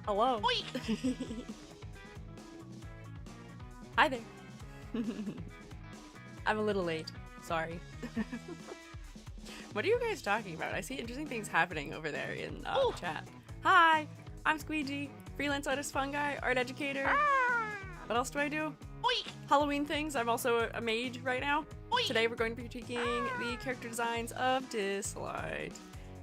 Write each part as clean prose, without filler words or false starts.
Hello. Hi there. I'm a little late. Sorry. What are you guys talking about? I see interesting things happening over there in chat. Hi, I'm Squiiji, freelance artist fungi, art educator. What else do I do? Halloween things. I'm also a mage right now. Today we're going to be critiquing the character designs of Dislyte.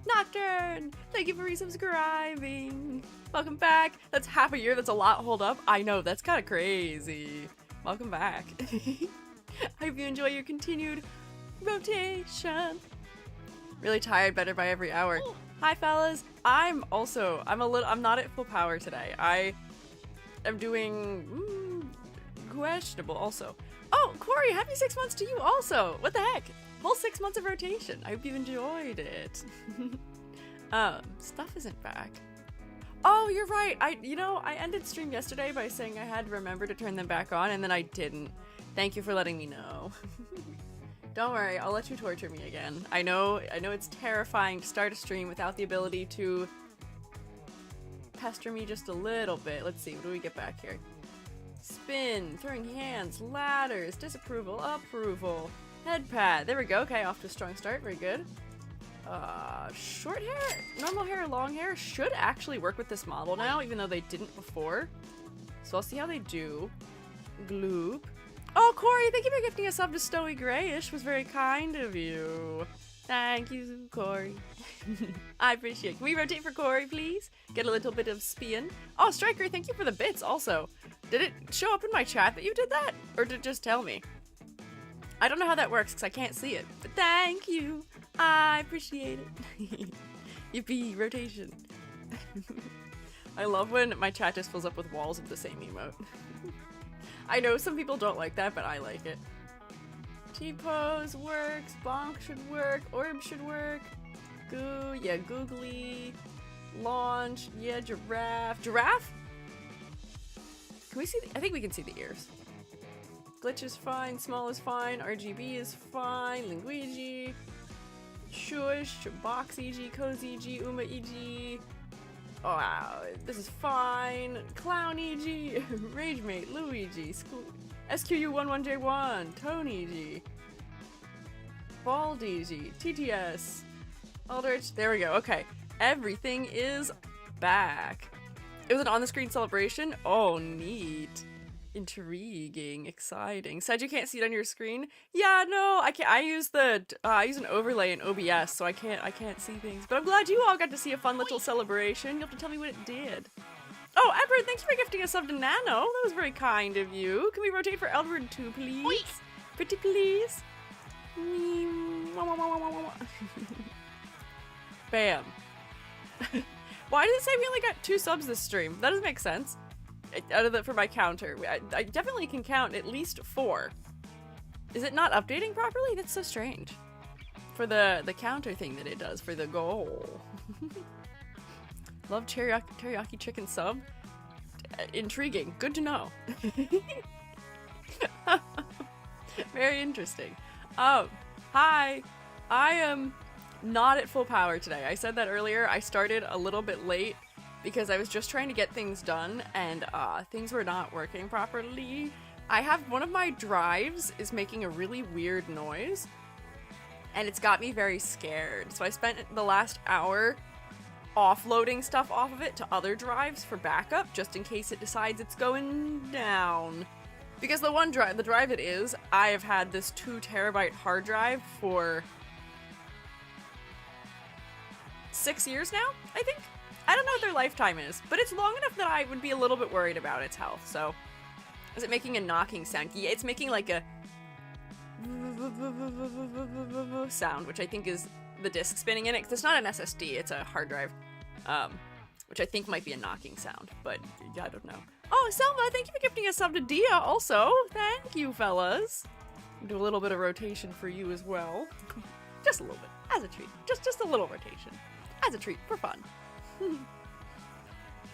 Nocturne! Thank you for resubscribing! Welcome back! That's half a year, that's a lot, hold up. I know, that's kind of crazy. Welcome back. I hope you enjoy your continued rotation. Really tired, better by every hour. Ooh. Hi fellas! I'm not at full power today. I am doing questionable also. Oh, Corey, happy 6 months to you also! What the heck? Whole 6 months of rotation. I hope you enjoyed it. Stuff isn't back. Oh, you're right. I ended stream yesterday by saying I had to remember to turn them back on, and then I didn't. Thank you for letting me know. Don't worry, I'll let you torture me again. I know it's terrifying to start a stream without the ability to pester me just a little bit. Let's see, what do we get back here? Spin, throwing hands, ladders, disapproval, approval. Head pat. There we go. Okay, off to a strong start. Very good. Short hair, normal hair, long hair should actually work with this model now, even though they didn't before. So I'll see how they do. Gloop. Oh, Corey, thank you for gifting a sub to Stowy Grayish. Was very kind of you. Thank you, Corey. I appreciate it. Can we rotate for Corey, please? Get a little bit of spin. Oh, Striker, thank you for the bits also. Did it show up in my chat that you did that? Or did it just tell me? I don't know how that works because I can't see it, but thank you. I appreciate it. Yippee, rotation. I love when my chat just fills up with walls of the same emote. I know some people don't like that, but I like it. T-pose works, bonk should work, orb should work. Goo, yeah, googly. Launch, yeah, giraffe. Giraffe? Can we see I think we can see the ears. Glitch is fine, small is fine, RGB is fine, Linguigi, Shush, Box EG, Cozy EG, Uma EG. Oh, wow, this is fine. Clown EG, Ragemate, Luigi, SQU11J1, Tony EG, Bald EG, TTS, Aldrich. There we go. Okay, everything is back. It was an on-the-screen celebration. Oh, neat. Intriguing, exciting. Said you can't see it on your screen? Yeah, no, I can't. I use an overlay in OBS, so I can't see things. But I'm glad you all got to see a fun little celebration. You'll have to tell me what it did. Oh, Edward, thank you for gifting a sub to Nano. That was very kind of you. Can we rotate for Edward too, please? Pretty please. Bam. Why did it say we only got 2 subs this stream? That doesn't make sense. For my counter. I definitely can count at least 4. Is it not updating properly? That's so strange. For the counter thing that it does for the goal. Love teriyaki chicken sub. Intriguing. Good to know. Very interesting. Hi. I am not at full power today. I said that earlier. I started a little bit late because I was just trying to get things done and things were not working properly. I have one of my drives is making a really weird noise and it's got me very scared. So I spent the last hour offloading stuff off of it to other drives for backup just in case it decides it's going down. Because the drive it is, I have had this 2 terabyte hard drive for 6 years now, I think? I don't know what their lifetime is, but it's long enough that I would be a little bit worried about its health, so. Is it making a knocking sound? Yeah, it's making like a sound, which I think is the disk spinning in it, because it's not an SSD, it's a hard drive, which I think might be a knocking sound, but I don't know. Oh, Selma, thank you for gifting a sub to Dia also. Thank you, fellas. Do a little bit of rotation for you as well. Just a little bit, as a treat. Just a little rotation. As a treat, for fun.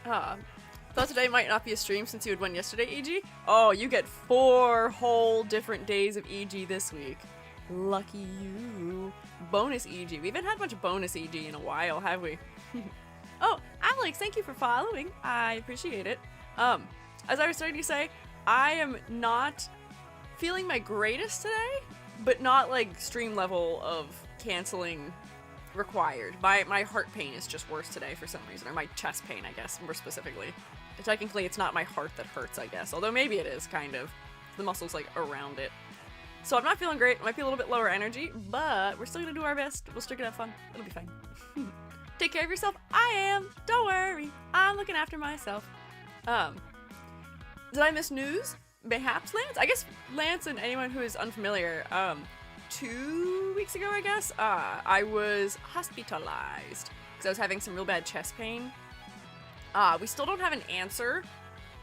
Thought today might not be a stream since you had one yesterday, EG? Oh, you get 4 whole different days of EG this week. Lucky you. Bonus EG. We haven't had much bonus EG in a while, have we? Oh, Alex, thank you for following. I appreciate it. As I was starting to say, I am not feeling my greatest today, but not like stream level of canceling required. My heart pain is just worse today for some reason, or my chest pain, I guess, more specifically. Technically, it's not my heart that hurts, I guess, although maybe it is, kind of. The muscles, like, around it. So I'm not feeling great. Might be a little bit lower energy, but we're still gonna do our best. We'll still gonna have fun. It'll be fine. Take care of yourself. I am. Don't worry. I'm looking after myself. Did I miss news? Perhaps Lance? I guess Lance and anyone who is unfamiliar, 2 weeks ago, I guess, I was hospitalized because I was having some real bad chest pain. We still don't have an answer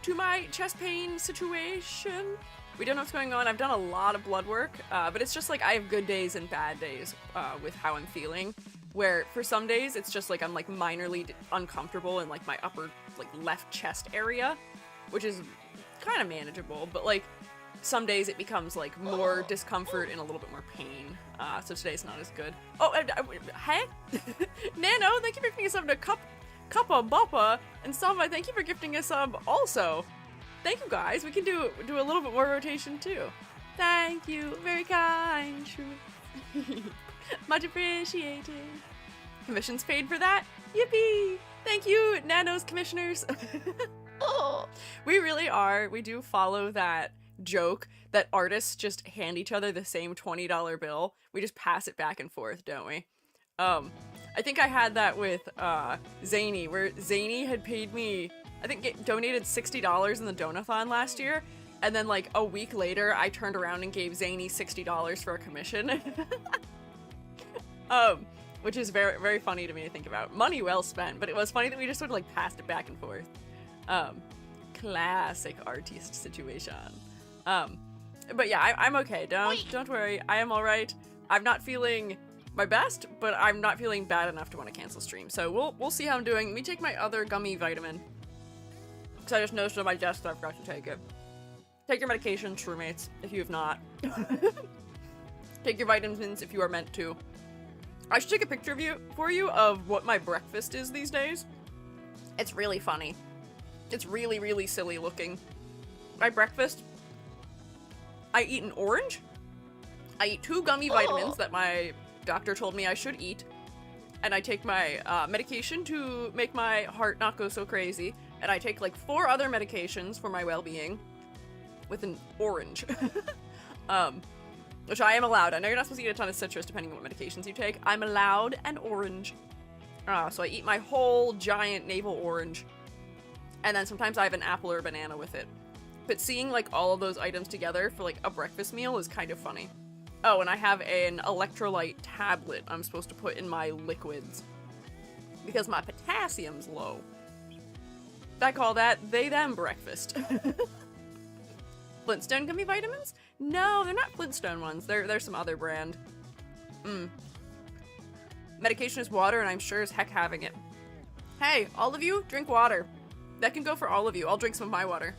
to my chest pain situation. We don't know what's going on. I've done a lot of blood work, but it's just like I have good days and bad days with how I'm feeling, where for some days it's just like I'm like minorly uncomfortable in like my upper like left chest area, which is kind of manageable, but like some days it becomes like more discomfort and a little bit more pain. So today's not as good. Oh, hey, Nano, thank you for gifting us sub to Cuppa Buppa, and Salva, thank you for gifting us sub also. Thank you guys. We can do a little bit more rotation too. Thank you, very kind. Much appreciated. Commissions paid for that. Yippee! Thank you, Nano's commissioners. Oh, we really are. We do follow that joke that artists just hand each other the same $20 bill. We just pass it back and forth, don't we? I think I had that with Zany, where Zany had paid me, I think donated $60 in the Donathon last year, and then like a week later I turned around and gave Zany $60 for a commission. Which is very, very funny to me to think about. Money well spent, but it was funny that we just sort of like passed it back and forth. Classic artist situation. But yeah, I'm okay. Don't worry. I am alright. I'm not feeling my best, but I'm not feeling bad enough to want to cancel stream. So we'll see how I'm doing. Let me take my other gummy vitamin, because I just noticed on my desk that I forgot to take it. Take your medication, roommates, if you have not. Take your vitamins if you are meant to. I should take a picture for you of what my breakfast is these days. It's really funny. It's really, really silly looking. My breakfast, I eat an orange. I eat 2 gummy vitamins that my doctor told me I should eat. And I take my medication to make my heart not go so crazy. And I take like 4 other medications for my well-being with an orange. Which I am allowed. I know you're not supposed to eat a ton of citrus depending on what medications you take. I'm allowed an orange. So I eat my whole giant navel orange. And then sometimes I have an apple or a banana with it. But seeing like all of those items together for like a breakfast meal is kind of funny. Oh, and I have an electrolyte tablet I'm supposed to put in my liquids, because my potassium's low. I call that they-them breakfast. Flintstone gummy vitamins? No, they're not Flintstone ones. They're some other brand. Medication is water, and I'm sure as heck having it. Hey, all of you, drink water. That can go for all of you. I'll drink some of my water.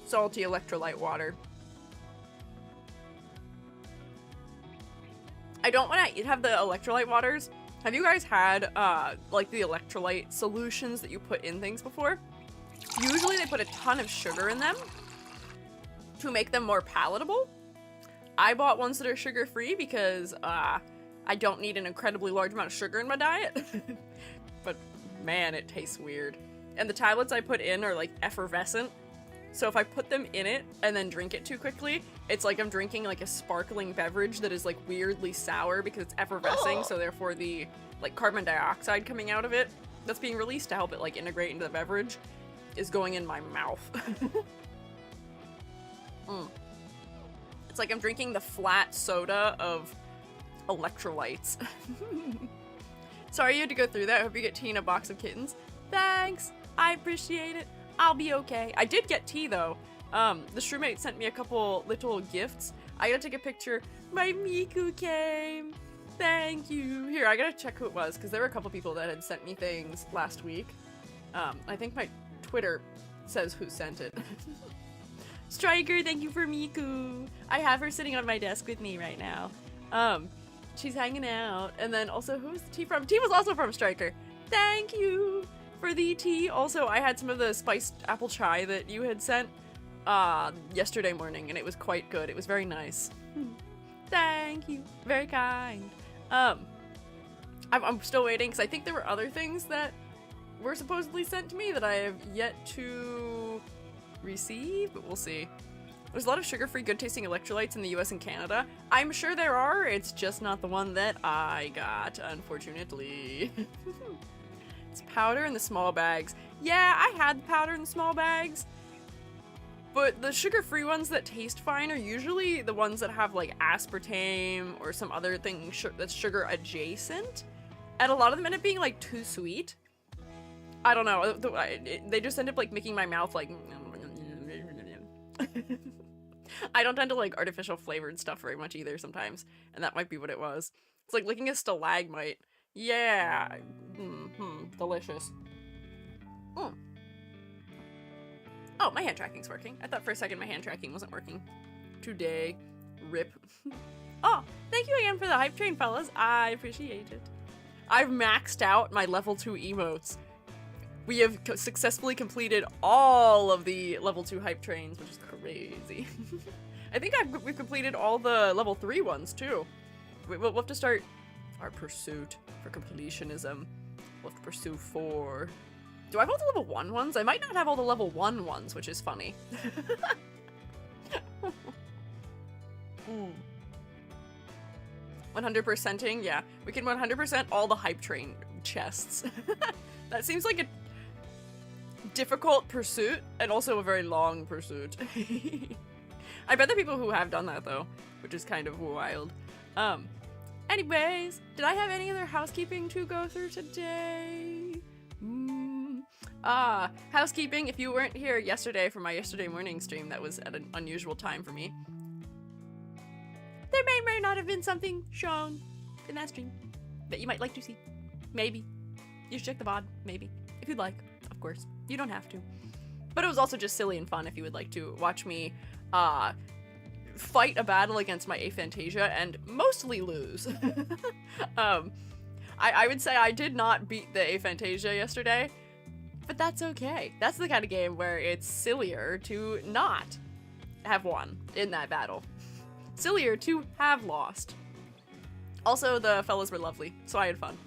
Salty electrolyte water. I don't want to have the electrolyte waters. Have you guys had, like, the electrolyte solutions that you put in things before? Usually they put a ton of sugar in them to make them more palatable. I bought ones that are sugar-free because, I don't need an incredibly large amount of sugar in my diet. But, man, it tastes weird. And the tablets I put in are, like, effervescent. So if I put them in it and then drink it too quickly, it's like I'm drinking, like, a sparkling beverage that is, like, weirdly sour because it's effervescing, so therefore the, like, carbon dioxide coming out of it that's being released to help it, like, integrate into the beverage is going in my mouth. It's like I'm drinking the flat soda of electrolytes. Sorry you had to go through that. I hope you get tea in a box of kittens. Thanks! I appreciate it. I'll be okay. I did get tea, though. The shroomate sent me a couple little gifts. I gotta take a picture. My Miku came! Thank you! Here, I gotta check who it was, because there were a couple people that had sent me things last week. I think my Twitter says who sent it. Striker, thank you for Miku! I have her sitting on my desk with me right now. she's hanging out. And then also, who's the tea from? Tea was also from Striker. Thank you for the tea. Also, I had some of the spiced apple chai that you had sent yesterday morning, and it was quite good. It was very nice. Thank you. Very kind. I'm still waiting, because I think there were other things that were supposedly sent to me that I have yet to receive, but we'll see. There's a lot of sugar-free, good-tasting electrolytes in the US and Canada. I'm sure there are, it's just not the one that I got, unfortunately. It's powder in the small bags. Yeah, I had the powder in the small bags, but the sugar-free ones that taste fine are usually the ones that have, like, aspartame or some other thing that's sugar-adjacent, and a lot of them end up being, like, too sweet. I don't know, they just end up, like, making my mouth, like... I don't tend to like artificial flavored stuff very much either sometimes, and that might be what it was. It's like licking a stalagmite. Yeah. Delicious. Oh, my hand tracking's working. I thought for a second my hand tracking wasn't working. Today. Rip. Oh, thank you again for the hype train, fellas. I appreciate it. I've maxed out my level 2 emotes. We have successfully completed all of the level 2 hype trains, which is crazy. I think we've completed all the level 3 ones, too. We'll have to start our pursuit for completionism. We'll have to pursue 4. Do I have all the level 1 ones? I might not have all the level 1 ones, which is funny. 100%ing? Yeah. We can 100% all the hype train chests. That seems like a difficult pursuit, and also a very long pursuit. I bet the people who have done that, though, which is kind of wild. Anyways, did I have any other housekeeping to go through today? Housekeeping, if you weren't here yesterday for my yesterday morning stream, that was at an unusual time for me. There may or may not have been something shown in that stream that you might like to see. Maybe. You should check the VOD, maybe. If you'd like, of course. You don't have to. But it was also just silly and fun if you would like to watch me fight a battle against my aphantasia and mostly lose. I would say I did not beat the aphantasia yesterday, but that's okay. That's the kind of game where it's sillier to not have won in that battle. Sillier to have lost. Also, the fellas were lovely, so I had fun,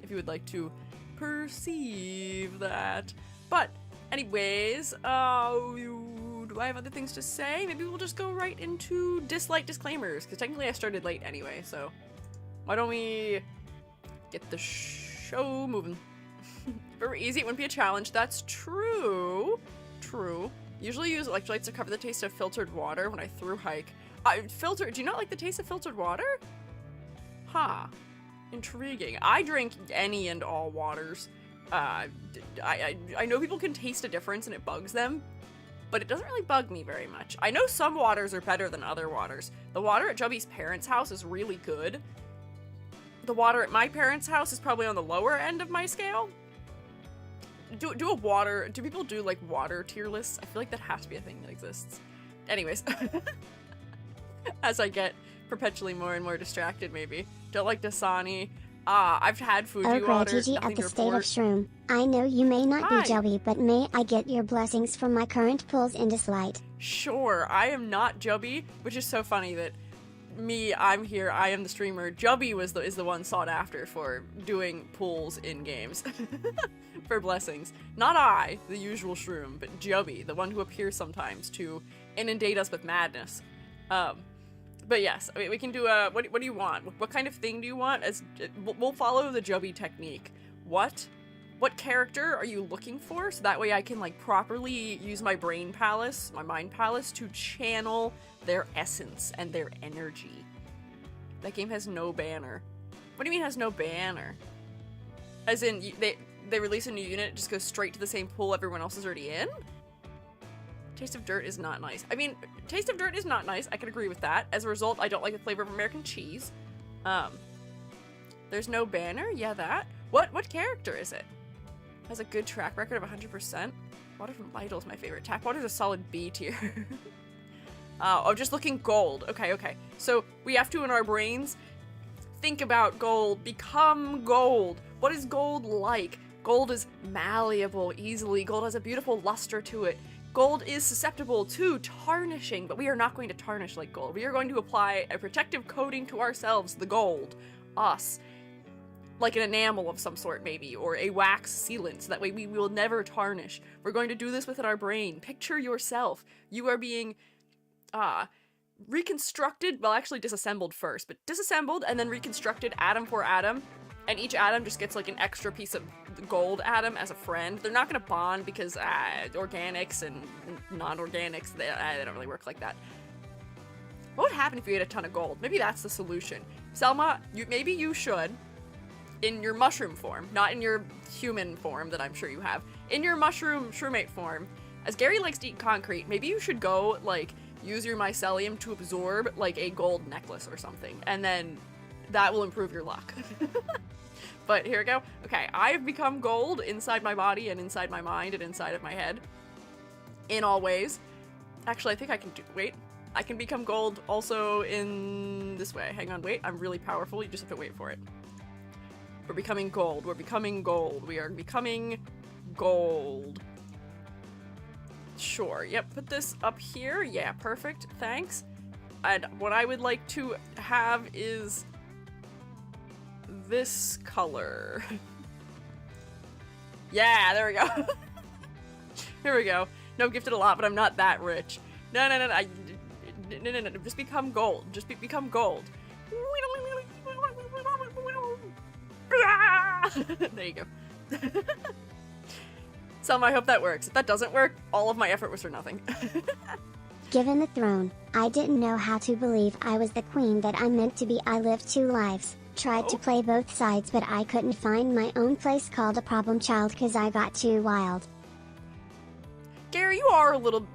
if you would like to perceive that. But anyways, do I have other things to say? Maybe we'll just go right into Dislyte disclaimers, because technically I started late anyway, so why don't we get the show moving? If it were easy, it wouldn't be a challenge. That's true. True. Usually use electrolytes to cover the taste of filtered water when I thru hike. Do you not like the taste of filtered water? Huh. Intriguing. I drink any and all waters. I know people can taste a difference and it bugs them, but it doesn't really bug me very much. I know some waters are better than other waters. The water at Jubby's parents' house is really good. The water at my parents' house is probably on the lower end of my scale. Do people do like water tier lists? I feel like that has to be a thing that exists. Anyways, as I get perpetually more and more distracted, maybe. Don't like Dasani. I've had Fuji water. Gigi at the state of Shroom. I know you may not be Jubby, but may I get your blessings from my current pulls in Dislyte? Sure, I am not Jubby, which is so funny that I'm here, I am the streamer. Jubby is the one sought after for doing pulls in games. For blessings. Not I, the usual Shroom, but Jubby, the one who appears sometimes to inundate us with madness. But yes, I mean, we can do a, what do you want? What kind of thing do you want? We'll follow the Jubby technique. What character are you looking for? So that way I can like properly use my brain palace, my mind palace, to channel their essence and their energy. That game has no banner. What do you mean has no banner? As in, they release a new unit, it just goes straight to the same pool everyone else is already in? Taste of dirt is not nice. I mean, taste of dirt is not nice. I can agree with that. As a result, I don't like the flavor of American cheese. There's no banner? Yeah, that. What character is it? Has a good track record of 100%. Water from Vital is my favorite. Tap water is a solid B tier. Oh, just looking gold. Okay. So we have to, in our brains, think about gold. Become gold. What is gold like? Gold is malleable easily. Gold has a beautiful luster to it. Gold is susceptible to tarnishing, but we are not going to tarnish like gold. We are going to apply a protective coating to ourselves, the gold, us, like an enamel of some sort maybe, or a wax sealant, so that way we will never tarnish. We're going to do this within our brain. Picture yourself. You are being, reconstructed, well actually disassembled first, but disassembled and then reconstructed atom for atom, and each atom just gets like an extra piece of gold atom as a friend. They're not gonna bond because organics and non-organics, they don't really work like that. What would happen if you ate a ton of gold? Maybe that's the solution. Selma, maybe you should, in your mushroom form, not in your human form that I'm sure you have, in your mushroom shroomate form, as Gary likes to eat concrete, maybe you should go, like, use your mycelium to absorb, like, a gold necklace or something, and then that will improve your luck. But here we go. Okay, I've become gold inside my body and inside my mind and inside of my head. In all ways. Actually, I think I can wait. I can become gold also in this way. Hang on, wait. I'm really powerful. You just have to wait for it. We're becoming gold. We're becoming gold. We are becoming gold. Sure. Yep, put this up here. Yeah, perfect. Thanks. And what I would like to have is this color. Yeah, there we go. Here we go. No, gifted a lot, but I'm not that rich. No. No. Just become gold. Just become gold. There you go. Selma, I hope that works. If that doesn't work, all of my effort was for nothing. Given the throne, I didn't know how to believe I was the queen that I'm meant to be. I lived 2 lives. Tried to play both sides, but I couldn't find my own place. Called a problem child cause I got too wild. Gary, you are a little,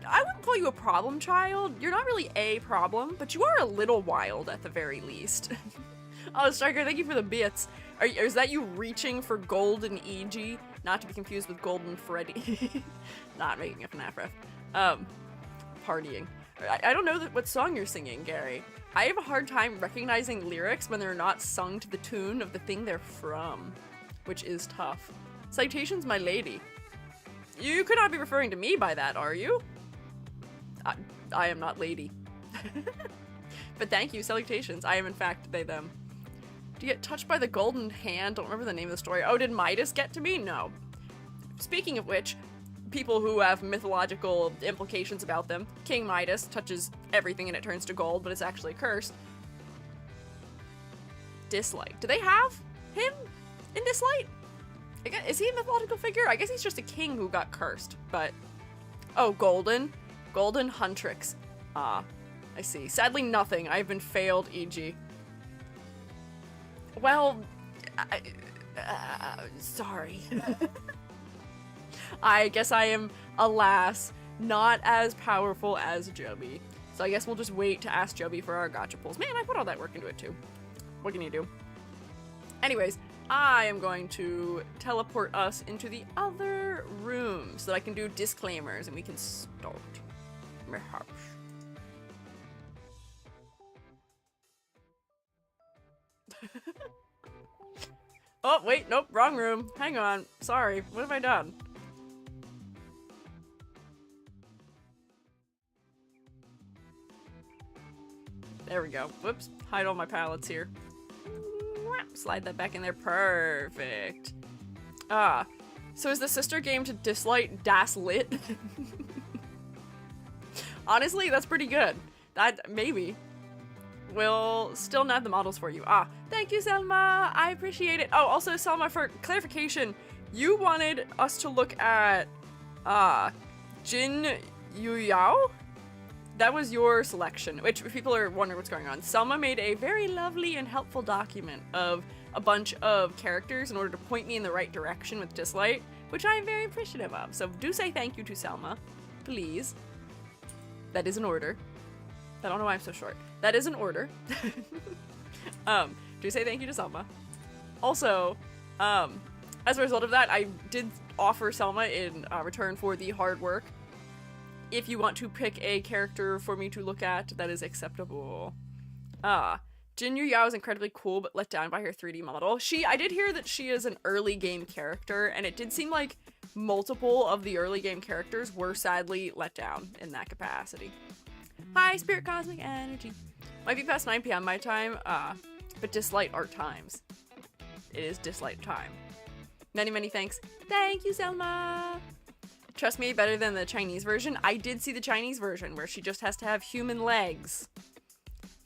I wouldn't call you a problem child. You're not really a problem, but you are a little wild at the very least. Oh, Striker, thank you for the bits. Is that you reaching for Golden EG? Not to be confused with Golden Freddy. Not making a FNAF ref. Partying. I don't know what song you're singing, Gary. I have a hard time recognizing lyrics when they're not sung to the tune of the thing they're from, which is tough. Citations, my lady. You could not be referring to me by that, are you? I am not lady. But thank you, salutations. I am in fact they, them. Do you get touched by the golden hand? Don't remember the name of the story. Oh, did Midas get to me? No. Speaking of which, people who have mythological implications about them, King Midas touches everything and it turns to gold, but it's actually cursed. Dislyte. Do they have him in Dislyte? Is he a mythological figure? I guess he's just a king who got cursed, but... Oh, Golden. Golden Huntrix. Ah, I see. Sadly, nothing. I've been failed, e.g. Well, sorry. I guess I am, alas, not as powerful as Joby. So I guess we'll just wait to ask Joby for our gacha pulls. Man, I put all that work into it too. What can you do? Anyways, I am going to teleport us into the other room so that I can do disclaimers and we can start. Perhaps. Oh, wait, nope, wrong room. Hang on. Sorry, what have I done? There we go. Whoops, hide all my palettes here. Slide that back in there. Perfect. Ah, so is the sister game to Dislyte Dislyte? Honestly, that's pretty good. That, maybe. We'll still not have the models for you. Ah, thank you, Selma. I appreciate it. Oh, also, Selma, for clarification, you wanted us to look at, Jin Yu Yao? That was your selection, which if people are wondering what's going on, Selma made a very lovely and helpful document of a bunch of characters in order to point me in the right direction with Dislyte, which I am very appreciative of. So do say thank you to Selma, please. That is an order. I don't know why I'm so short. That is an order. Do say thank you to Selma. Also, as a result of that, I did offer Selma in return for the hard work. If you want to pick a character for me to look at, that is acceptable. Jin Yu Yao is incredibly cool, but let down by her 3D model. I did hear that she is an early game character, and it did seem like multiple of the early game characters were sadly let down in that capacity. Hi, Spirit Cosmic Energy. Might be past 9 p.m. my time, but Dislyte our times. It is Dislyte time. Many, many thanks. Thank you, Selma! Trust me, better than the Chinese version. I did see the Chinese version, where she just has to have human legs.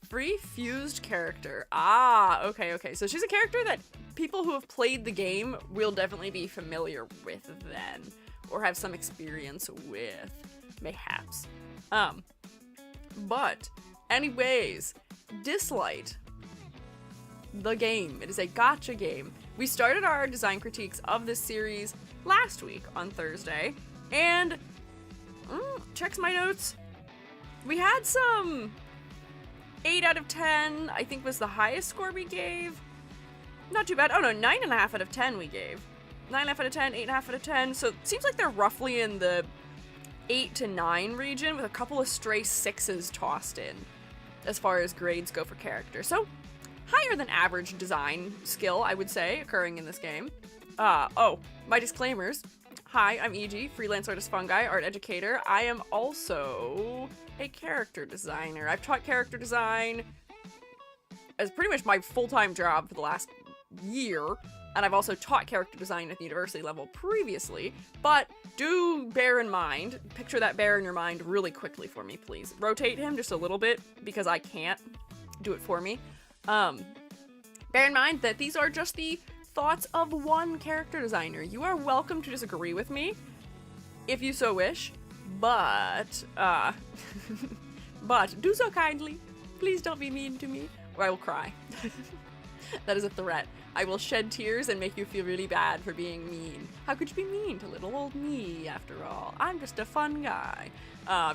Free fused character. Ah, okay. So she's a character that people who have played the game will definitely be familiar with then, or have some experience with, mayhaps. But, anyways, Dislyte, the game. It is a gacha game. We started our design critiques of this series last week on Thursday, and checks my notes. We had some 8 out of 10, I think was the highest score we gave. Not too bad. Oh no, 9.5 out of 10 we gave. 9.5 out of 10, 8.5 out of 10. So it seems like they're roughly in the 8 to 9 region, with a couple of stray 6s tossed in as far as grades go for characters. So higher than average design skill, I would say, occurring in this game. Oh, my disclaimers. Hi, I'm E.G., freelance artist fungi, art educator. I am also a character designer. I've taught character design as pretty much my full-time job for the last year, and I've also taught character design at the university level previously, but do bear in mind, picture that bear in your mind really quickly for me, please. Rotate him just a little bit, because I can't do it for me. Bear in mind that these are just the thoughts of one character designer. You are welcome to disagree with me, if you so wish, but do so kindly. Please don't be mean to me, or I will cry. That is a threat. I will shed tears and make you feel really bad for being mean. How could you be mean to little old me, after all? I'm just a fun guy.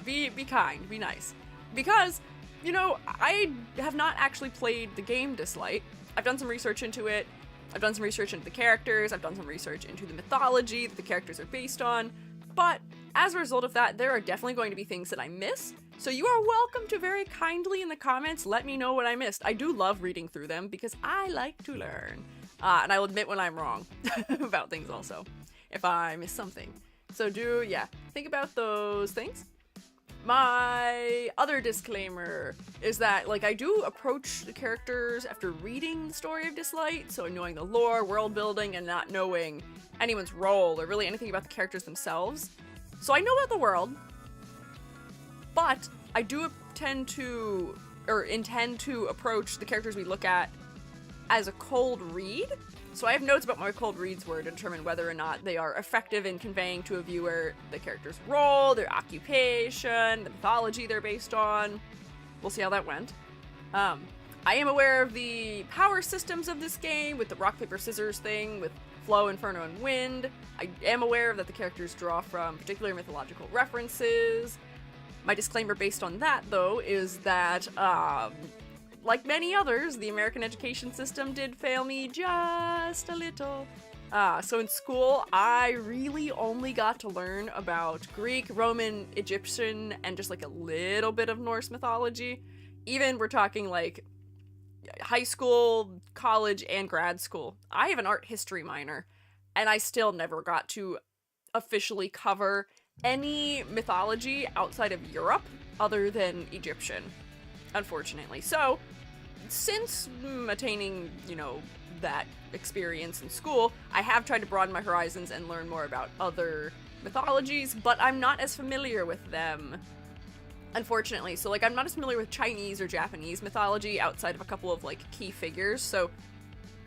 Be kind, be nice. Because, you know, I have not actually played the game Dislyte. I've done some research into it. I've done some research into the characters. I've done some research into the mythology that the characters are based on. But as a result of that, there are definitely going to be things that I miss. So you are welcome to very kindly in the comments let me know what I missed. I do love reading through them because I like to learn. And I'll admit when I'm wrong about things also, if I miss something. So think about those things. My other disclaimer is that, like, I do approach the characters after reading the story of Dislyte, so knowing the lore, world building, and not knowing anyone's role or really anything about the characters themselves. So I know about the world, but I do intend to approach the characters we look at as a cold read. So I have notes about my cold reads were to determine whether or not they are effective in conveying to a viewer the character's role, their occupation, the mythology they're based on. We'll see how that went. I am aware of the power systems of this game with the rock, paper, scissors thing, with flow, inferno, and wind. I am aware that the characters draw from particular mythological references. My disclaimer based on that, though, is that, like many others, the American education system did fail me just a little. So in school, I really only got to learn about Greek, Roman, Egyptian, and just like a little bit of Norse mythology. Even we're talking like high school, college, and grad school. I have an art history minor, and I still never got to officially cover any mythology outside of Europe other than Egyptian, unfortunately. So, since attaining, that experience in school, I have tried to broaden my horizons and learn more about other mythologies, but I'm not as familiar with them, unfortunately. So, like, I'm not as familiar with Chinese or Japanese mythology outside of a couple of, like, key figures. So,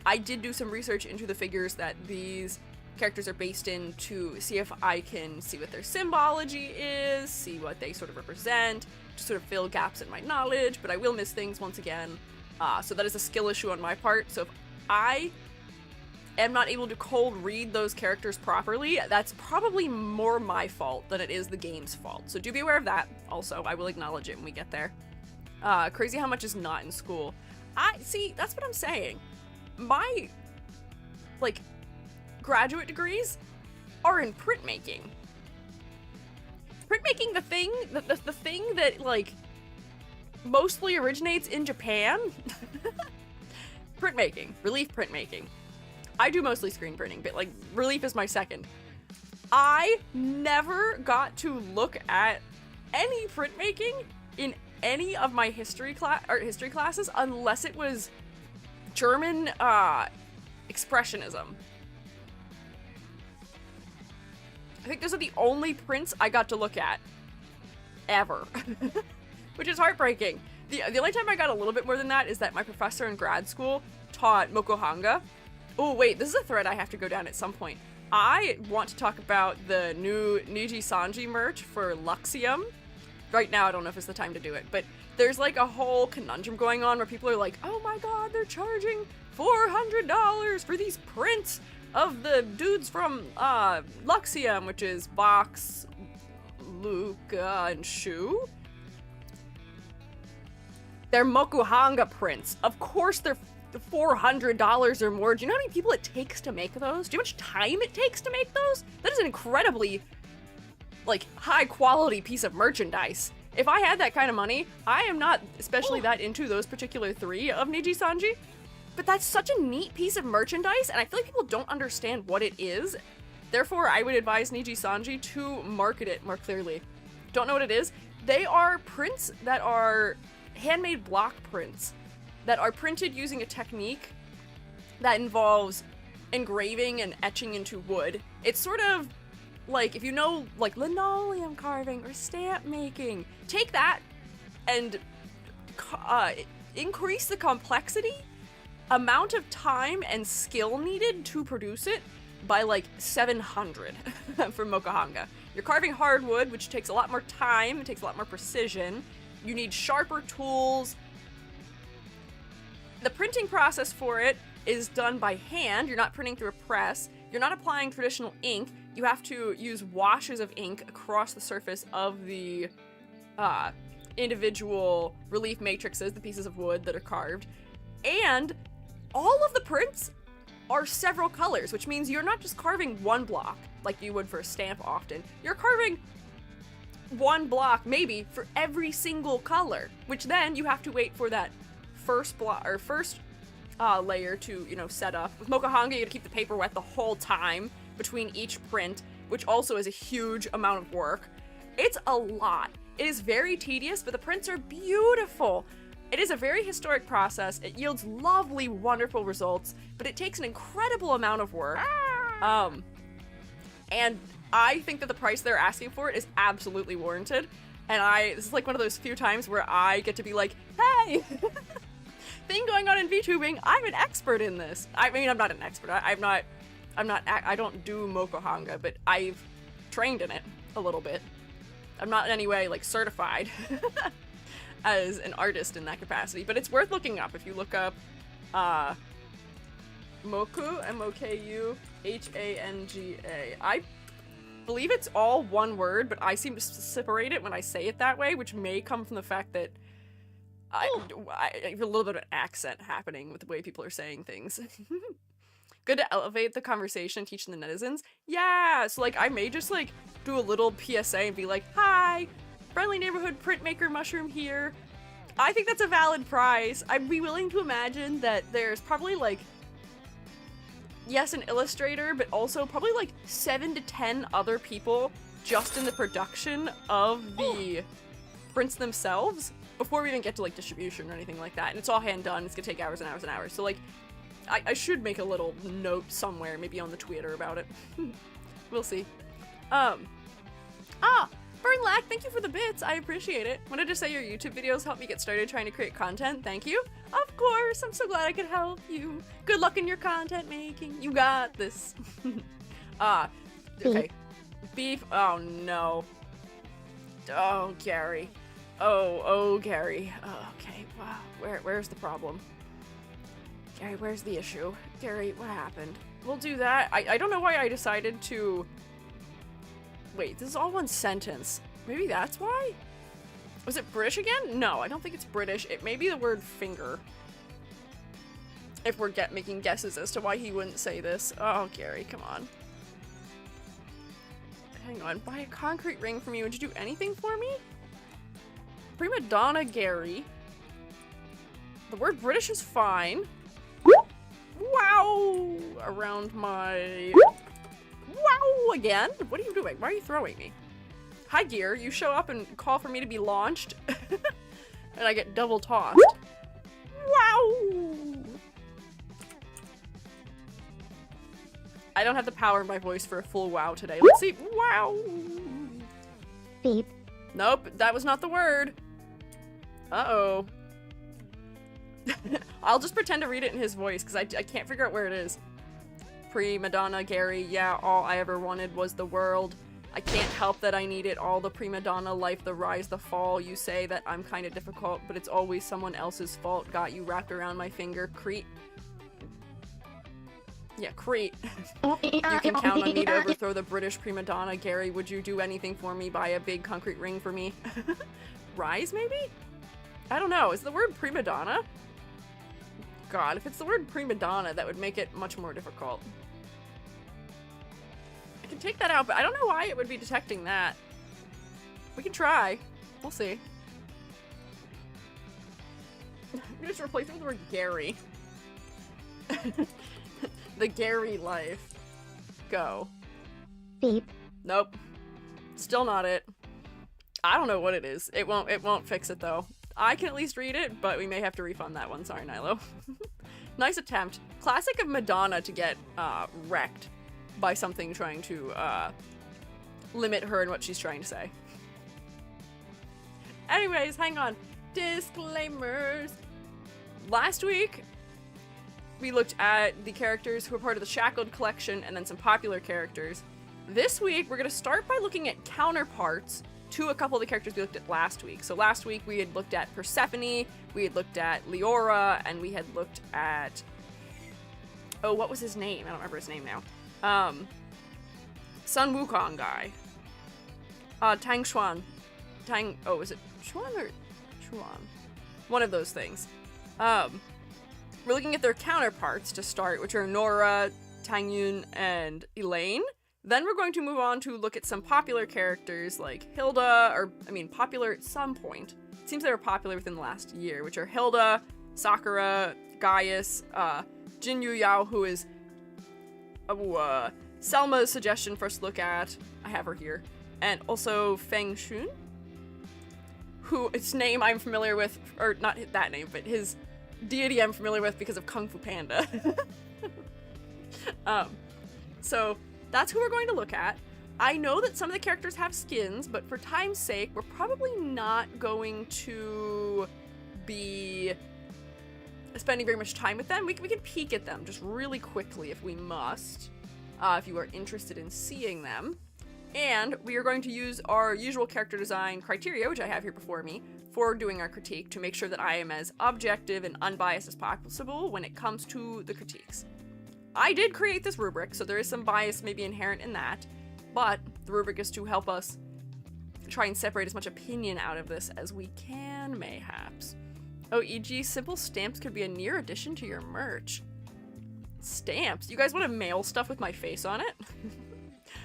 I did do some research into the figures that these characters are based in to see if I can see what their symbology is, see what they sort of represent, to sort of fill gaps in my knowledge, but I will miss things once again. So that is a skill issue on my part. So if I am not able to cold read those characters properly, that's probably more my fault than it is the game's fault. So do be aware of that. Also, I will acknowledge it when we get there. Crazy how much is not in school. That's what I'm saying. My, like, graduate degrees are in printmaking. Printmaking, the thing that, like, mostly originates in Japan. Printmaking, relief printmaking. I do mostly screen printing, but like relief is my second. I never got to look at any printmaking in any of my history classes unless it was German expressionism. I think those are the only prints I got to look at ever, which is heartbreaking. The only time I got a little bit more than that is that my professor in grad school taught mokuhanga. Oh wait, this is a thread I have to go down at some point. I want to talk about the new Niji Sanji merch for Luxium. Right now, I don't know if it's the time to do it, but there's like a whole conundrum going on where people are like, oh my god, they're charging $400 for these prints of the dudes from Luxium, which is Vox, Luca, and Shu. They're mokuhanga prints. Of course they're $400 or more. Do you know how many people it takes to make those? Do you know how much time it takes to make those? That is an incredibly, like, high quality piece of merchandise. If I had that kind of money, I am not especially that into those particular three of Niji Sanji, but that's such a neat piece of merchandise, and I feel like people don't understand what it is. Therefore, I would advise Niji Sanji to market it more clearly. Don't know what it is? They are prints that are handmade block prints that are printed using a technique that involves engraving and etching into wood. It's sort of like, if you know, like linoleum carving or stamp making, take that and increase the complexity, amount of time and skill needed to produce it by like 700 for mokuhanga. You're carving hardwood, which takes a lot more time, it takes a lot more precision. You need sharper tools. The printing process for it is done by hand. You're not printing through a press. You're not applying traditional ink. You have to use washes of ink across the surface of the individual relief matrices, the pieces of wood that are carved. And all of the prints are several colors, which means you're not just carving one block like you would for a stamp often. You're carving one block maybe for every single color, which then you have to wait for that first block or first layer to, you know, set up. With mokuhanga, you gotta keep the paper wet the whole time between each print, which also is a huge amount of work. It's a lot. It is very tedious, but the prints are beautiful. It is a very historic process. It yields lovely, wonderful results, but it takes an incredible amount of work. And I think that the price they're asking for it is absolutely warranted. And this is like one of those few times where I get to be like, hey, thing going on in VTubing, I'm an expert in this. I mean, I'm not an expert. I don't do mokuhanga, but I've trained in it a little bit. I'm not in any way like certified as an artist in that capacity, but it's worth looking up. If you look up Moku, M-O-K-U, H-A-N-G-A. I believe it's all one word, but I seem to separate it when I say it that way, which may come from the fact that I have a little bit of an accent happening with the way people are saying things. Good to elevate the conversation, teaching the netizens. Yeah, so like I may just like do a little PSA and be like, hi, friendly neighborhood printmaker mushroom here. I think that's a valid price. I'd be willing to imagine that there's probably like, yes, an illustrator, but also probably like 7 to 10 other people just in the production of the prints themselves before we even get to like distribution or anything like that. And it's all hand done. It's gonna take hours and hours and hours. So like, I should make a little note somewhere, maybe on the Twitter about it. We'll see. Burnlack, thank you for the bits. I appreciate it. Wanted to say your YouTube videos help me get started trying to create content. Thank you. Of course, I'm so glad I could help you. Good luck in your content making. You got this. Okay. Beef. Oh no. Oh, Gary. Oh, Gary. Oh, okay. Wow. Where's the problem? Gary, where's the issue? Gary, what happened? We'll do that. I don't know why I decided to... Wait, this is all one sentence. Maybe that's why? Was it British again? No, I don't think it's British. It may be the word finger. If we're making guesses as to why he wouldn't say this. Oh, Gary, come on. Hang on. Buy a concrete ring from you. Would you do anything for me? Prima donna Gary. The word British is fine. Wow! Around my... Wow! Again? What are you doing? Why are you throwing me? Hi, Gear. You show up and call for me to be launched. And I get double tossed. Wow! I don't have the power in my voice for a full wow today. Let's see. Wow! Beep. Nope, that was not the word. Uh-oh. I'll just pretend to read it in his voice, because I can't figure out where it is. Prima donna Gary, yeah, all I ever wanted was the world. I can't help that I need it all, the prima donna life, the rise, the fall. You say that I'm kind of difficult, but it's always someone else's fault. Got you wrapped around my finger. Crete. Yeah, Crete. You can count on me to overthrow the British prima donna. Gary, would you do anything for me? Buy a big concrete ring for me? Rise, maybe? I don't know. Is the word prima donna? God, if it's the word prima donna, that would make it much more difficult. I can take that out, but I don't know why it would be detecting that. We can try. We'll see. I'm gonna just replace it with the word Gary. The Gary life. Go. Beep. Nope. Still not it. I don't know what it is. It won't fix it though. I can at least read it, but we may have to refund that one. Sorry, Nilo. Nice attempt. Classic of Madonna to get wrecked by something trying to limit her and what she's trying to say. Anyways, hang on. Disclaimers. Last week, we looked at the characters who are part of the Shackled collection and then some popular characters. This week, we're going to start by looking at counterparts to a couple of the characters we looked at last week. So last week, we had looked at Persephone, we had looked at Leora, and we had looked at... Oh, what was his name? I don't remember his name now. Sun Wukong guy. Tang Xuan. Oh, is it Xuan or Xuan? One of those things. We're looking at their counterparts to start, which are Nora, Tang Yun, and Elaine. Then we're going to move on to look at some popular characters like Hilda, or, I mean, popular at some point. It seems they were popular within the last year, which are Hilda, Sakura, Gaius, Jin Yu Yao, who is Selma's suggestion for us to look at. I have her here. And also Feng Shun, who its name I'm familiar with, or not that name, but his deity I'm familiar with because of Kung Fu Panda. So that's who we're going to look at. I know that some of the characters have skins, but for time's sake, we're probably not going to be spending very much time with them. We can peek at them just really quickly if we must, if you are interested in seeing them. And we are going to use our usual character design criteria, which I have here before me, for doing our critique to make sure that I am as objective and unbiased as possible when it comes to the critiques. I did create this rubric, so there is some bias maybe inherent in that, but the rubric is to help us try and separate as much opinion out of this as we can, mayhaps. Oh, e.g., simple stamps could be a near addition to your merch. Stamps? You guys want to mail stuff with my face on it?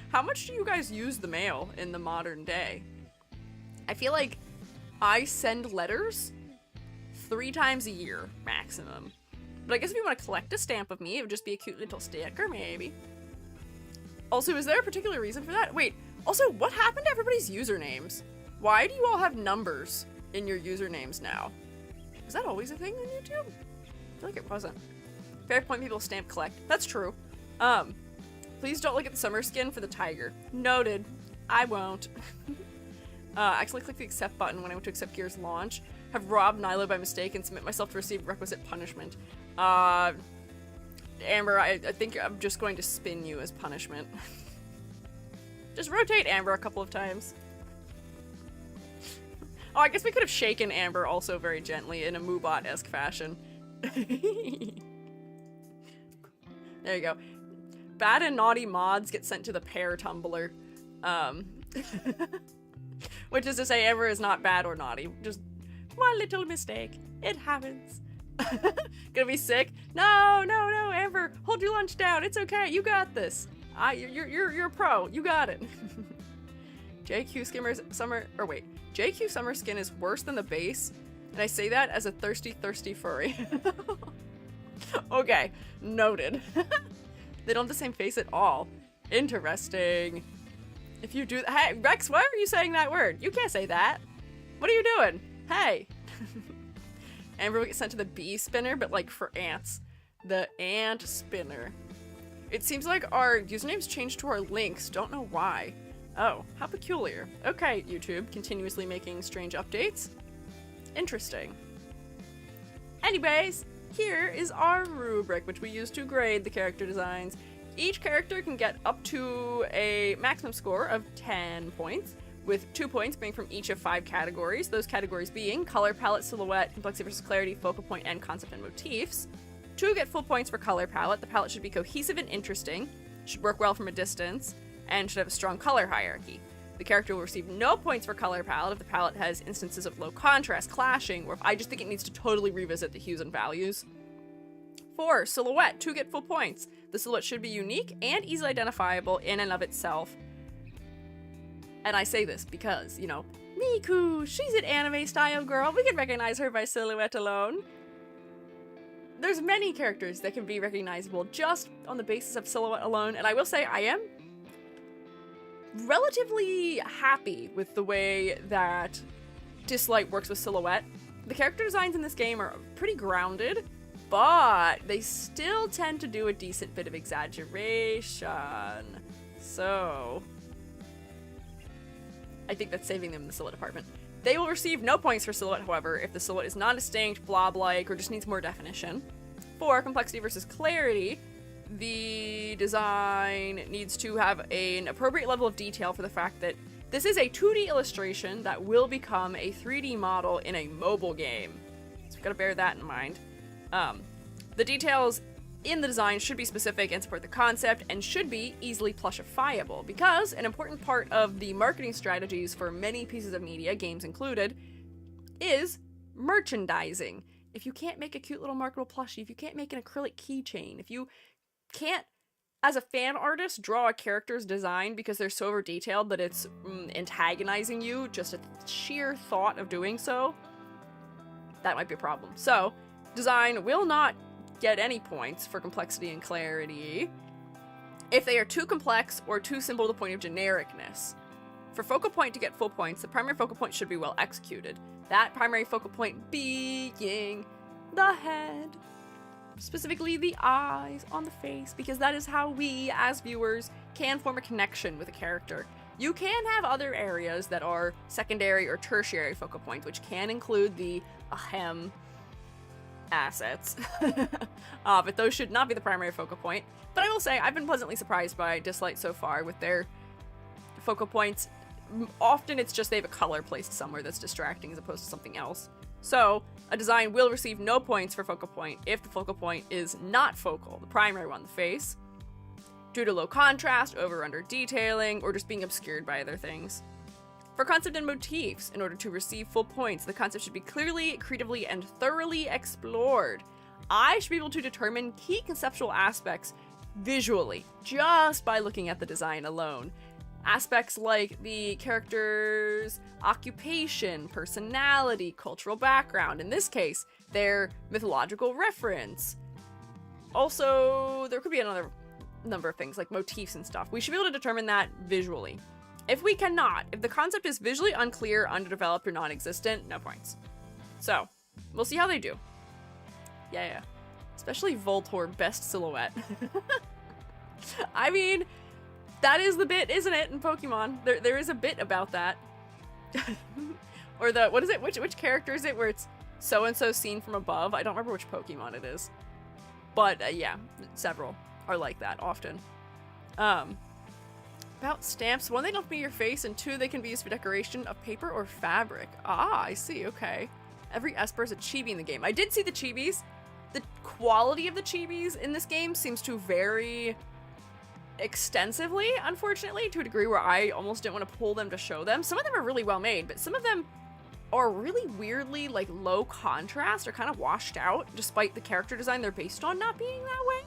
How much do you guys use the mail in the modern day? I feel like I send letters 3 times a year, maximum. But I guess if you want to collect a stamp of me, it would just be a cute little sticker, maybe. Also, is there a particular reason for that? Wait, also, what happened to everybody's usernames? Why do you all have numbers in your usernames now? Is that always a thing on YouTube? I feel like it wasn't. Fair point, people stamp collect. That's true. Please don't look at the summer skin for the tiger. Noted. I won't. Actually click the accept button when I went to accept Gear's launch. Have robbed Nilo by mistake and submit myself to receive requisite punishment. Amber, I think I'm just going to spin you as punishment. Just rotate Amber a couple of times. Oh, I guess we could have shaken Amber also very gently in a Moobot-esque fashion. There you go. Bad and naughty mods get sent to the pear tumbler. Which is to say, Amber is not bad or naughty. Just one little mistake. It happens. Gonna be sick? No, no, no, Amber, hold your lunch down. It's okay. You got this. You're a pro. You got it. JQ Summer skin is worse than the base, and I say that as a thirsty furry. Okay, noted. They don't have the same face at all. Interesting. If you do hey, Rex, why are you saying that word? You can't say that. What are you doing? Hey. Amber will get sent to the bee spinner, but like for ants. The ant spinner. It seems like our usernames changed to our links. Don't know why. Oh, how peculiar. Okay, YouTube, continuously making strange updates. Interesting. Anyways, here is our rubric, which we use to grade the character designs. Each character can get up to a maximum score of 10 points, with 2 points being from each of 5 categories. Those categories being color palette, silhouette, complexity versus clarity, focal point, and concept and motifs. 2 get full points for color palette. The palette should be cohesive and interesting, should work well from a distance, and should have a strong color hierarchy. The character will receive no points for color palette if the palette has instances of low contrast, clashing, or if I just think it needs to totally revisit the hues and values. 4, silhouette, 2 get full points. The silhouette should be unique and easily identifiable in and of itself. And I say this because, you know, Miku, she's an anime style girl. We can recognize her by silhouette alone. There's many characters that can be recognizable just on the basis of silhouette alone, and I will say I am relatively happy with the way that Dislyte works with silhouette. The character designs in this game are pretty grounded, but they still tend to do a decent bit of exaggeration. So I think that's saving them in the silhouette department. They will receive no points for silhouette, however, if the silhouette is non-distinct, blob-like, or just needs more definition. 4, complexity versus clarity. The design needs to have an appropriate level of detail for the fact that this is a 2D illustration that will become a 3D model in a mobile game. So we've got to bear that in mind. The details in the design should be specific and support the concept, and should be easily plushifiable, because an important part of the marketing strategies for many pieces of media, games included, is merchandising. If you can't make a cute little marketable plushie, if you can't make an acrylic keychain, if you can't, as a fan artist, draw a character's design because they're so over detailed that it's antagonizing you, just a sheer thought of doing so, that might be a problem. So, design will not get any points for complexity and clarity if they are too complex or too simple to the point of genericness. For focal point to get full points, the primary focal point should be well executed. That primary focal point being the head, specifically the eyes on the face, because that is how we, as viewers, can form a connection with a character. You can have other areas that are secondary or tertiary focal points, which can include the ahem assets, but those should not be the primary focal point. But I will say, I've been pleasantly surprised by Dislyte so far with their focal points. Often it's just they have a color placed somewhere that's distracting as opposed to something else. So, a design will receive no points for focal point if the focal point is not focal, the primary one, the face, due to low contrast, over or under detailing, or just being obscured by other things. For concept and motifs, in order to receive full points, the concept should be clearly, creatively, and thoroughly explored. I should be able to determine key conceptual aspects visually, just by looking at the design alone. Aspects like the character's occupation, personality, cultural background, in this case, their mythological reference. Also, there could be another number of things like motifs and stuff. We should be able to determine that visually. If we cannot, if the concept is visually unclear, underdeveloped, or non-existent, no points. So, we'll see how they do. Yeah. Especially Voltorb, best silhouette. I mean, that is the bit, isn't it, in Pokemon? There is a bit about that. Or the, what is it? Which character is it where it's so-and-so seen from above? I don't remember which Pokemon it is. But, yeah, several are like that often. About stamps, 1, they don't have to be your face, and 2, they can be used for decoration of paper or fabric. Ah, I see, okay. Every Esper is a chibi in the game. I did see the chibis. The quality of the chibis in this game seems to vary extensively, unfortunately, to a degree where I almost didn't want to pull them to show them. Some of them are really well made, but some of them are really weirdly, like, low contrast or kind of washed out, despite the character design they're based on not being that way.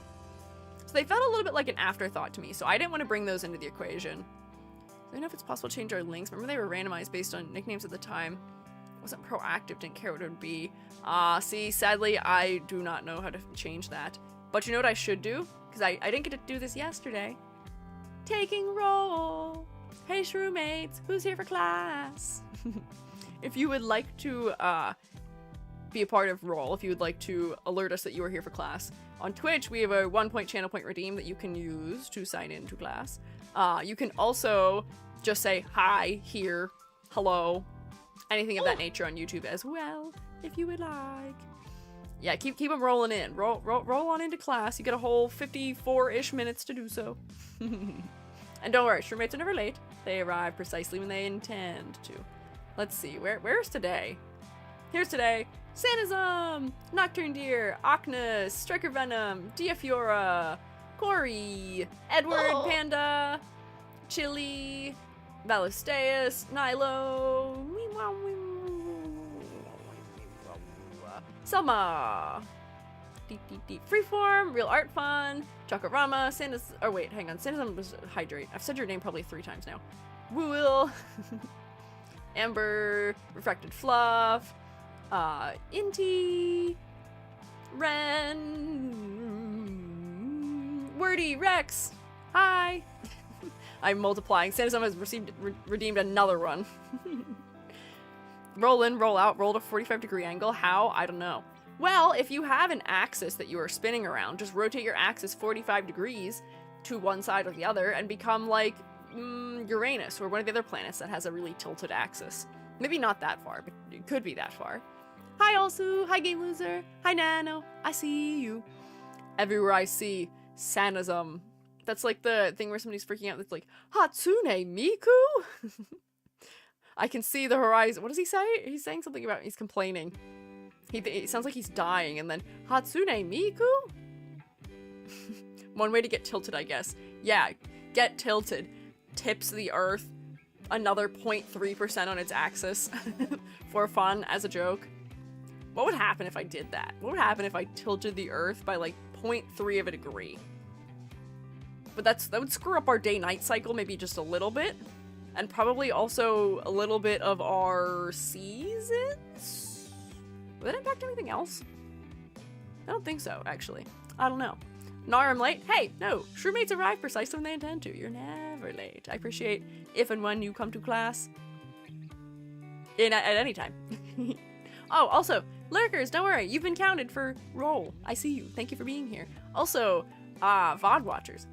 So they felt a little bit like an afterthought to me, so I didn't want to bring those into the equation. I don't know if it's possible to change our links. Remember they were randomized based on nicknames at the time. Wasn't proactive, didn't care what it would be. See, sadly, I do not know how to change that. But you know what I should do? Because I didn't get to do this yesterday. Taking roll. Hey, shroommates, who's here for class? If you would like to be a part of roll, if you would like to alert us that you are here for class, on Twitch we have a 1-point channel point redeem that you can use to sign into class. You can also just say hi, here, hello, anything of that nature on YouTube as well, if you would like. Yeah, keep them rolling in. Roll on into class. You get a whole 54-ish minutes to do so. And don't worry, shroommates are never late. They arrive precisely when they intend to. Let's see, where's today? Here's today. Sanism, Nocturne Deer, Ocnus, Striker Venom, Diafiora, Corey, Edward, Panda, Chili, Valisteus, Nilo, Selma, Freeform, Real Art Fun, Chakarama, Sanis, oh wait, hang on, Sanism was Hydrate. I've said your name probably 3 times now. Wool, Amber, Refracted Fluff, Inti, Ren, Wordy, Rex, hi. I'm multiplying. Sanism has redeemed another one. Roll in, roll out, roll to 45-degree angle. How? I don't know. Well, if you have an axis that you are spinning around, just rotate your axis 45 degrees to one side or the other and become like Uranus or one of the other planets that has a really tilted axis. Maybe not that far, but it could be that far. Hi, Alsu. Hi, Game Loser. Hi, Nano. I see you. Everywhere I see Sanism. That's like the thing where somebody's freaking out. That's like, Hatsune Miku? I can see the horizon. What does he say? He's saying something about he's complaining. It sounds like he's dying, and then Hatsune Miku? One way to get tilted, I guess. Yeah, get tilted. Tips the Earth another 0.3% on its axis for fun, as a joke. What would happen if I did that? What would happen if I tilted the Earth by like 0.3 of a degree? But that would screw up our day-night cycle maybe just a little bit. And probably also a little bit of our seasons? Would that impact anything else? I don't think so, actually. I don't know. Nora, I'm late? Hey, no. Shroommates arrive precisely when they intend to. You're never late. I appreciate if and when you come to class. At any time. Oh, also, lurkers, don't worry. You've been counted for roll. I see you. Thank you for being here. Also, VOD watchers.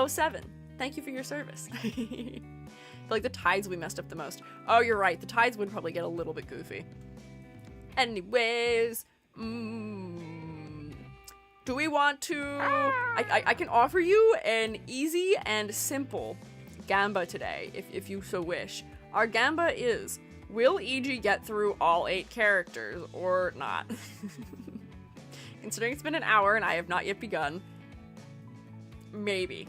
07. Thank you for your service. I feel like the tides we messed up the most. Oh, you're right. The tides would probably get a little bit goofy. Anyways, do we want to... I can offer you an easy and simple gamba today, if you so wish. Our gamba is, will EG get through all 8 characters or not? Considering it's been an hour and I have not yet begun, maybe.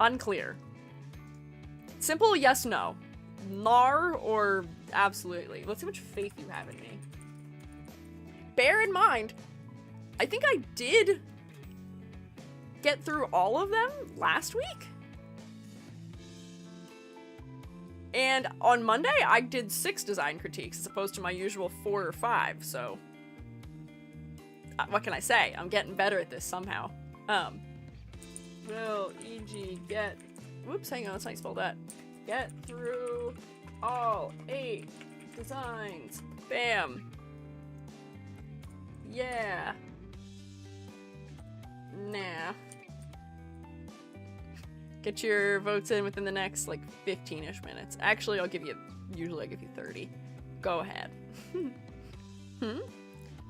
Unclear. Simple yes, no. Nar or absolutely. Let's see how much faith you have in me. Bear in mind, I think I did get through all of them last week. And on Monday, I did 6 design critiques as opposed to my usual 4 or 5, so... what can I say? I'm getting better at this somehow. Will EG get... Whoops, hang on, that's how you spell that. Get through all 8 designs. Bam. Yeah. Nah. Get your votes in within the next, like, 15-ish minutes. Actually, usually I give you 30. Go ahead.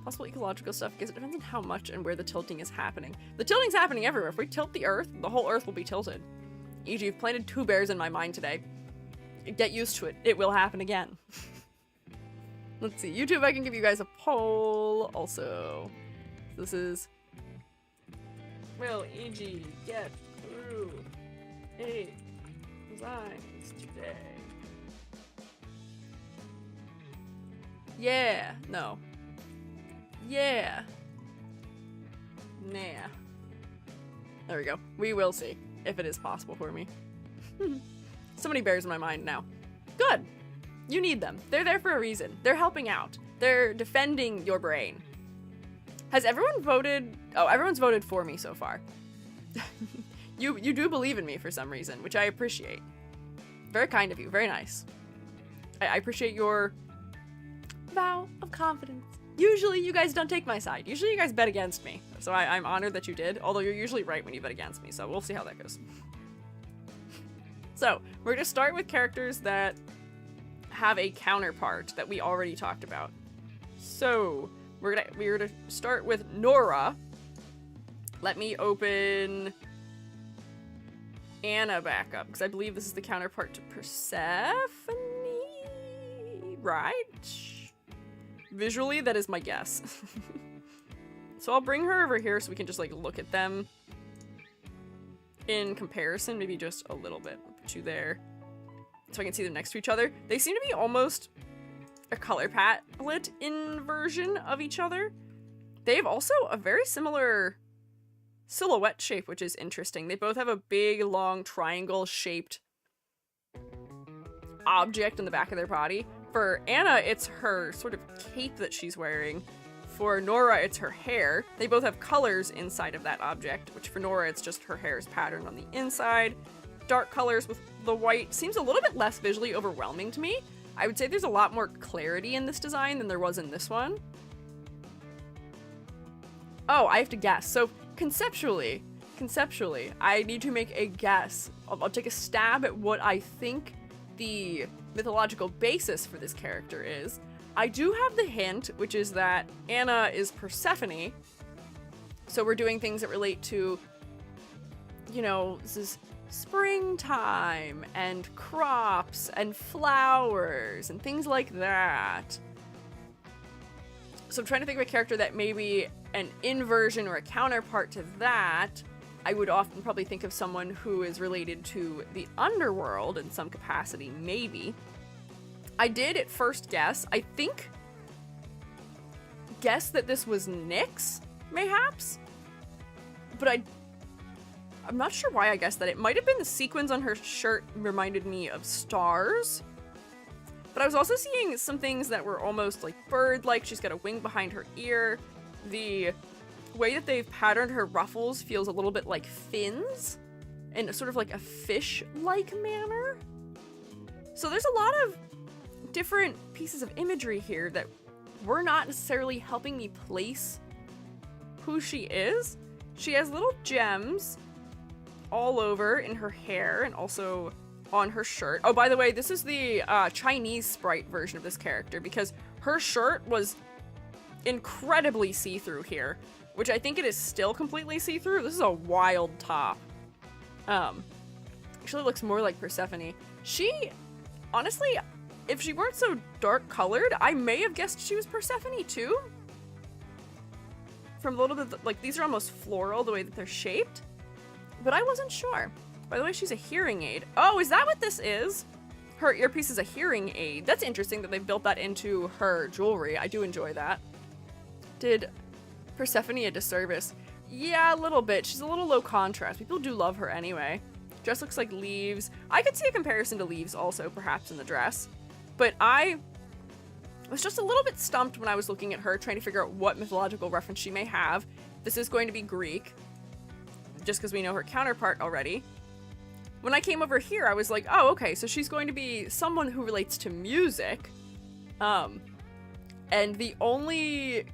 Possible ecological stuff, because it depends on how much and where the tilting is happening. The tilting's happening everywhere. If we tilt the Earth, the whole Earth will be tilted. E.g., you've planted 2 bears in my mind today. Get used to it. It will happen again. Let's see. YouTube, I can give you guys a poll. Also, this is... Will E.g. get through 8 designs today? Yeah. No. Yeah. Nah. There we go. We will see if it is possible for me. So many bears in my mind now. Good. You need them. They're there for a reason. They're helping out. They're defending your brain. Has everyone voted? Oh, everyone's voted for me so far. You do believe in me for some reason, which I appreciate. Very kind of you. Very nice. I appreciate your vow of confidence. Usually you guys don't take my side. Usually you guys bet against me. So I'm honored that you did, although you're usually right when you bet against me, so we'll see how that goes. So, we're gonna start with characters that have a counterpart that we already talked about. So, we're gonna start with Nora. Let me open Anna back up, because I believe this is the counterpart to Persephone, right? Visually, that is my guess. So I'll bring her over here so we can just like look at them in comparison, maybe just a little bit. I'll put you there so I can see them next to each other. They seem to be almost a color palette inversion of each other. They have also a very similar silhouette shape, which is interesting. They both have a big, long, triangle-shaped object in the back of their body. For Anna, it's her sort of cape that she's wearing. For Nora, it's her hair. They both have colors inside of that object, which for Nora, it's just her hair is patterned on the inside. Dark colors with the white seems a little bit less visually overwhelming to me. I would say there's a lot more clarity in this design than there was in this one. Oh, I have to guess. So conceptually, I need to make a guess. I'll take a stab at what I think the mythological basis for this character is. I do have the hint, which is that Anna is Persephone. So we're doing things that relate to, you know, this is springtime and crops and flowers and things like that. So I'm trying to think of a character that may be an inversion or a counterpart to that. I would often probably think of someone who is related to the underworld in some capacity, maybe. I did at first guess, guess that this was Nyx, mayhaps? But I'm not sure why I guessed that. It might have been the sequins on her shirt reminded me of stars. But I was also seeing some things that were almost like bird-like. She's got a wing behind her ear. The way that they've patterned her ruffles feels a little bit like fins in sort of like a fish-like manner. So there's a lot of different pieces of imagery here that were not necessarily helping me place who she is. She has little gems all over in her hair and also on her shirt. Oh, by the way, this is the Chinese sprite version of this character because her shirt was incredibly see-through here, which I think it is still completely see-through. This is a wild top. Actually looks more like Persephone. She, honestly, if she weren't so dark colored, I may have guessed she was Persephone too. From a little bit, like these are almost floral the way that they're shaped, but I wasn't sure. By the way, she's a hearing aid. Oh, is that what this is? Her earpiece is a hearing aid. That's interesting that they've built that into her jewelry. I do enjoy that. Did Persephone a disservice? Yeah, a little bit. She's a little low contrast. People do love her anyway. Dress looks like leaves. I could see a comparison to leaves also, perhaps, in the dress. But I was just a little bit stumped when I was looking at her, trying to figure out what mythological reference she may have. This is going to be Greek, just because we know her counterpart already. When I came over here, I was like, oh, okay, so she's going to be someone who relates to music. And the only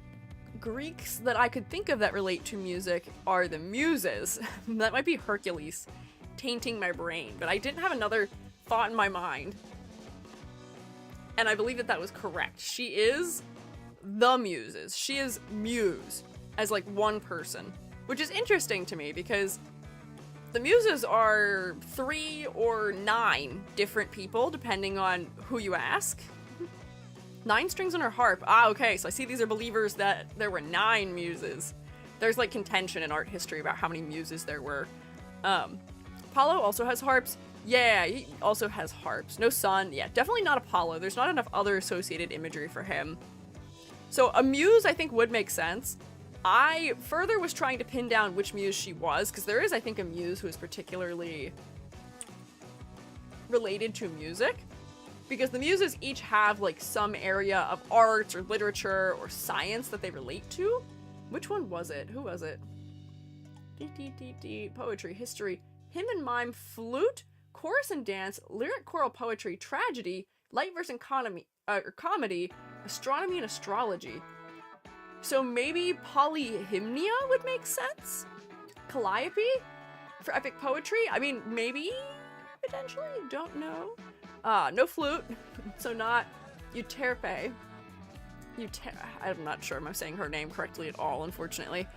Greeks that I could think of that relate to music are the Muses. That might be Hercules tainting my brain, but I didn't have another thought in my mind. And I believe that that was correct. She is the Muses. She is Muse as like one person, which is interesting to me because the Muses are 3 or 9 different people depending on who you ask. 9 strings on her harp. Ah, okay, so I see these are believers that there were 9 Muses. There's like contention in art history about how many Muses there were. Apollo also has harps. Yeah, he also has harps. No sun. Yeah, definitely not Apollo. There's not enough other associated imagery for him. So a muse, I think, would make sense. I further was trying to pin down which muse she was, because there is, I think, a muse who is particularly related to music, because the muses each have like some area of arts or literature or science that they relate to. Which one was it? Who was it? Poetry, history, hymn and mime, flute, chorus and dance, lyric choral poetry, tragedy, light verse and comedy, astronomy and astrology. So maybe polyhymnia would make sense? Calliope for epic poetry? I mean, maybe, potentially, don't know. No flute, so not Euterpe. I'm not sure if I'm saying her name correctly at all, unfortunately.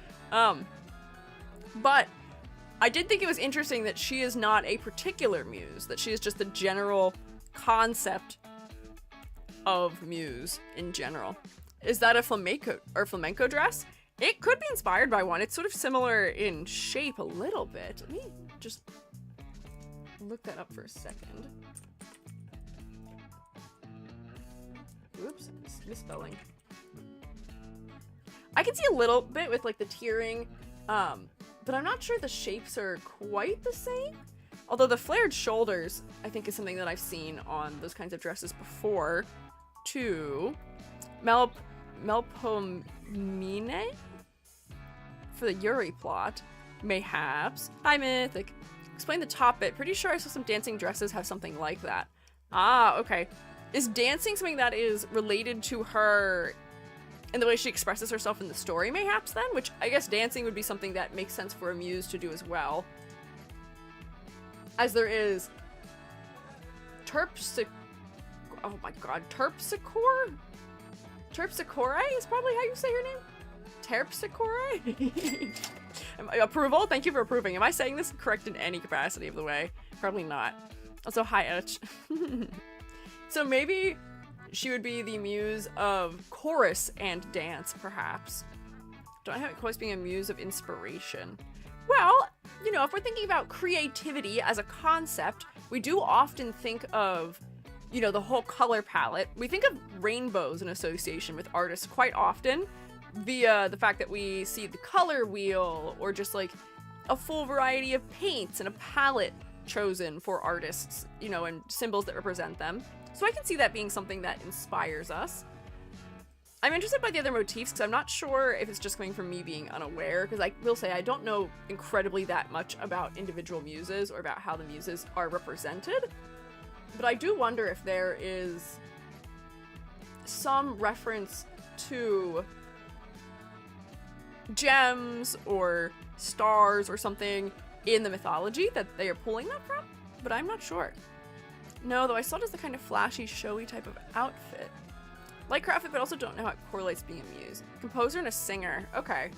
But I did think it was interesting that she is not a particular muse, that she is just the general concept of muse in general. Is that a flamenco dress? It could be inspired by one. It's sort of similar in shape a little bit. Let me just look that up for a second. Oops, misspelling. I can see a little bit with like the tiering, but I'm not sure the shapes are quite the same. Although the flared shoulders, I think, is something that I've seen on those kinds of dresses before, too. Melpomene? For the Yuri plot, mayhaps. Hi, Mythic. Explain the top bit. Pretty sure I saw some dancing dresses have something like that. Ah, okay. Is dancing something that is related to her and the way she expresses herself in the story, mayhaps, then? Which, I guess dancing would be something that makes sense for a muse to do as well. As there is Terpsichore is probably how you say her name? Terpsichore? Approval? Thank you for approving. Am I saying this correct in any capacity of the way? Probably not. Also, hi, Etch. So maybe she would be the muse of chorus and dance, perhaps. Don't have it quite being a muse of inspiration. Well, you know, if we're thinking about creativity as a concept, we do often think of, you know, the whole color palette. We think of rainbows in association with artists quite often via the fact that we see the color wheel or just like a full variety of paints and a palette chosen for artists, you know, and symbols that represent them. So I can see that being something that inspires us. I'm interested by the other motifs because I'm not sure if it's just coming from me being unaware, because I will say I don't know incredibly that much about individual muses or about how the muses are represented. But I do wonder if there is some reference to gems or stars or something in the mythology that they are pulling that from, but I'm not sure. No, though I saw it as the kind of flashy, showy type of outfit. Like craft it, but also don't know how it correlates being a muse. Composer and a singer. Okay.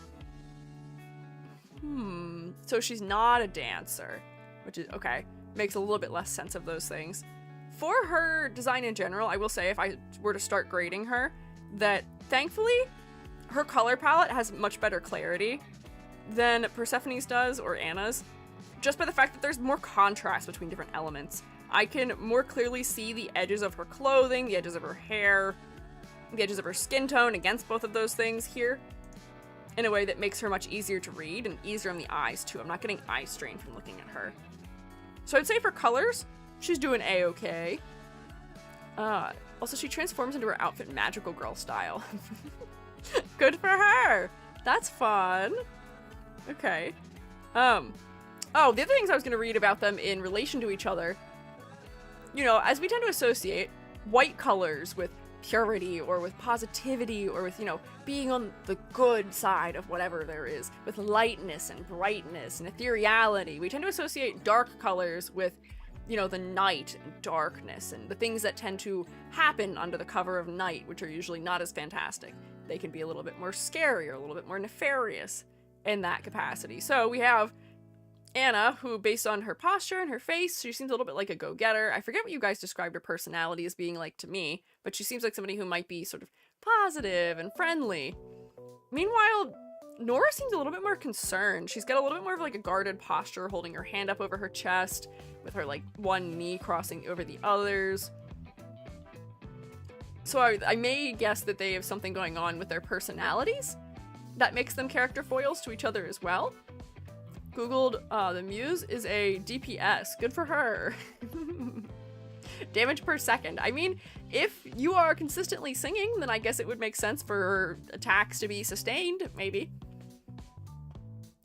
So she's not a dancer, which is okay. Makes a little bit less sense of those things. For her design in general, I will say if I were to start grading her, that thankfully her color palette has much better clarity than Persephone's does or Anna's, just by the fact that there's more contrast between different elements. I can more clearly see the edges of her clothing, the edges of her hair, the edges of her skin tone against both of those things here in a way that makes her much easier to read and easier on the eyes too. I'm not getting eye strain from looking at her. So I'd say for colors, she's doing A-okay. Also, she transforms into her outfit magical girl style. Good for her! That's fun. Okay. Oh, the other things I was going to read about them in relation to each other, you know, as we tend to associate white colors with purity or with positivity or with, you know, being on the good side of whatever there is, with lightness and brightness and ethereality, we tend to associate dark colors with, you know, the night and darkness and the things that tend to happen under the cover of night, which are usually not as fantastic. They can be a little bit more scary or a little bit more nefarious in that capacity. So we have Anna, who, based on her posture and her face, she seems a little bit like a go-getter. I forget what you guys described her personality as being like to me, but she seems like somebody who might be sort of positive and friendly. Meanwhile, Nora seems a little bit more concerned. She's got a little bit more of like a guarded posture, holding her hand up over her chest, with her like one knee crossing over the others. So I may guess that they have something going on with their personalities that makes them character foils to each other as well. Googled, the muse is a DPS. Good for her. Damage per second. I mean, if you are consistently singing, then I guess it would make sense for attacks to be sustained, maybe.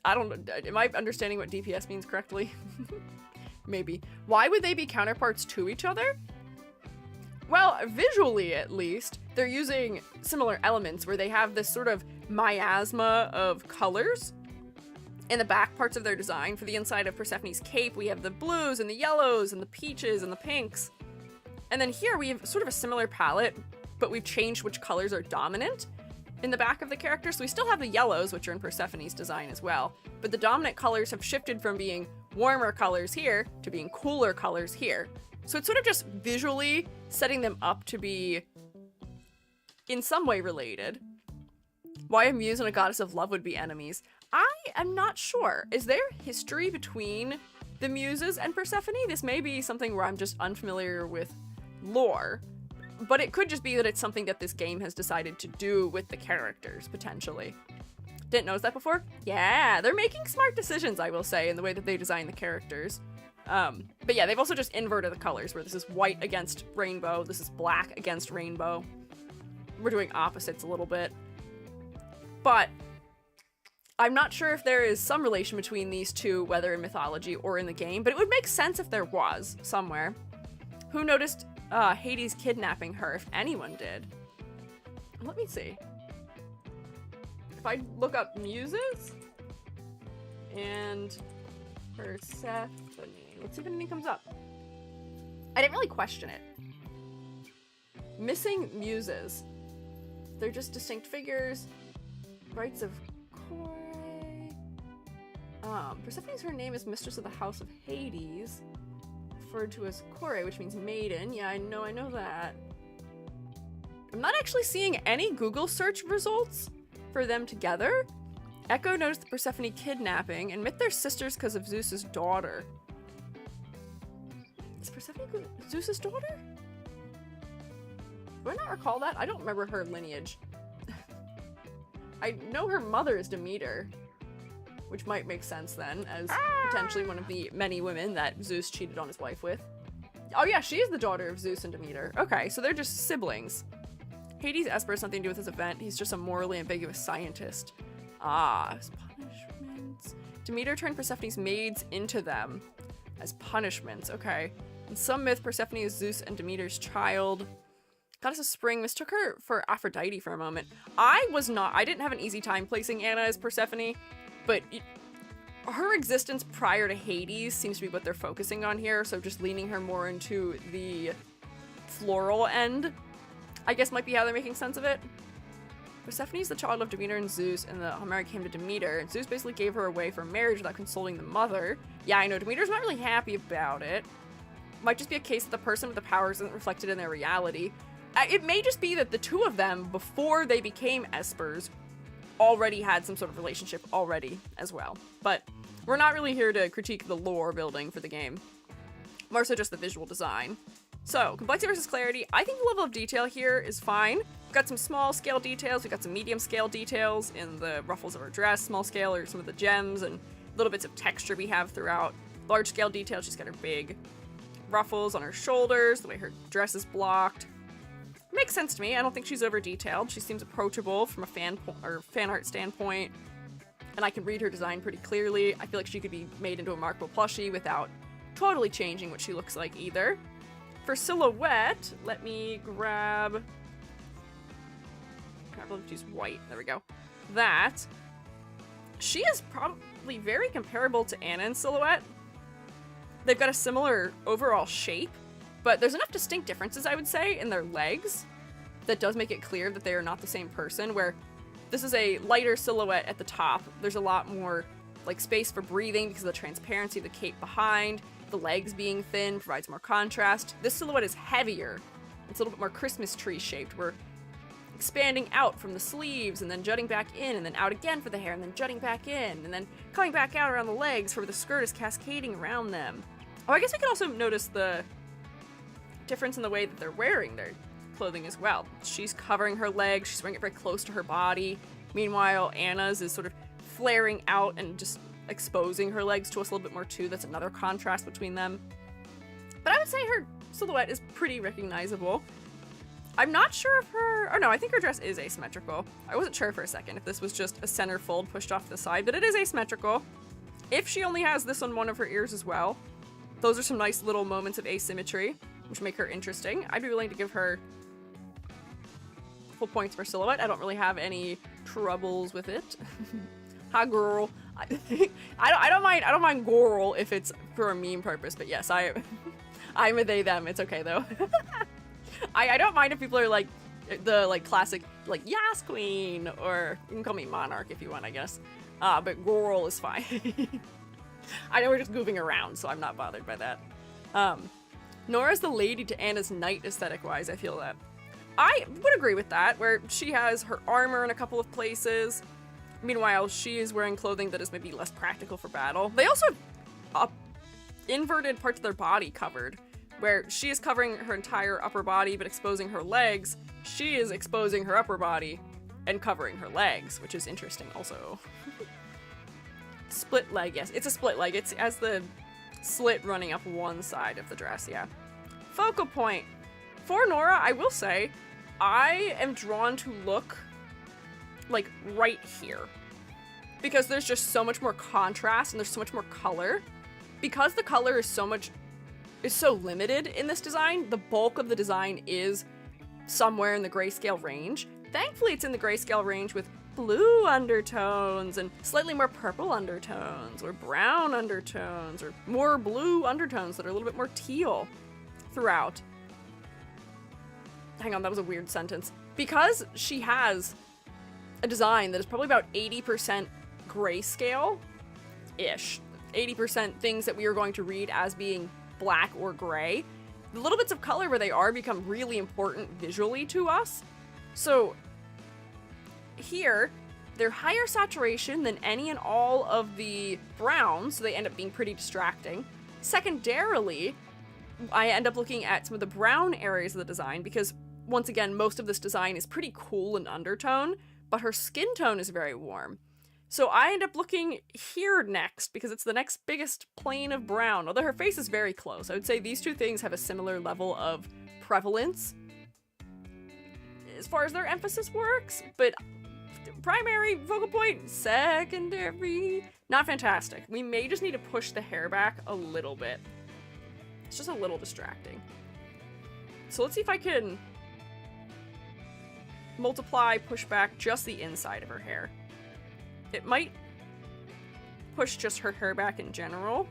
I don't know. Am I understanding what DPS means correctly? Maybe. Why would they be counterparts to each other? Well, visually at least, they're using similar elements where they have this sort of miasma of colors in the back parts of their design. For the inside of Persephone's cape, we have the blues and the yellows and the peaches and the pinks. And then here we have sort of a similar palette, but we've changed which colors are dominant in the back of the character. So we still have the yellows, which are in Persephone's design as well, but the dominant colors have shifted from being warmer colors here to being cooler colors here. So it's sort of just visually setting them up to be in some way related. Why a muse and a goddess of love would be enemies? I am not sure. Is there history between the muses and Persephone? This may be something where I'm just unfamiliar with lore, but it could just be that it's something that this game has decided to do with the characters, potentially. Didn't notice that before? Yeah, they're making smart decisions, I will say, in the way that they design the characters. But yeah, they've also just inverted the colors, where this is white against rainbow, this is black against rainbow. We're doing opposites a little bit. But I'm not sure if there is some relation between these two, whether in mythology or in the game, but it would make sense if there was, somewhere. Who noticed Hades kidnapping her, if anyone did? Let me see. If I look up muses and Persephone, let's see if anything comes up. I didn't really question it. Missing muses. They're just distinct figures. Rites of Kore. Persephone's her name is Mistress of the House of Hades, referred to as Kore, which means maiden. Yeah, I know that. I'm not actually seeing any Google search results for them together. Echo noticed the Persephone kidnapping and met their sisters because of Zeus's daughter. Is Persephone Zeus's daughter? Do I not recall that? I don't remember her lineage. I know her mother is Demeter, which might make sense then, as potentially one of the many women that Zeus cheated on his wife with. Oh yeah, she is the daughter of Zeus and Demeter. Okay, so they're just siblings. Hades' Esper has nothing to do with this event. He's just a morally ambiguous scientist. As punishments. Demeter turned Persephone's maids into them as punishments. Okay. In some myth, Persephone is Zeus and Demeter's child. Goddess of Spring mistook her for Aphrodite for a moment. I didn't have an easy time placing Anna as Persephone, but her existence prior to Hades seems to be what they're focusing on here, so just leaning her more into the floral end, I guess, might be how they're making sense of it. Persephone is the child of Demeter and Zeus, and the Homeric came to Demeter, and Zeus basically gave her away for marriage without consulting the mother. Yeah, I know, Demeter's not really happy about it. Might just be a case that the person with the powers isn't reflected in their reality. It may just be that the two of them, before they became Espers, already had some sort of relationship already as well. But we're not really here to critique the lore building for the game. More so just the visual design. So, complexity versus clarity. I think the level of detail here is fine. We've got some small scale details, we've got some medium scale details in the ruffles of her dress, small scale are some of the gems, and little bits of texture we have throughout. Large scale detail, she's got her big ruffles on her shoulders, the way her dress is blocked. Makes sense to me. I don't think she's over detailed. She seems approachable from a fan art standpoint, and I can read her design pretty clearly. I feel like she could be made into a markable plushie without totally changing what she looks like either. For silhouette, let me grab... I believe she's white. There we go. That. She is probably very comparable to Anna in silhouette. They've got a similar overall shape, but there's enough distinct differences, I would say, in their legs that does make it clear that they are not the same person, where this is a lighter silhouette at the top. There's a lot more like space for breathing because of the transparency of the cape behind. The legs being thin provides more contrast. This silhouette is heavier. It's a little bit more Christmas tree shaped. We're expanding out from the sleeves and then jutting back in and then out again for the hair and then jutting back in and then coming back out around the legs where the skirt is cascading around them. Oh, I guess we can also notice the difference in the way that they're wearing their clothing as well. She's covering her legs, she's wearing it very close to her body. Meanwhile, Anna's is sort of flaring out and just exposing her legs to us a little bit more too. That's another contrast between them. But I would say her silhouette is pretty recognizable. I'm not sure if her... Oh no, I think her dress is asymmetrical. I wasn't sure for a second if this was just a center fold pushed off to the side, but it is asymmetrical. If she only has this on one of her ears as well, those are some nice little moments of asymmetry, which make her interesting. I'd be willing to give her full points for silhouette. I don't really have any troubles with it. Hi, girl. I don't mind girl if it's for a meme purpose, but yes, I'm a they them. It's okay though. I don't mind if people are like the like classic like yes queen, or you can call me monarch if you want, I guess. But girl is fine. I know we're just moving around, so I'm not bothered by that. Nora's the lady to Anna's knight aesthetic wise. I feel that. I would agree with that, where she has her armor in a couple of places. Meanwhile, she is wearing clothing that is maybe less practical for battle. They also have inverted parts of their body covered, where she is covering her entire upper body but exposing her legs. She is exposing her upper body and covering her legs, which is interesting also. Split leg, yes. It's a split leg. It has the slit running up one side of the dress, yeah. Focal point. For Nora, I will say, I am drawn to look like right here, because there's just so much more contrast and there's so much more color. Because the color is so limited in this design, the bulk of the design is somewhere in the grayscale range. Thankfully, it's in the grayscale range with blue undertones and slightly more purple undertones or brown undertones or more blue undertones that are a little bit more teal throughout. Hang on, that was a weird sentence. Because she has a design that is probably about 80% grayscale-ish, 80% things that we are going to read as being black or gray, the little bits of color where they are become really important visually to us. So here, they're higher saturation than any and all of the browns, so they end up being pretty distracting. Secondarily, I end up looking at some of the brown areas of the design because, once again, most of this design is pretty cool in undertone, but her skin tone is very warm. So I end up looking here next because it's the next biggest plane of brown, although her face is very close. I would say these two things have a similar level of prevalence as far as their emphasis works, but primary focal point, secondary, not fantastic. We may just need to push the hair back a little bit. It's just a little distracting. So let's see if I can multiply, push back just the inside of her hair. It might push just her hair back in general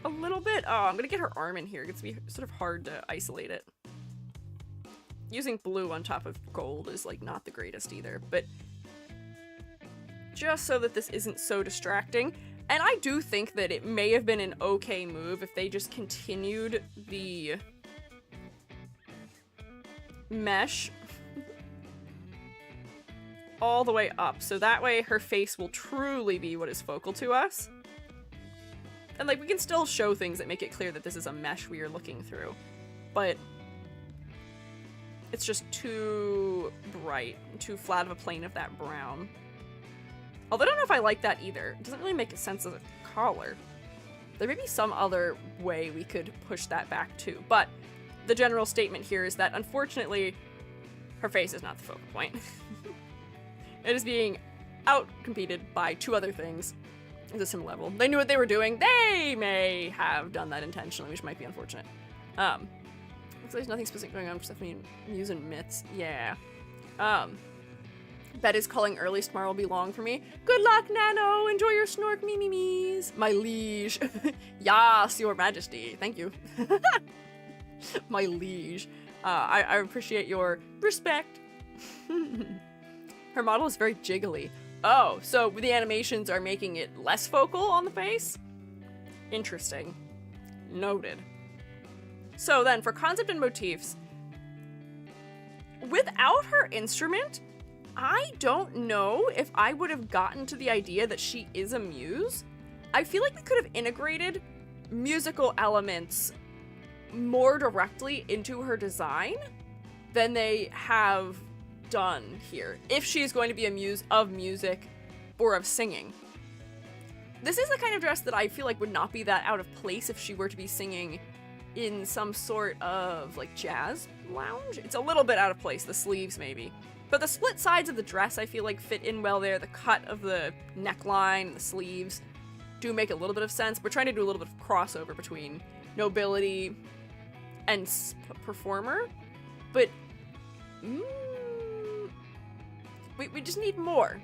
a little bit. Oh, I'm gonna get her arm in here. It's gonna be sort of hard to isolate it. Using blue on top of gold is like not the greatest either, but just so that this isn't so distracting. And I do think that it may have been an okay move if they just continued the mesh all the way up, so that way her face will truly be what is focal to us. And like, we can still show things that make it clear that this is a mesh we are looking through, but it's just too bright, too flat of a plane of that brown. Although I don't know if I like that either. It doesn't really make sense as a collar. There may be some other way we could push that back too, but the general statement here is that unfortunately her face is not the focal point. It is being out-competed by two other things at the same level. They knew what they were doing. They may have done that intentionally, which might be unfortunate. Looks like there's nothing specific going on for Stephanie Muse and Mitts. Yeah. Bet is calling early tomorrow will be long for me. Good luck, Nano! Enjoy your snork, me-me-me's. My liege. Yas, your majesty. Thank you. My liege. I appreciate your respect. Her model is very jiggly. Oh, so the animations are making it less focal on the face? Interesting. Noted. So then, for concept and motifs, without her instrument, I don't know if I would have gotten to the idea that she is a muse. I feel like we could have integrated musical elements more directly into her design than they have done here, if she's going to be a muse of music or of singing. This is the kind of dress that I feel like would not be that out of place if she were to be singing in some sort of like jazz lounge. It's a little bit out of place, the sleeves maybe. But the split sides of the dress I feel like fit in well there. The cut of the neckline, the sleeves do make a little bit of sense. We're trying to do a little bit of crossover between nobility and performer. But we just need more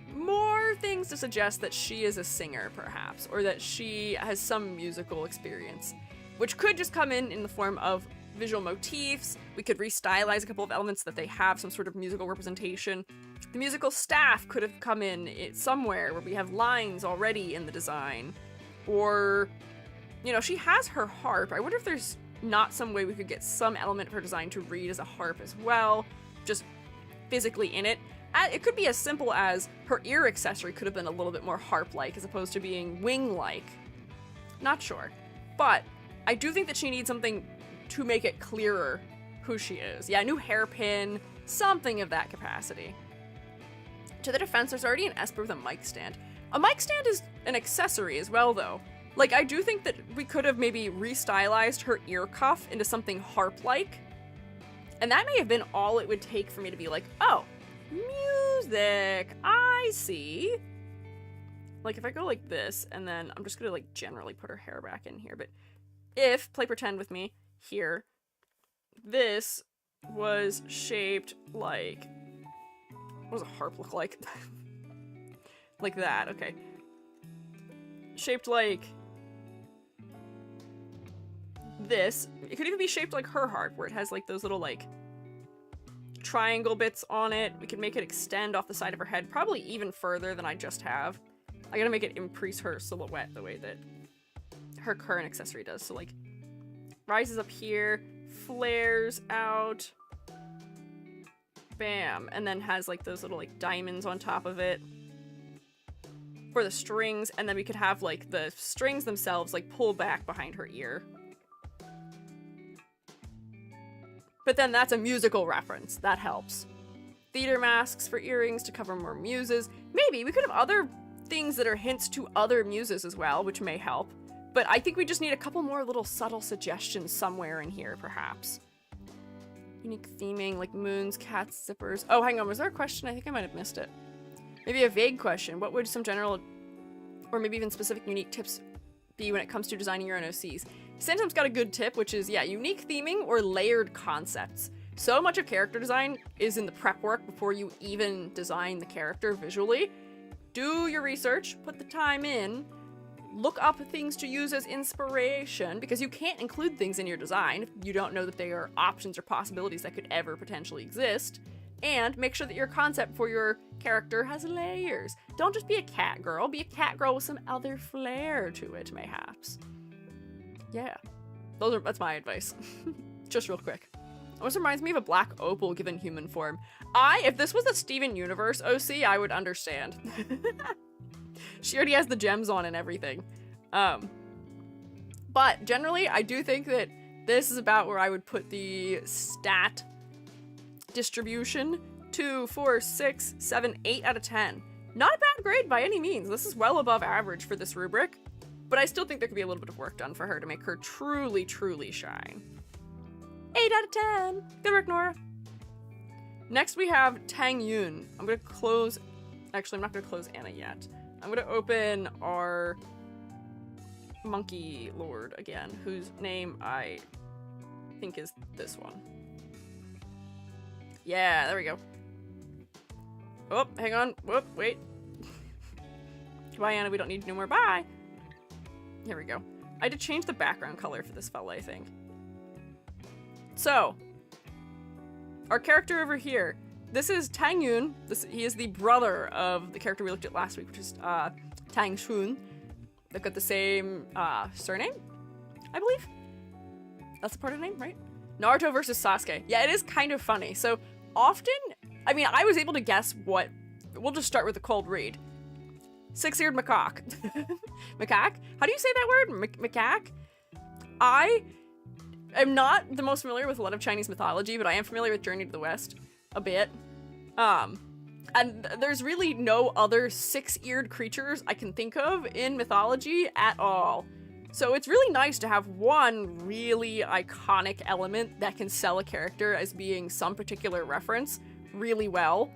things to suggest that she is a singer, perhaps, or that she has some musical experience, which could just come in the form of visual motifs. We could restylize a couple of elements that they have some sort of musical representation. The musical staff could have come in somewhere where we have lines already in the design, or, you know, she has her harp. I wonder if there's not some way we could get some element of her design to read as a harp as well, just physically in it. It could be as simple as her ear accessory could have been a little bit more harp-like as opposed to being wing-like. Not sure. But I do think that she needs something to make it clearer who she is. Yeah, a new hairpin, something of that capacity. To the defense, there's already an Esper with a mic stand. A mic stand is an accessory as well, though. Like, I do think that we could have maybe restylized her ear cuff into something harp-like. And that may have been all it would take for me to be like, oh, music, I see. Like, if I go like this, and then I'm just gonna, like, generally put her hair back in here, but if, play pretend with me, here, this was shaped like, what does a harp look like? Like that, okay. Shaped like this. It could even be shaped like her harp, where it has like those little like triangle bits on it. We could make it extend off the side of her head, probably even further than I just have. I gotta make it increase her silhouette the way that her current accessory does. So like, rises up here, flares out, bam, and then has like those little like diamonds on top of it for the strings, and then we could have like the strings themselves like pull back behind her ear. But then that's a musical reference. That helps. Theater masks for earrings to cover more muses. Maybe we could have other things that are hints to other muses as well, which may help. But I think we just need a couple more little subtle suggestions somewhere in here, perhaps. Unique theming, like moons, cats, zippers. Oh, hang on, was there a question? I think I might have missed it. Maybe a vague question. What would some general, or maybe even specific unique tips be when it comes to designing your own OCs? Santom's got a good tip, which is, yeah, unique theming or layered concepts. So much of character design is in the prep work before you even design the character visually. Do your research, put the time in, look up things to use as inspiration, because you can't include things in your design if you don't know that they are options or possibilities that could ever potentially exist. And make sure that your concept for your character has layers. Don't just be a cat girl, be a cat girl with some other flair to it, mayhaps. Yeah, that's my advice. Just real quick. Almost reminds me of a black opal given human form. If this was a Steven Universe OC, I would understand. She already has the gems on and everything. But generally, I do think that this is about where I would put the stat distribution. 2, 4, 6, 7, 8 out of 10. Not a bad grade by any means. This is well above average for this rubric. But I still think there could be a little bit of work done for her to make her truly, truly shine. 8 out of 10. Good work, Nora. Next we have Tang Yun. I'm going to close... Actually, I'm not going to close Anna yet. I'm going to open our monkey lord again, whose name I think is this one. Yeah, there we go. Oh, hang on. Whoop, wait. Goodbye, Anna. We don't need to do more. Bye. Here we go. I had to change the background color for this fella, I think. So, our character over here. This is Tang Yun. He is the brother of the character we looked at last week, which is Fang Shun. They've got the same surname, I believe. That's the part of the name, right? Naruto versus Sasuke. Yeah, it is kind of funny. So often, I mean, I was able to guess what. We'll just start with a cold read. Six-eared macaque. Macaque? How do you say that word? Macaque? I am not the most familiar with a lot of Chinese mythology, but I am familiar with Journey to the West a bit. And there's really no other six-eared creatures I can think of in mythology at all. So it's really nice to have one really iconic element that can sell a character as being some particular reference really well.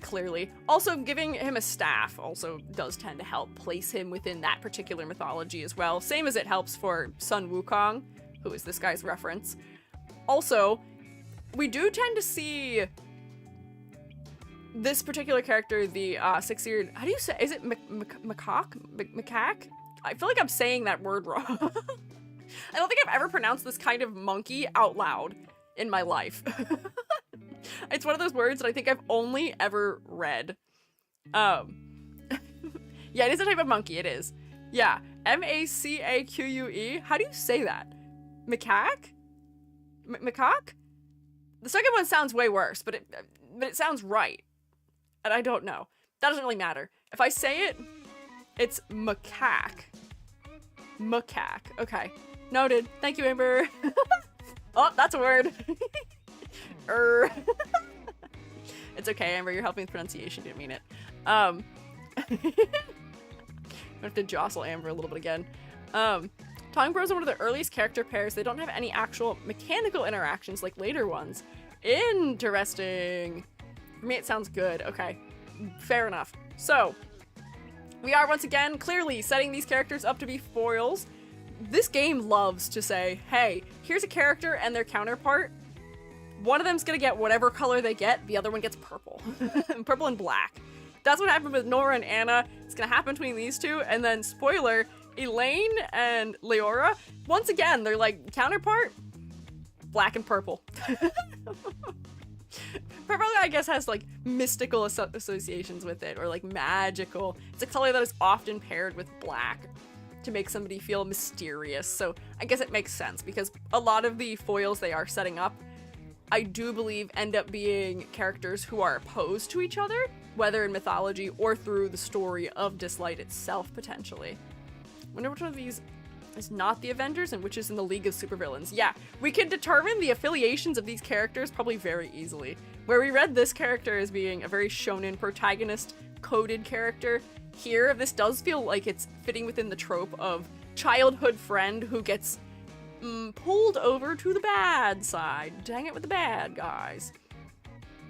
Clearly. Also, giving him a staff also does tend to help place him within that particular mythology as well. Same as it helps for Sun Wukong, who is this guy's reference. Also, we do tend to see this particular character, the six-eared... How do you say? Is it macaque? Macaque? I feel like I'm saying that word wrong. I don't think I've ever pronounced this kind of monkey out loud in my life. It's one of those words that I think I've only ever read. Yeah, it is a type of monkey, it is. Yeah, M-A-C-A-Q-U-E. How do you say that? Macaque? Macaque? The second one sounds way worse, but it sounds right. And I don't know. That doesn't really matter. If I say it, it's macaque. Macaque. Okay. Noted. Thank you, Amber. Oh, that's a word. It's okay, Amber. You're helping with pronunciation. Didn't mean it. I have to jostle Amber a little bit again. Tong Bros are one of the earliest character pairs. They don't have any actual mechanical interactions like later ones. Interesting. For me, it sounds good. Okay. Fair enough. So, we are once again clearly setting these characters up to be foils. This game loves to say, hey, here's a character and their counterpart. One of them's gonna get whatever color they get, the other one gets purple. Purple and black. That's what happened with Nora and Anna. It's gonna happen between these two, and then, spoiler, Elaine and Leora, once again, they're like, counterpart, black and purple. Purple, I guess, has like mystical associations with it, or like magical. It's a color that is often paired with black to make somebody feel mysterious, so I guess it makes sense, because a lot of the foils they are setting up, I do believe, end up being characters who are opposed to each other, whether in mythology or through the story of Dislyte itself, potentially. Wonder which one of these is not the Avengers and which is in the League of Supervillains. Yeah, we can determine the affiliations of these characters probably very easily. Where we read this character as being a very shonen protagonist coded character, here this does feel like it's fitting within the trope of childhood friend who gets pulled over to the bad side, to hang out with the bad guys.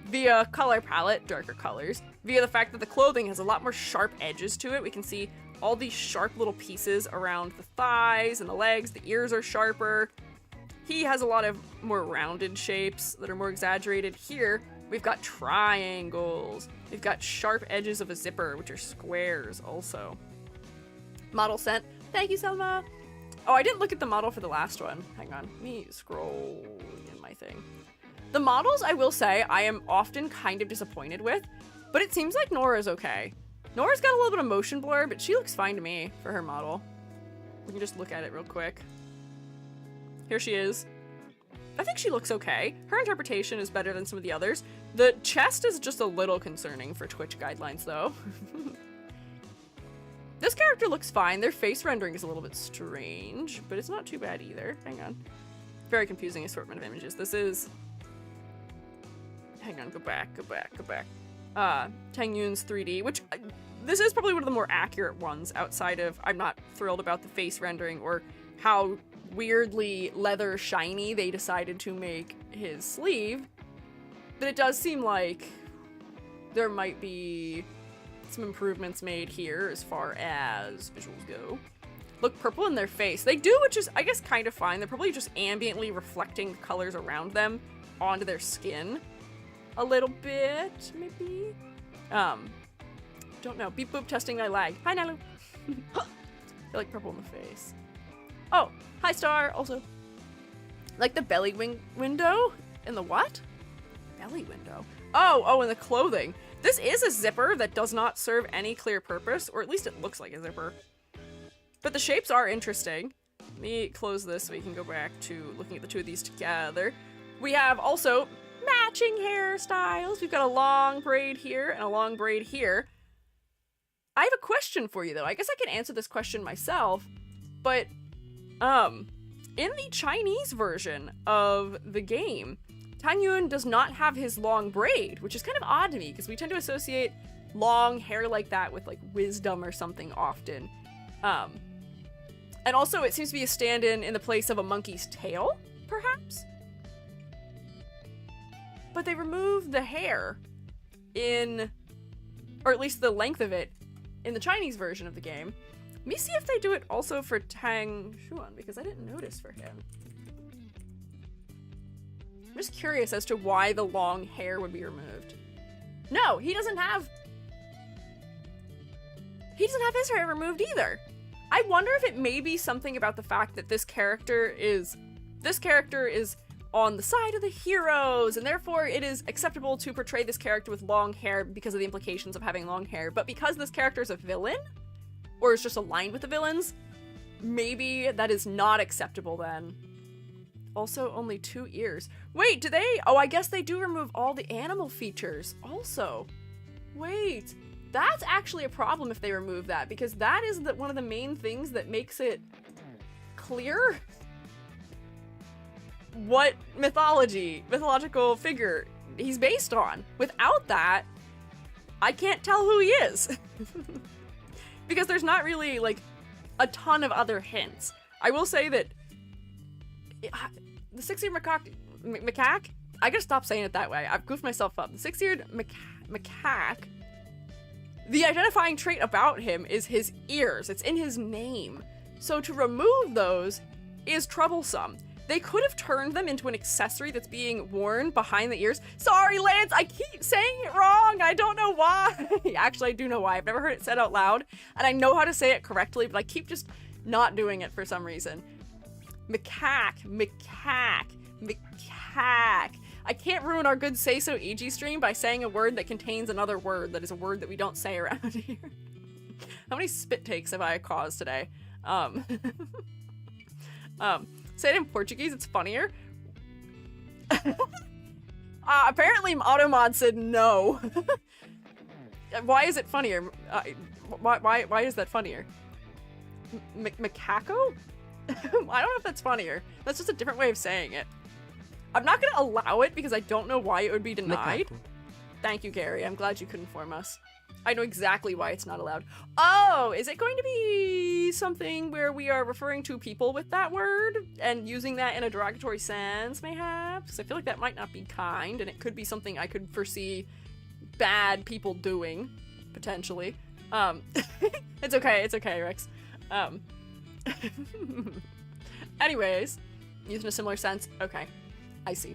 Via color palette, darker colors, via the fact that the clothing has a lot more sharp edges to it. We can see all these sharp little pieces around the thighs and the legs, the ears are sharper. He has a lot of more rounded shapes that are more exaggerated. Here, we've got triangles. We've got sharp edges of a zipper, which are squares also. Model sent. Thank you, Selma. Oh, I didn't look at the model for the last one. Hang on, let me scroll in my thing. The models, I will say, I am often kind of disappointed with, but it seems like Nora's okay. Nora's got a little bit of motion blur, but she looks fine to me for her model. We can just look at it real quick. Here she is. I think she looks okay. Her interpretation is better than some of the others. The chest is just a little concerning for Twitch guidelines, though. This character looks fine. Their face rendering is a little bit strange, but it's not too bad either. Hang on. Very confusing assortment of images. This is... Hang on, go back. Tang Yun's 3D, which... this is probably one of the more accurate ones outside of... I'm not thrilled about the face rendering or how weirdly leather shiny they decided to make his sleeve. But it does seem like there might be some improvements made here as far as visuals go. Look purple in their face. They do, which is, I guess, kind of fine. They're probably just ambiently reflecting the colors around them onto their skin. A little bit, maybe? Don't know. Beep boop testing my lag. Hi, Nalu. I feel like purple in the face. Oh, hi, Star, also. Like the belly window? In the what? Belly window? Oh, in the clothing. This is a zipper that does not serve any clear purpose, or at least it looks like a zipper. But the shapes are interesting. Let me close this so we can go back to looking at the two of these together. We have also matching hairstyles. We've got a long braid here and a long braid here. I have a question for you, though. I guess I can answer this question myself, but in the Chinese version of the game, Tang Yun does not have his long braid, which is kind of odd to me because we tend to associate long hair like that with like wisdom or something often. And also, it seems to be a stand-in in the place of a monkey's tail, perhaps? But they removed the hair in, or at least the length of it, in the Chinese version of the game. Let me see if they do it also for Tang Yun, because I didn't notice for him. I'm just curious as to why the long hair would be removed. No, he doesn't have his hair removed either. I wonder if it may be something about the fact that this character is on the side of the heroes, and therefore it is acceptable to portray this character with long hair because of the implications of having long hair. But because this character is a villain, or is just aligned with the villains, maybe that is not acceptable then. Also, only 2 ears. Wait, do they? Oh, I guess they do remove all the animal features also. Wait, that's actually a problem if they remove that, because that is one of the main things that makes it clear what mythological figure he's based on. Without that, I can't tell who he is. Because there's not really, like, a ton of other hints. I will say that the 6-eared macaque? I gotta stop saying it that way. I've goofed myself up. The 6-eared macaque, the identifying trait about him is his ears. It's in his name. So to remove those is troublesome. They could have turned them into an accessory that's being worn behind the ears. Sorry, Lance, I keep saying it wrong. I don't know why. Actually, I do know why. I've never heard it said out loud, and I know how to say it correctly, but I keep just not doing it for some reason. Macaque. I can't ruin our good Say So EG stream by saying a word that contains another word that is a word that we don't say around here. How many spit takes have I caused today? Say it in Portuguese, it's funnier. Apparently Automod said no. Why is it funnier? Why is that funnier? Macaco? I don't know if that's funnier. That's just a different way of saying it. I'm not gonna allow it because I don't know why it would be denied. Macaco. Thank you, Gary. I'm glad you could inform us. I know exactly why it's not allowed. Oh, is it going to be something where we are referring to people with that word and using that in a derogatory sense, mayhaps? I feel like that might not be kind, and it could be something I could foresee bad people doing, potentially. It's okay, Rex. Anyways, used in a similar sense. Okay, I see.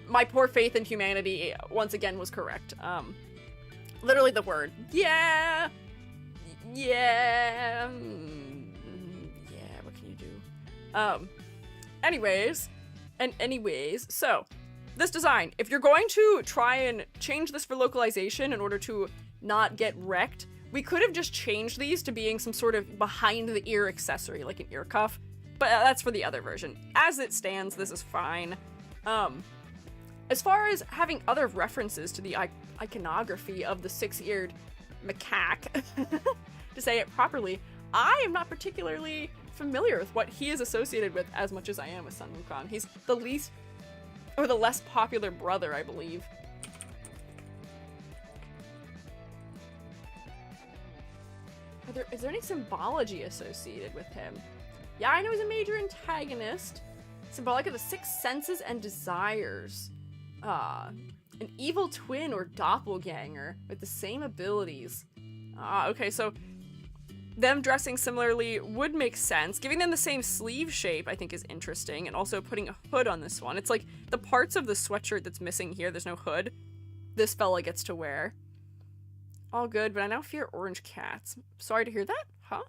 My poor faith in humanity once again was correct. Literally the word. Yeah, what can you do? Anyways, so, this design, if you're going to try and change this for localization in order to not get wrecked, we could have just changed these to being some sort of behind the ear accessory, like an ear cuff, but that's for the other version. As it stands, this is fine. As far as having other references to the iconography of the 6-eared macaque, to say it properly, I am not particularly familiar with what he is associated with as much as I am with Sun Wukong. He's the least, or the less popular brother, I believe. Is there any symbology associated with him? Yeah, I know he's a major antagonist. Symbolic of the 6 senses and desires. An evil twin or doppelganger with the same abilities. Okay, so them dressing similarly would make sense. Giving them the same sleeve shape, I think, is interesting, and also putting a hood on this one. It's like the parts of the sweatshirt that's missing here, there's no hood, this fella gets to wear. All good, but I now fear orange cats. Sorry to hear that, huh?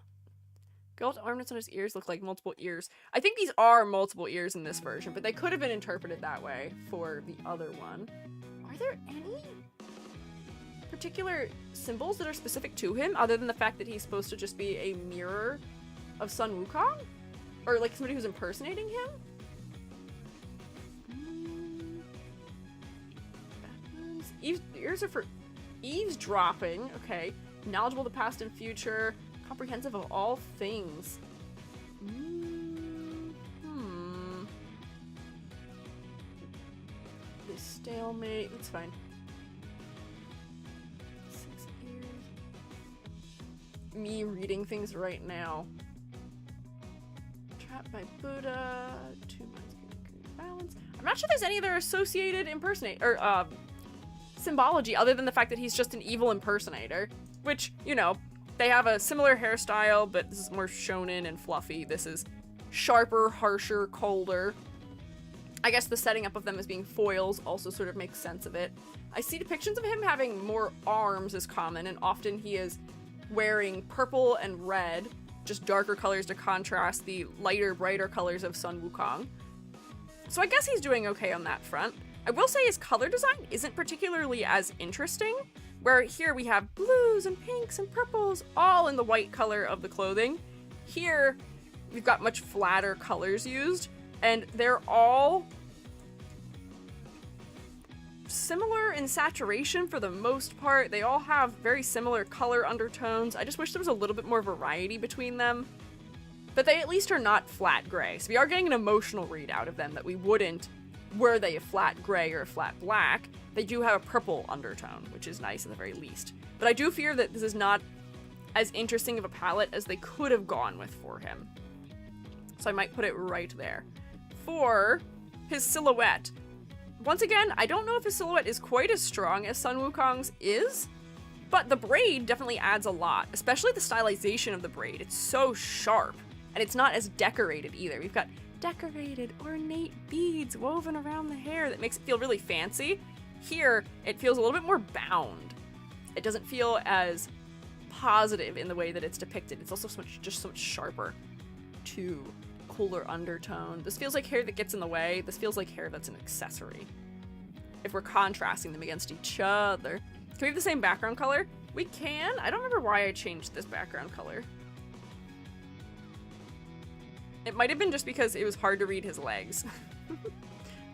Gold ornaments on his ears look like multiple ears. I think these are multiple ears in this version, but they could have been interpreted that way for the other one. Are there any particular symbols that are specific to him, other than the fact that he's supposed to just be a mirror of Sun Wukong? Or like somebody who's impersonating him? Ears are for eavesdropping, okay. Knowledgeable of the past and future. Comprehensive of all things. This stalemate. That's fine. 6 ears. Me reading things right now. Cat by Buddha. 2 minds balance. I'm not sure there's any other associated symbology other than the fact that he's just an evil impersonator. Which, you know, they have a similar hairstyle, but this is more shonen and fluffy. This is sharper, harsher, colder. I guess the setting up of them as being foils also sort of makes sense of it. I see depictions of him having more arms as common, and often he is wearing purple and red, just darker colors to contrast the lighter, brighter colors of Sun Wukong. So I guess he's doing okay on that front. I will say his color design isn't particularly as interesting, where here we have blues and pinks and purples all in the white color of the clothing. Here, we've got much flatter colors used, and they're all similar in saturation for the most part. They all have very similar color undertones. I just wish there was a little bit more variety between them. But they at least are not flat gray. So we are getting an emotional read out of them that we wouldn't were they a flat gray or a flat black. They do have a purple undertone, which is nice at the very least. But I do fear that this is not as interesting of a palette as they could have gone with for him. So I might put it right there. For his silhouette, once again, I don't know if his silhouette is quite as strong as Sun Wukong's is, but the braid definitely adds a lot, especially the stylization of the braid. It's so sharp, and it's not as decorated either. We've got decorated, ornate beads woven around the hair that makes it feel really fancy. Here, it feels a little bit more bound. It doesn't feel as positive in the way that it's depicted. It's also just so much sharper. Too cooler undertone. This feels like hair that gets in the way. This feels like hair that's an accessory. If we're contrasting them against each other. Can we have the same background color? We can. I don't remember why I changed this background color. It might have been just because it was hard to read his legs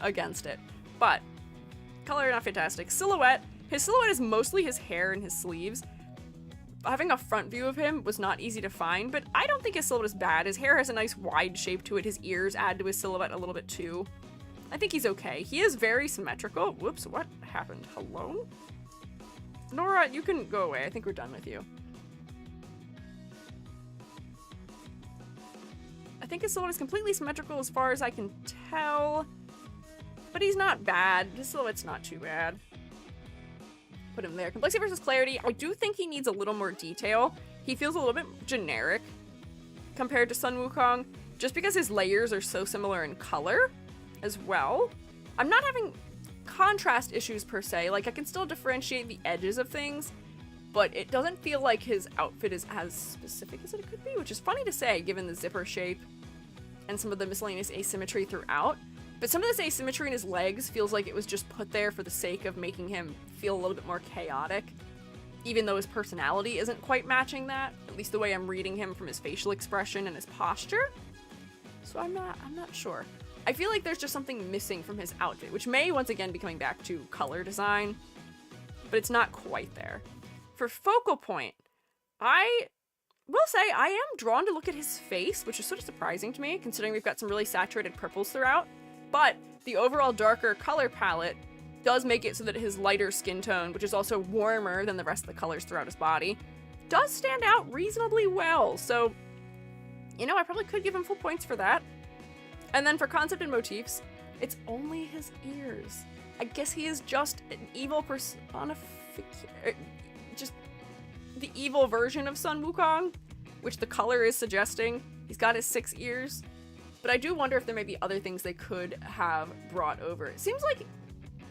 against it. But color not fantastic. Silhouette. His silhouette is mostly his hair and his sleeves. Having a front view of him was not easy to find, but I don't think his silhouette is bad. His hair has a nice wide shape to it. His ears add to his silhouette a little bit too. I think he's okay. He is very symmetrical. Whoops, what happened? Hello? Nora, you can go away. I think we're done with you. I think his silhouette is completely symmetrical as far as I can tell, but he's not bad. His silhouette's not too bad. Put him there. Complexity versus clarity. I do think he needs a little more detail. He feels a little bit generic compared to Sun Wukong, just because his layers are so similar in color as well. I'm not having contrast issues per se. Like, I can still differentiate the edges of things, but it doesn't feel like his outfit is as specific as it could be, which is funny to say given the zipper shape and some of the miscellaneous asymmetry throughout. But some of this asymmetry in his legs feels like it was just put there for the sake of making him feel a little bit more chaotic, even though his personality isn't quite matching that, at least the way I'm reading him from his facial expression and his posture. So I'm not sure. I feel like there's just something missing from his outfit, which may once again be coming back to color design, but it's not quite there. For focal point, I will say I am drawn to look at his face, which is sort of surprising to me, considering we've got some really saturated purples throughout. But the overall darker color palette does make it so that his lighter skin tone, which is also warmer than the rest of the colors throughout his body, does stand out reasonably well. So, you know, I probably could give him full points for that. And then for concept and motifs, it's only his ears. I guess he is just an evil just the evil version of Sun Wukong, which the color is suggesting. He's got his 6 ears. But I do wonder if there may be other things they could have brought over. It seems like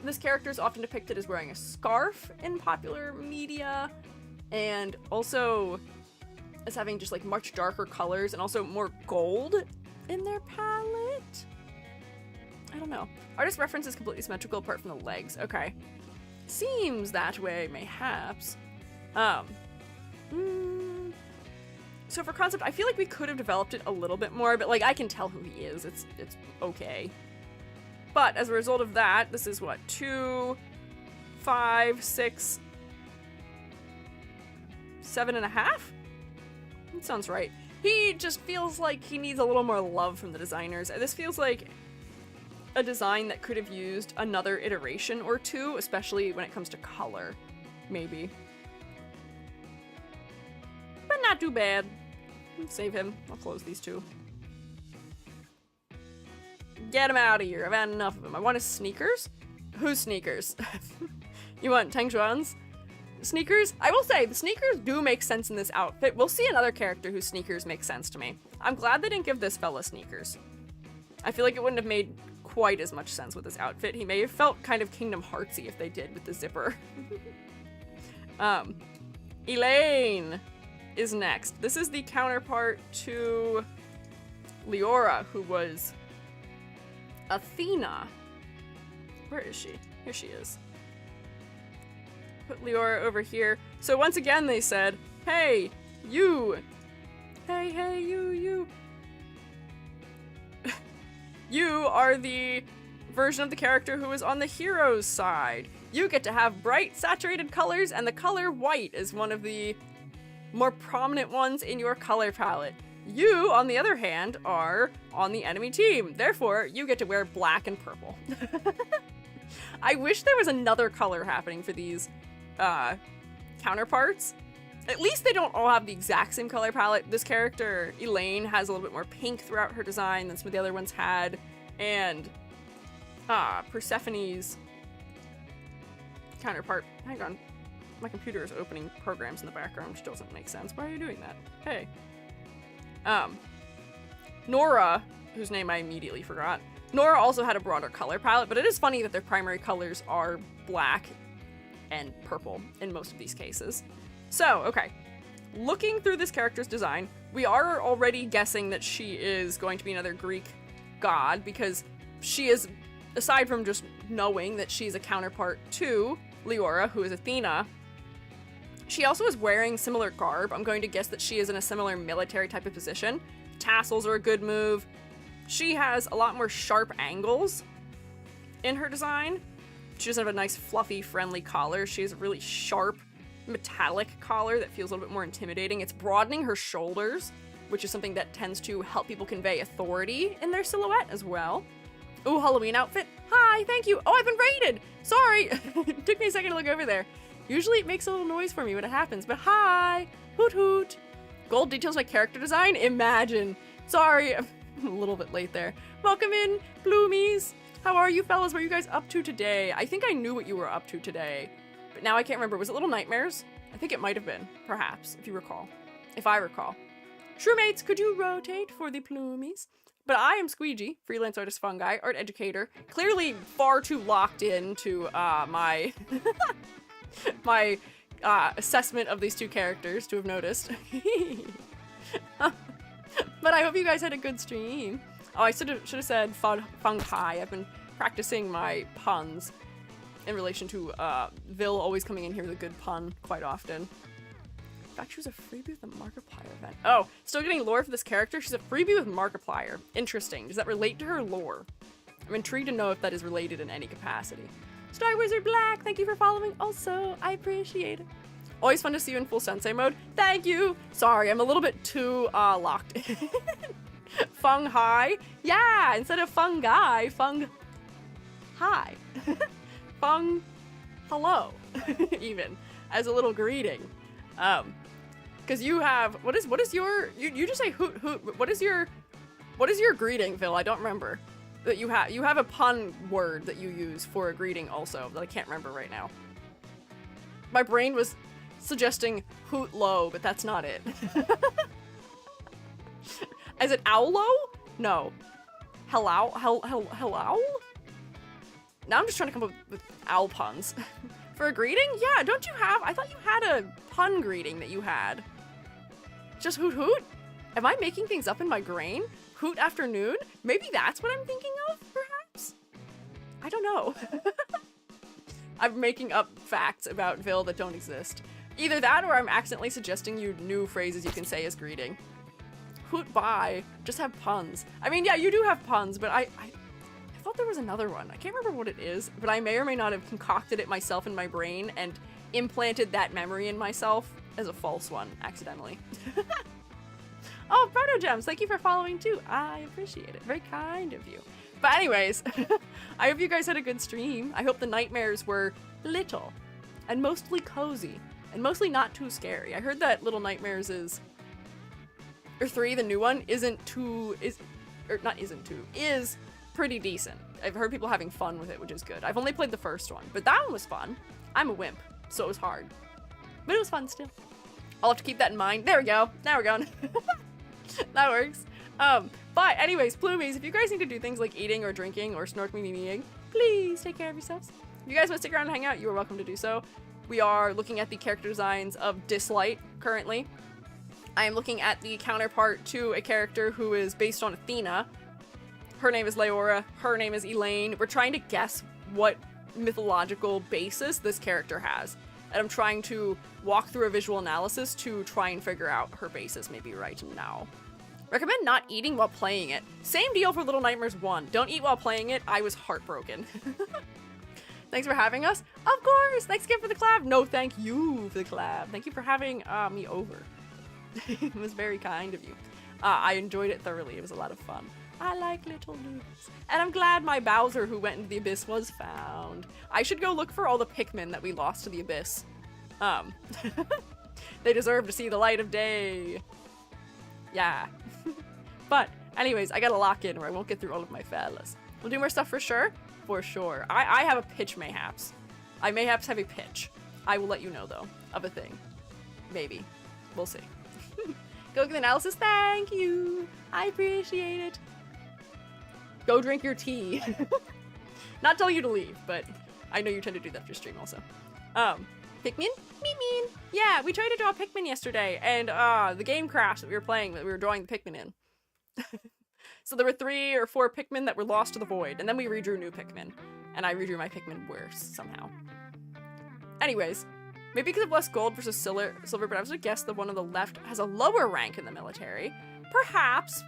this character is often depicted as wearing a scarf in popular media, and also as having just like much darker colors and also more gold in their palette. I don't know. Artist reference is completely symmetrical apart from the legs. Okay. Seems that way, mayhaps. So for concept, I feel like we could have developed it a little bit more, but like I can tell who he is. It's okay. But as a result of that, this is what, 2, 5, 6, 7.5? That sounds right. He just feels like he needs a little more love from the designers. This feels like a design that could have used another iteration or two, especially when it comes to color, maybe. But not too bad. Save him. I'll close these two. Get him out of here. I've had enough of him. I want his sneakers. Whose sneakers? You want Tang Yun's sneakers? I will say, the sneakers do make sense in this outfit. We'll see another character whose sneakers make sense to me. I'm glad they didn't give this fella sneakers. I feel like it wouldn't have made quite as much sense with this outfit. He may have felt kind of Kingdom Heartsy if they did with the zipper. Elaine is next. This is the counterpart to Leora, who was Athena. Where is she? Here she is. Put Leora over here. So once again they said, hey, you. Hey, you. You are the version of the character who is on the hero's side. You get to have bright, saturated colors, and the color white is one of the more prominent ones in your color palette. You, on the other hand, are on the enemy team. Therefore, you get to wear black and purple. I wish there was another color happening for these counterparts. At least they don't all have the exact same color palette. This character, Elaine, has a little bit more pink throughout her design than some of the other ones had. And Persephone's counterpart. Hang on. My computer is opening programs in the background, which doesn't make sense. Why are you doing that? Hey. Nora, whose name I immediately forgot. Nora also had a broader color palette, but it is funny that their primary colors are black and purple in most of these cases. So, okay. Looking through this character's design, we are already guessing that she is going to be another Greek god, because she is, aside from just knowing that she's a counterpart to Leora, who is Athena, she also is wearing similar garb. I'm going to guess that she is in a similar military type of position. Tassels are a good move. She has a lot more sharp angles in her design. She doesn't have a nice, fluffy, friendly collar. She has a really sharp, metallic collar that feels a little bit more intimidating. It's broadening her shoulders, which is something that tends to help people convey authority in their silhouette as well. Ooh, Halloween outfit. Hi, thank you. Oh, I've been raided. Sorry. It took me a second to look over there. Usually it makes a little noise for me when it happens, but hi. Hoot hoot. Gold details my character design? Imagine. Sorry, I'm a little bit late there. Welcome in, Bloomies. How are you fellas? What are you guys up to today? I think I knew what you were up to today, but now I can't remember. Was it Little Nightmares? I think it might have been, perhaps, if you recall. If I recall. Shroommates, could you rotate for the Bloomies? But I am Squiiji, freelance artist fungi, art educator, clearly far too locked in to my my assessment of these two characters to have noticed. But I hope you guys had a good stream. Oh, I should have said Feng Hai. I've been practicing my puns in relation to Vil always coming in here with a good pun quite often. In fact, she was a freebie with the Markiplier event. Oh, still getting lore for this character? She's a freebie with Markiplier. Interesting. Does that relate to her lore? I'm intrigued to know if that is related in any capacity. Star Wizard Black, thank you for following also. I appreciate it. Always fun to see you in full sensei mode. Thank you. Sorry, I'm a little bit too locked in. Feng Hai? Yeah, instead of fungi, Feng Hai. Feng hello, even, as a little greeting. Because you have, what is your, you just say hoot hoot, what is your greeting, Phil? I don't remember. That you have a pun word that you use for a greeting also, that I can't remember right now. My brain was suggesting hoot low, but that's not it. Is it owlo? No. Hello? Hello? Now I'm just trying to come up with owl puns. For a greeting? Yeah, don't you have, I thought you had a pun greeting that you had. Just hoot hoot? Am I making things up in my brain? Hoot afternoon? Maybe that's what I'm thinking of, perhaps? I don't know. I'm making up facts about Vil that don't exist. Either that or I'm accidentally suggesting you new phrases you can say as greeting. Hoot bye. Just have puns. I mean, yeah, you do have puns, but I thought there was another one. I can't remember what it is, but I may or may not have concocted it myself in my brain and implanted that memory in myself as a false one, accidentally. Oh, Proto Gems, thank you for following too. I appreciate it. Very kind of you. But anyways, I hope you guys had a good stream. I hope the nightmares were little and mostly cozy and mostly not too scary. I heard that Little Nightmares is 3, the new one, is pretty decent. I've heard people having fun with it, which is good. I've only played the first one, but that one was fun. I'm a wimp, so it was hard. But it was fun still. I'll have to keep that in mind. There we go. Now we're going. That works. But anyways, Plumies, if you guys need to do things like eating or drinking or snorkeling, please take care of yourselves. If you guys want to stick around and hang out, you are welcome to do so. We are looking at the character designs of Dislyte currently. I am looking at the counterpart to a character who is based on Athena. Her name is Leora. Her name is Elaine. We're trying to guess what mythological basis this character has. And I'm trying to walk through a visual analysis to try and figure out her basis maybe right now. Recommend not eating while playing it. Same deal for Little Nightmares 1. Don't eat while playing it. I was heartbroken. Thanks for having us. Of course. Thanks again for the collab. No, thank you for the collab. Thank you for having me over. It was very kind of you. I enjoyed it thoroughly. It was a lot of fun. I like little noobs. And I'm glad my Bowser who went into the abyss was found. I should go look for all the Pikmin that we lost to the abyss. They deserve to see the light of day. Yeah. But anyways, I gotta lock in or I won't get through all of my fellas. We'll do more stuff for sure. For sure. I have a pitch mayhaps. I mayhaps have a pitch. I will let you know though of a thing. Maybe. We'll see. Go look at the analysis. Thank you. I appreciate it. Go drink your tea. Not telling you to leave, but I know you tend to do that for your stream also. Pikmin? Mean. Yeah, we tried to draw Pikmin yesterday, and the game crashed that we were playing that we were drawing the Pikmin in. So there were 3 or 4 Pikmin that were lost to the void, and then we redrew new Pikmin. And I redrew my Pikmin worse, somehow. Anyways, maybe because of less gold versus silver, but I was gonna guess the one on the left has a lower rank in the military. Perhaps.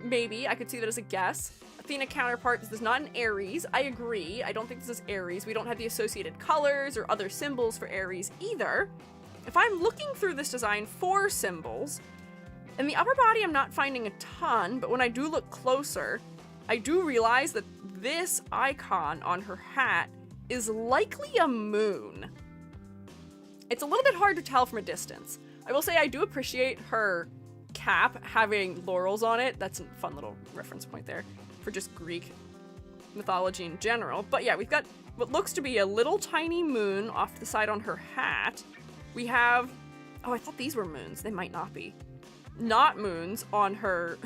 Maybe. I could see that as a guess. Athena counterpart, this is not an Aries. I agree. I don't think this is Aries. We don't have the associated colors or other symbols for Aries either. If I'm looking through this design for symbols, in the upper body I'm not finding a ton, but when I do look closer, I do realize that this icon on her hat is likely a moon. It's a little bit hard to tell from a distance. I will say I do appreciate her cap having laurels on it. That's a fun little reference point there for just Greek mythology in general. But yeah, we've got what looks to be a little tiny moon off to the side on her hat. We have, oh, I thought these were moons. They might not be. Not moons on her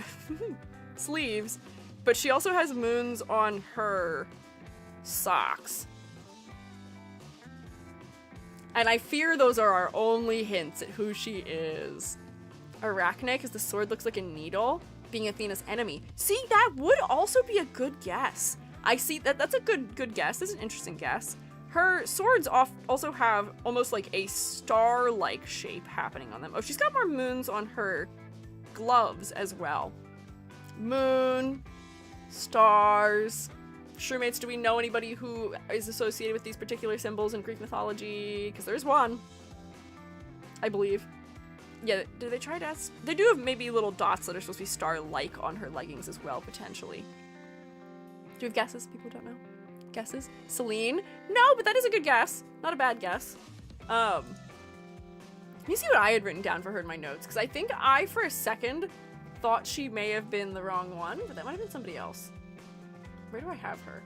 sleeves, but she also has moons on her socks. And I fear those are our only hints at who she is. Arachne, because the sword looks like a needle, being Athena's enemy. See, that would also be a good guess. I see that. That's a good guess. That's an interesting guess. Her swords also have almost like a star-like shape happening on them. Oh, she's got more moons on her gloves as well. Moon, stars. Shroommates, do we know anybody who is associated with these particular symbols in Greek mythology? Because there's one, I believe. Yeah, do they try to ask? They do have maybe little dots that are supposed to be star-like on her leggings as well, potentially. Do you have guesses? People don't know. Guesses? Celine? No, but that is a good guess. Not a bad guess. Let me see what I had written down for her in my notes, because I think I, for a second, thought she may have been the wrong one, but that might have been somebody else. Where do I have her?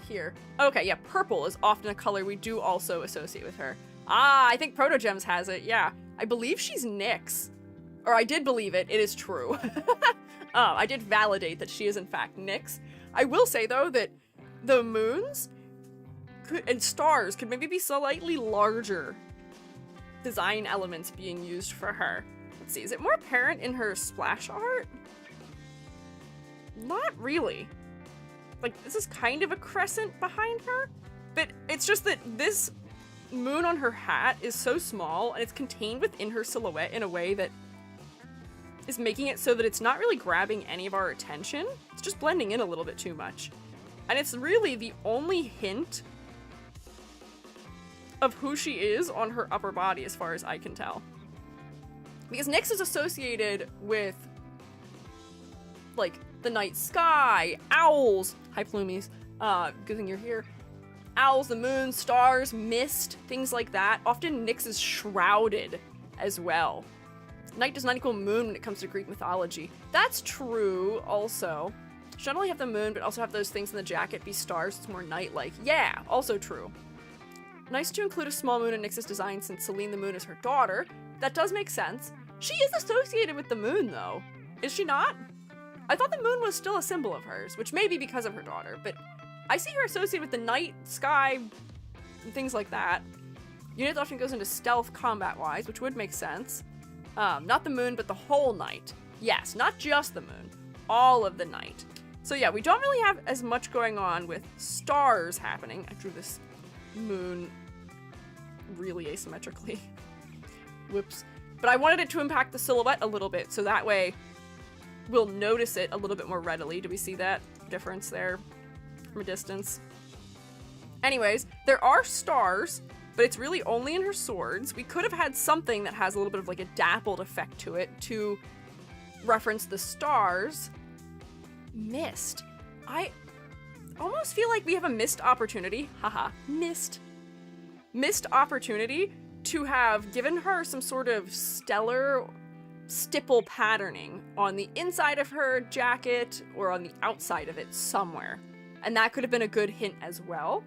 Here. Okay, yeah, purple is often a color we do also associate with her. Ah, I think Protogems has it, yeah. I believe she's Nyx. Or I did believe it. It is true. I did validate that she is in fact Nyx. I will say, though, that the moons and stars could maybe be slightly larger design elements being used for her. Let's see, is it more apparent in her splash art? Not really. Like, this is kind of a crescent behind her, but it's just that this moon on her hat is so small and it's contained within her silhouette in a way that is making it so that it's not really grabbing any of our attention. It's just blending in a little bit too much. And it's really the only hint of who she is on her upper body as far as I can tell. Because Nyx is associated with, like, the night sky, owls, hi Plumies, good thing you're here. Owls, the moon, stars, mist, things like that. Often Nyx is shrouded as well. Night does not equal moon when it comes to Greek mythology. That's true also. Should not only have the moon, but also have those things in the jacket be stars. It's more night-like. Yeah, also true. Nice to include a small moon in Nyx's design since Celine the Moon is her daughter. That does make sense. She is associated with the moon, though. Is she not? I thought the moon was still a symbol of hers, which may be because of her daughter, but I see her associated with the night, sky, and things like that. Unit often goes into stealth combat-wise, which would make sense. Not the moon, but the whole night. Yes, not just the moon. All of the night. So yeah, we don't really have as much going on with stars happening. I drew this moon really asymmetrically. Whoops. But I wanted it to impact the silhouette a little bit, so that way we'll notice it a little bit more readily. Do we see that difference there from a distance? Anyways, there are stars, but it's really only in her swords. We could have had something that has a little bit of like a dappled effect to it to reference the stars. Mist. I almost feel like we have a missed opportunity. Haha, missed opportunity to have given her some sort of stellar stipple patterning on the inside of her jacket or on the outside of it somewhere. And that could have been a good hint as well.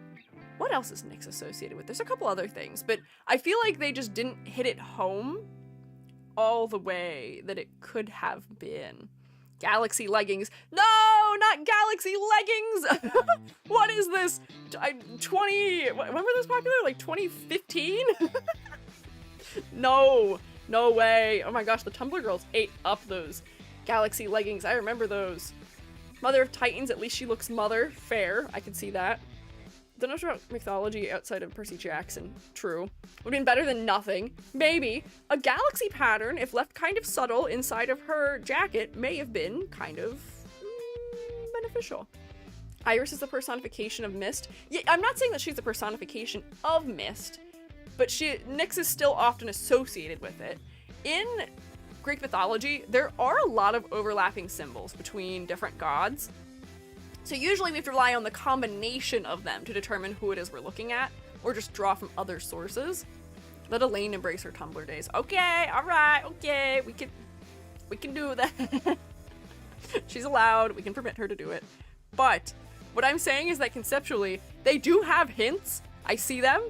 What else is Nyx associated with? There's a couple other things, but I feel like they just didn't hit it home all the way that it could have been. Galaxy leggings. No, not galaxy leggings! What is this? When were those popular? Like 2015? No way. Oh my gosh, the Tumblr girls ate up those galaxy leggings. I remember those. Mother of Titans, at least she looks mother. Fair, I can see that. Don't know about mythology outside of Percy Jackson. True. Would have been better than nothing. Maybe. A galaxy pattern, if left kind of subtle inside of her jacket, may have been kind of beneficial. Iris is the personification of mist. Yeah, I'm not saying that she's the personification of mist, but Nyx is still often associated with it. In Greek mythology, there are a lot of overlapping symbols between different gods. So usually we have to rely on the combination of them to determine who it is we're looking at, or just draw from other sources. Let Elaine embrace her Tumblr days. Okay, alright, okay, we can do that. She's allowed, we can permit her to do it. But what I'm saying is that conceptually, they do have hints. I see them.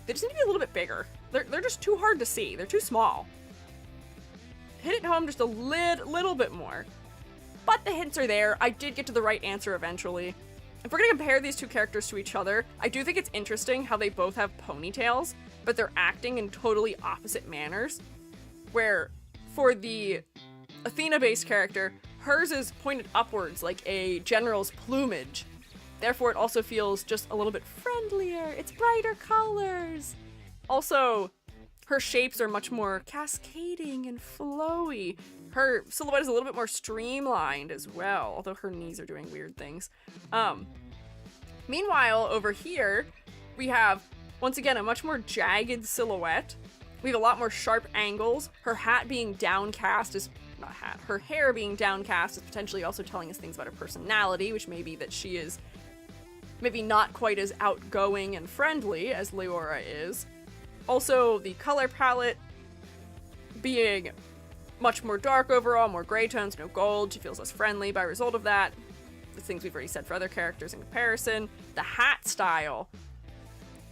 They just need to be a little bit bigger. They're just too hard to see. They're too small. Hit it home just a little bit more. But the hints are there. I did get to the right answer eventually. If we're gonna compare these two characters to each other, I do think it's interesting how they both have ponytails, but they're acting in totally opposite manners. Where, for the Athena-based character, hers is pointed upwards like a general's plumage. Therefore, it also feels just a little bit friendlier. It's brighter colors. Also, her shapes are much more cascading and flowy. Her silhouette is a little bit more streamlined as well, although her knees are doing weird things. Meanwhile, over here, we have, once again, a much more jagged silhouette. We have a lot more sharp angles. Her hat being downcast is, not hat, her hair being downcast is potentially also telling us things about her personality, which may be that she is maybe not quite as outgoing and friendly as Leora is. Also, the color palette being much more dark overall, more gray tones, no gold. She feels less friendly by result of that. The things we've already said for other characters in comparison. The hat style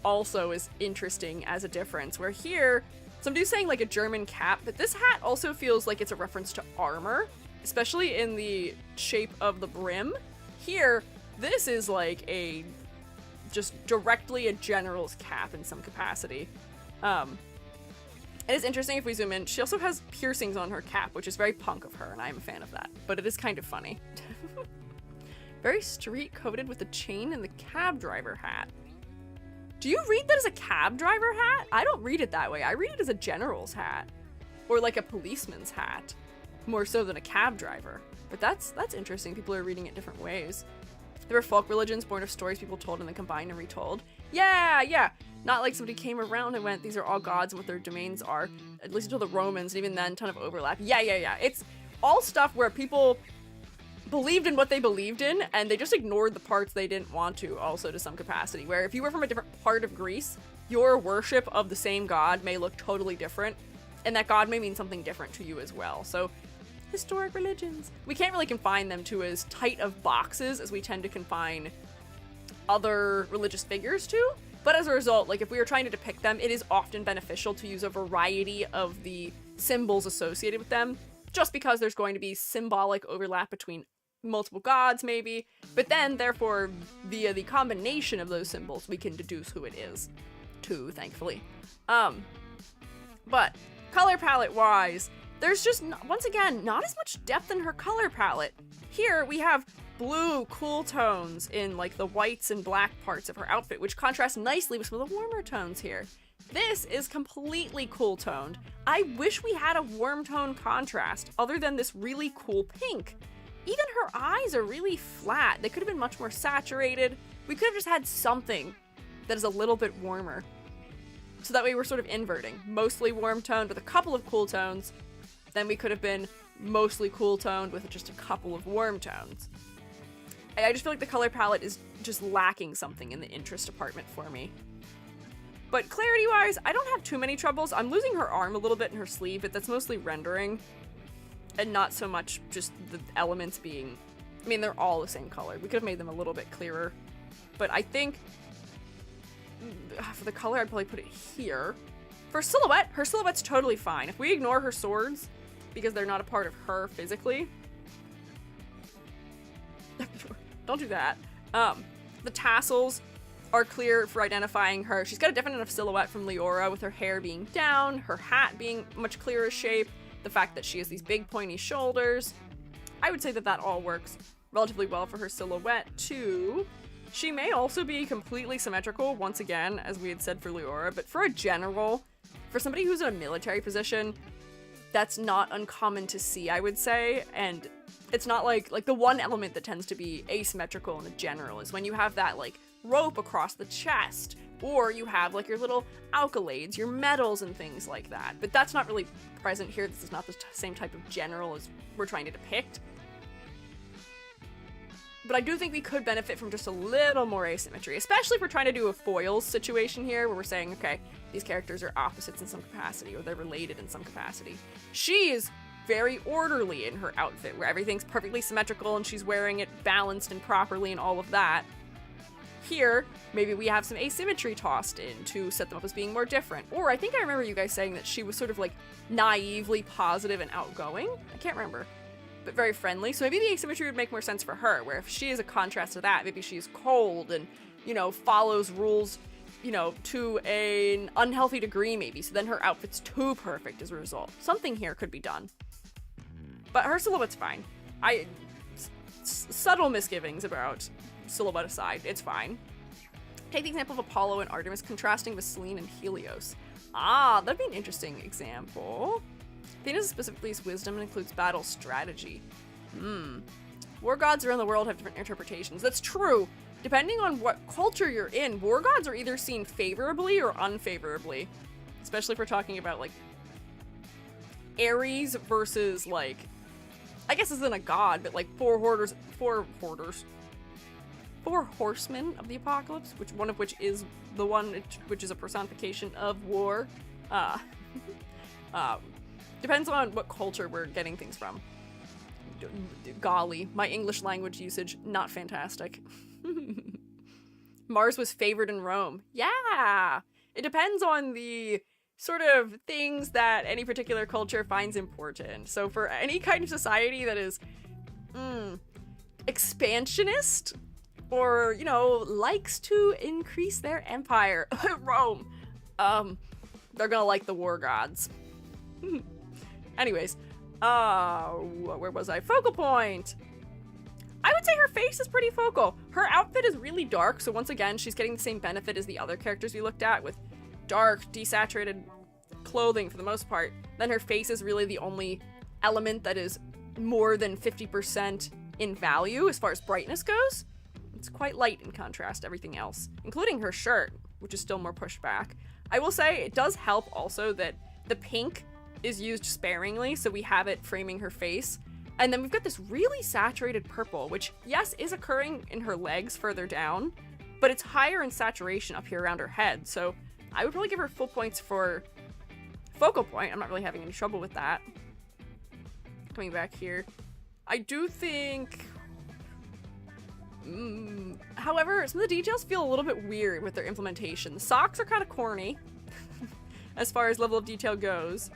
also is interesting as a difference, where here, somebody's saying like a German cap, but this hat also feels like it's a reference to armor, especially in the shape of the brim. Here, this is like just directly a general's cap in some capacity. It is interesting if we zoom in. She also has piercings on her cap, which is very punk of her, and I'm a fan of that. But it is kind of funny. Very street-coded with the chain and the cab driver hat. Do you read that as a cab driver hat? I don't read it that way. I read it as a general's hat. Or like a policeman's hat. More so than a cab driver. But that's interesting. People are reading it different ways. There were folk religions born of stories people told and then combined and retold. Yeah. Not like somebody came around and went, these are all gods and what their domains are. At least until the Romans, and even then, ton of overlap. Yeah. It's all stuff where people believed in what they believed in, and they just ignored the parts they didn't want to, also to some capacity. Where if you were from a different part of Greece, your worship of the same god may look totally different, and that god may mean something different to you as well. So historic religions. We can't really confine them to as tight of boxes as we tend to confine other religious figures to. But as a result, like if we were trying to depict them, it is often beneficial to use a variety of the symbols associated with them, just because there's going to be symbolic overlap between multiple gods, maybe. But then, therefore, via the combination of those symbols, we can deduce who it is, too, thankfully. But color palette wise, there's just, once again, not as much depth in her color palette. Here we have blue cool tones in like the whites and black parts of her outfit, which contrast nicely with some of the warmer tones here. This is completely cool toned. I wish we had a warm tone contrast other than this really cool pink. Even her eyes are really flat. They could have been much more saturated. We could have just had something that is a little bit warmer. So that way we're sort of inverting. Mostly warm toned with a couple of cool tones. Then we could have been mostly cool toned with just a couple of warm tones. I just feel like the color palette is just lacking something in the interest department for me. But clarity-wise, I don't have too many troubles. I'm losing her arm a little bit in her sleeve, but that's mostly rendering. And not so much just the elements being... I mean, they're all the same color. We could have made them a little bit clearer. But I think... for the color, I'd probably put it here. For silhouette, her silhouette's totally fine. If we ignore her swords, because they're not a part of her physically... don't do that. The tassels are clear for identifying her. She's got a different enough silhouette from Leora, with her hair being down, her hat being much clearer shape, the fact that she has these big pointy shoulders. I would say that that all works relatively well for her silhouette too. She may also be completely symmetrical, once again, as we had said for Leora, but for a general, for somebody who's in a military position, that's not uncommon to see, I would say, and it's not like the one element that tends to be asymmetrical in a general is when you have that, like, rope across the chest, or you have, like, your little accolades, your medals and things like that. But that's not really present here. This is not the same type of general as we're trying to depict. But I do think we could benefit from just a little more asymmetry, especially if we're trying to do a foils situation here, where we're saying, okay, these characters are opposites in some capacity, or they're related in some capacity. She is very orderly in her outfit, where everything's perfectly symmetrical and she's wearing it balanced and properly and all of that. Here, maybe we have some asymmetry tossed in to set them up as being more different. Or I think I remember you guys saying that she was sort of like naively positive and outgoing. I can't remember. But very friendly. So maybe the asymmetry would make more sense for her, where if she is a contrast to that, maybe she's cold and, you know, follows rules, you know, to an unhealthy degree maybe. So then her outfit's too perfect as a result. Something here could be done. But her silhouette's fine. Subtle misgivings about silhouette aside, it's fine. Take the example of Apollo and Artemis contrasting with Selene and Helios. Ah, that'd be an interesting example. Athena's specifically is wisdom and includes battle strategy. War gods around the world have different interpretations. That's true. Depending on what culture you're in, war gods are either seen favorably or unfavorably. Especially if we're talking about, like, Ares versus, like, I guess isn't a god, but like four horsemen of the apocalypse, one of which is the one which is a personification of war. Depends on what culture we're getting things from. Golly, my English language usage, not fantastic. Mars was favored in Rome. Yeah! It depends on the sort of things that any particular culture finds important. So for any kind of society that is expansionist, or, you know, likes to increase their empire, Rome, they're gonna like the war gods. Anyways, where was I? Focal point! I would say her face is pretty focal. Her outfit is really dark, so once again, she's getting the same benefit as the other characters we looked at, with dark, desaturated clothing for the most part. Then her face is really the only element that is more than 50% in value as far as brightness goes. It's quite light in contrast to everything else, including her shirt, which is still more pushed back. I will say it does help also that the pink is used sparingly, so we have it framing her face. And then we've got this really saturated purple, which, yes, is occurring in her legs further down, but it's higher in saturation up here around her head, so I would probably give her full points for focal point. I'm not really having any trouble with that. coming back here. I do think... however, some of the details feel a little bit weird with their implementation. The socks are kind of corny, as far as level of detail goes.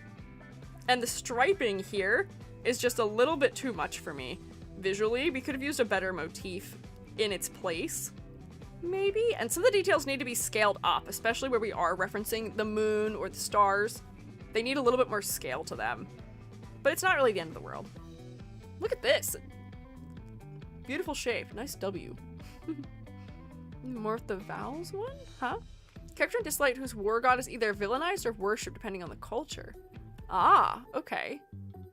And the striping here is just a little bit too much for me. Visually, we could have used a better motif in its place, maybe? And some of the details need to be scaled up, especially where we are referencing the moon or the stars. They need a little bit more scale to them. But it's not really the end of the world. Look at this! Beautiful shape. Nice W. More of the vowels one? Huh? Character in Dislyte whose war god is either villainized or worshipped depending on the culture. Ah, okay.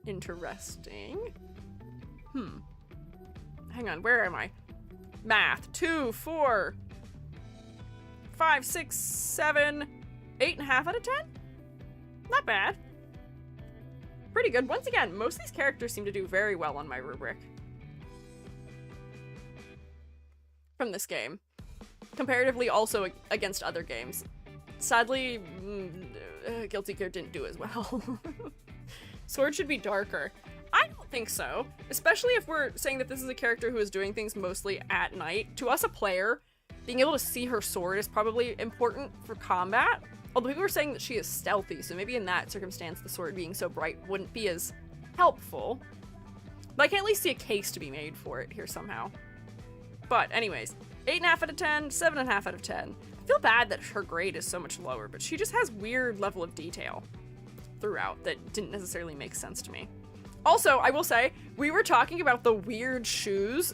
Interesting. Hang on, where am I? Math. 2, 4, 5, 6, 7, 8.5 out of 10? Not bad. Pretty good. Once again, most of these characters seem to do very well on my rubric. From this game. Comparatively also against other games. Sadly, Guilty Gear didn't do as well. Sword should be darker. I don't think so. Especially if we're saying that this is a character who is doing things mostly at night. To us, a player, being able to see her sword is probably important for combat. Although people were saying that she is stealthy, so maybe in that circumstance the sword being so bright wouldn't be as helpful. But I can at least see a case to be made for it here somehow. But anyways, 8.5 out of 10, 7.5 out of 10. I feel bad that her grade is so much lower, but she just has weird level of detail throughout that didn't necessarily make sense to me. Also, I will say, we were talking about the weird shoes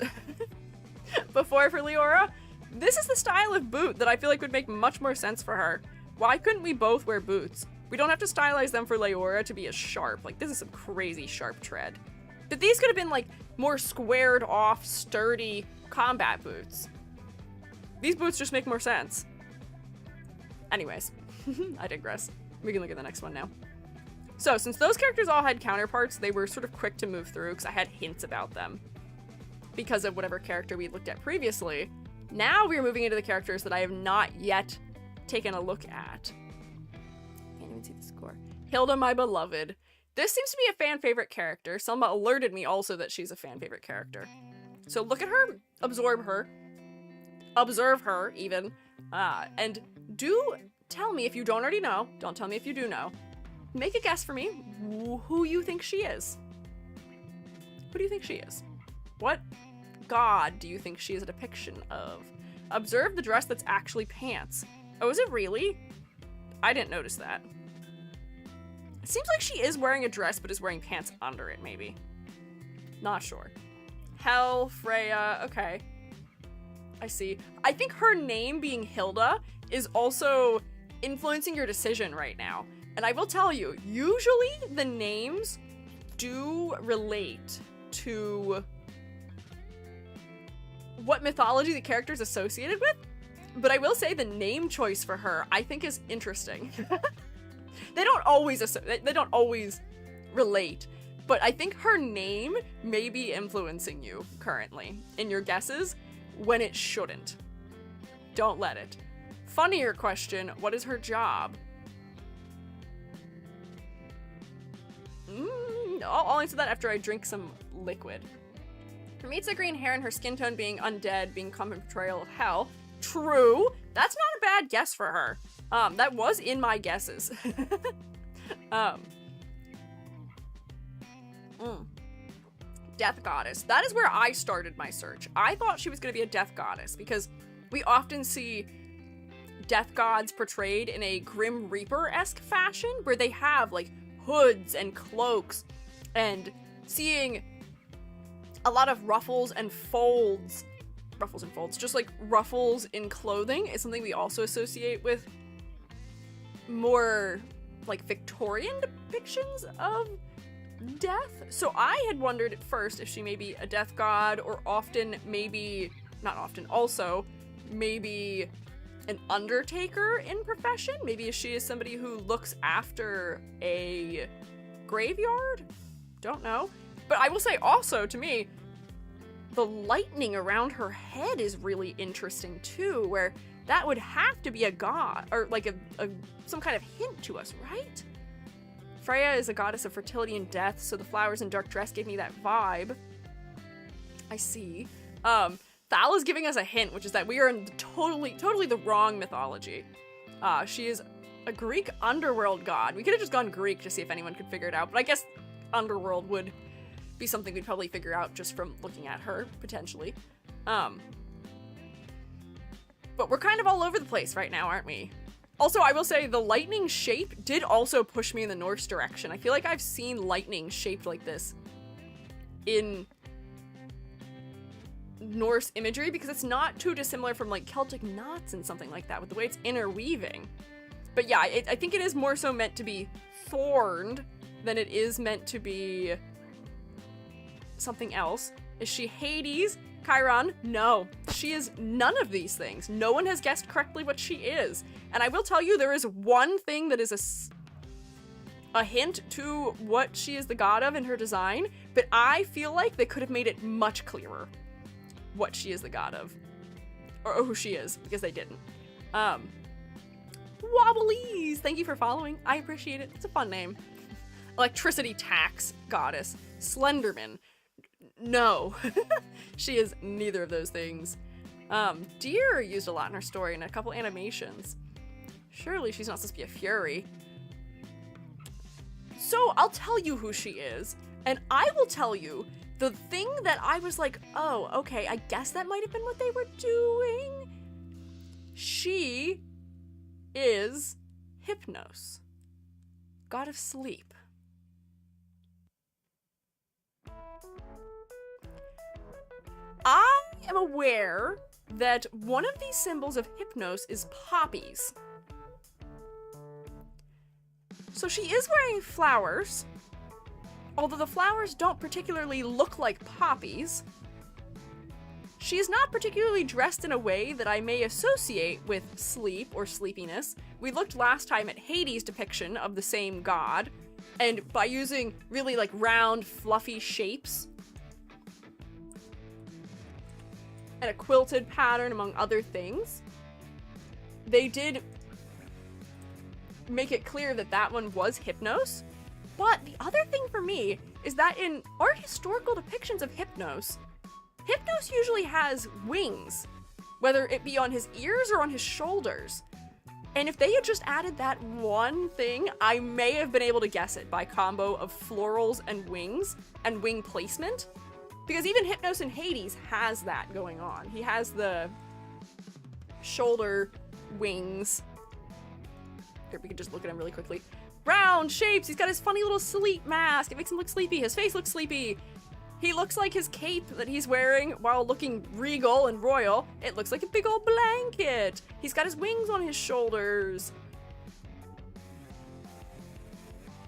before for Leora. This is the style of boot that I feel like would make much more sense for her. Why couldn't we both wear boots? We don't have to stylize them for Leora to be as sharp. Like, this is some crazy sharp tread. But these could have been, like, more squared off, sturdy combat boots. These boots just make more sense. Anyways, I digress. We can look at the next one now. So, since those characters all had counterparts, they were sort of quick to move through because I had hints about them because of whatever character we looked at previously. Now we're moving into the characters that I have not yet taken a look at. Can't even see the score. Hilda, my beloved. This seems to be a fan favorite character. Selma alerted me also that she's a fan favorite character. So look at her, absorb her, observe her even, and do tell me if you don't already know, don't tell me if you do know, make a guess for me who you think she is. Who do you think she is? What god do you think she is a depiction of? Observe the dress that's actually pants. Oh, is it really? I didn't notice that. It seems like she is wearing a dress, but is wearing pants under it, maybe. Not sure. Hell, Freya, okay. I see. I think her name being Hilda is also influencing your decision right now. And I will tell you, usually the names do relate to what mythology the character is associated with. But I will say the name choice for her, I think, is interesting. They don't always relate, but I think her name may be influencing you currently in your guesses when it shouldn't. Don't let it. Funnier question, what is her job? I'll answer that after I drink some liquid. For me, it's the green hair and her skin tone being undead, being common portrayal of hell. True. That's not a bad guess for her. That was in my guesses. Death goddess. That is where I started my search. I thought she was going to be a death goddess because we often see death gods portrayed in a Grim Reaper-esque fashion where they have like hoods and cloaks, and seeing a lot of ruffles and folds, just like ruffles in clothing is something we also associate with more like Victorian depictions of death. So I had wondered at first if she may be a death god, or also maybe an undertaker in profession. Maybe she is somebody who looks after a graveyard? Don't know. But I will say also, to me, the lightning around her head is really interesting too, where that would have to be a god, or like some kind of hint to us, right? Freya is a goddess of fertility and death, so the flowers and dark dress gave me that vibe. I see. Thal is giving us a hint, which is that we are in totally the wrong mythology. She is a Greek underworld god. We could have just gone Greek to see if anyone could figure it out, but I guess underworld would be something we'd probably figure out just from looking at her, potentially. But we're kind of all over the place right now, aren't we? Also, I will say the lightning shape did also push me in the Norse direction. I feel like I've seen lightning shaped like this in Norse imagery because it's not too dissimilar from like Celtic knots and something like that with the way it's interweaving. But yeah, I think it is more so meant to be thorned than it is meant to be something else. Is she Hades? Chiron? No. She is none of these things. No one has guessed correctly what she is. And I will tell you, there is one thing that is a hint to what she is the god of in her design, but I feel like they could have made it much clearer what she is the god of. Or who she is, because they didn't. Wobblies! Thank you for following. I appreciate it. It's a fun name. Electricity tax goddess. Slenderman. No. She is neither of those things. Deer used a lot in her story and a couple animations. Surely she's not supposed to be a fury. So I'll tell you who she is, and I will tell you the thing that I was like, oh, okay, I guess that might have been what they were doing. She is Hypnos, god of sleep. I am aware that one of these symbols of Hypnos is poppies. So she is wearing flowers, although the flowers don't particularly look like poppies. She is not particularly dressed in a way that I may associate with sleep or sleepiness. We looked last time at Hades' depiction of the same god, and by using really like round, fluffy shapes and a quilted pattern among other things, they did make it clear that that one was Hypnos. But the other thing for me is that in art historical depictions of Hypnos, Hypnos usually has wings, whether it be on his ears or on his shoulders. And if they had just added that one thing, I may have been able to guess it by combo of florals and wing placement. Because even Hypnos in Hades has that going on. He has the shoulder wings. Here, we can just look at him really quickly. Round shapes. He's got his funny little sleep mask. It makes him look sleepy. His face looks sleepy. He looks like his cape that he's wearing while looking regal and royal. It looks like a big old blanket. He's got his wings on his shoulders.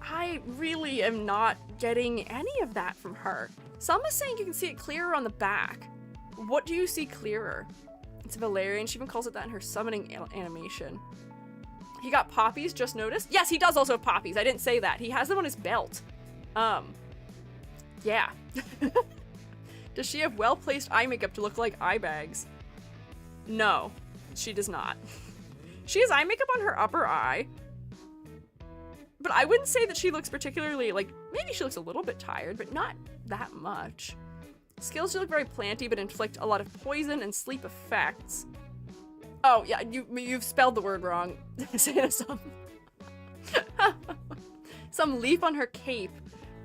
I really am not getting any of that from her. Some is saying you can see it clearer on the back. What do you see clearer? It's Valerian. She even calls it that in her summoning animation. He got poppies, just noticed. Yes, he does also have poppies. I didn't say that. He has them on his belt. Yeah. Does she have well-placed eye makeup to look like eye bags? No, she does not. She has eye makeup on her upper eye, but I wouldn't say that she looks particularly, like, maybe she looks a little bit tired, but not that much. Skills do look very planty, but inflict a lot of poison and sleep effects. Oh, yeah, you've spelled the word wrong. Some leaf on her cape.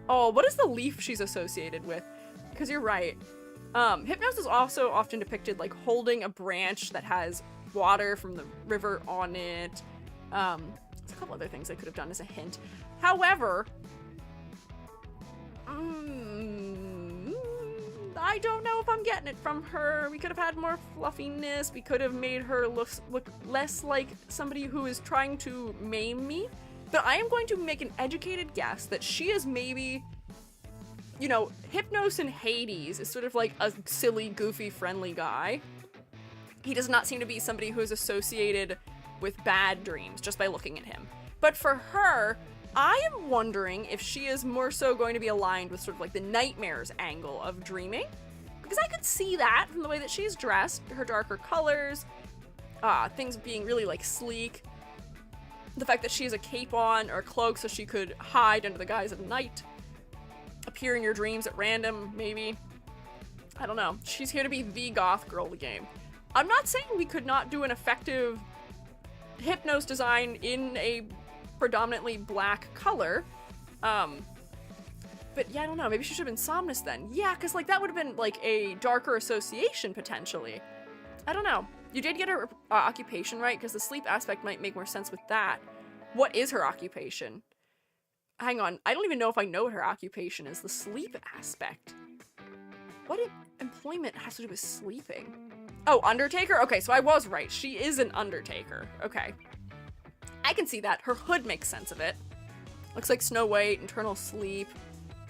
Oh, what is the leaf she's associated with? Because you're right. Hypnos is also often depicted like holding a branch that has water from the river on it. There's a couple other things I could have done as a hint. However, I don't know if I'm getting it from her. We could have had more fluffiness. We could have made her look less like somebody who is trying to maim me. But I am going to make an educated guess that she is maybe, you know, Hypnos in Hades is sort of like a silly, goofy, friendly guy. He does not seem to be somebody who is associated with bad dreams just by looking at him. But for her, I am wondering if she is more so going to be aligned with sort of like the nightmares angle of dreaming. Because I could see that from the way that she's dressed, her darker colors, things being really like sleek. The fact that she has a cape on or a cloak so she could hide under the guise of night. Appear in your dreams at random, maybe. I don't know. She's here to be the goth girl of the game. I'm not saying we could not do an effective Hypnos design in a predominantly black color. But yeah, I don't know. Maybe she should have been Somnus then. Yeah, because like that would have been like a darker association potentially. I don't know. You did get her occupation right, because the sleep aspect might make more sense with that. What is her occupation? Hang on. I don't even know if I know what her occupation is. The sleep aspect. What employment has to do with sleeping? Oh, Undertaker? Okay, so I was right. She is an Undertaker. Okay. I can see that. Her hood makes sense of it. Looks like Snow White, internal sleep.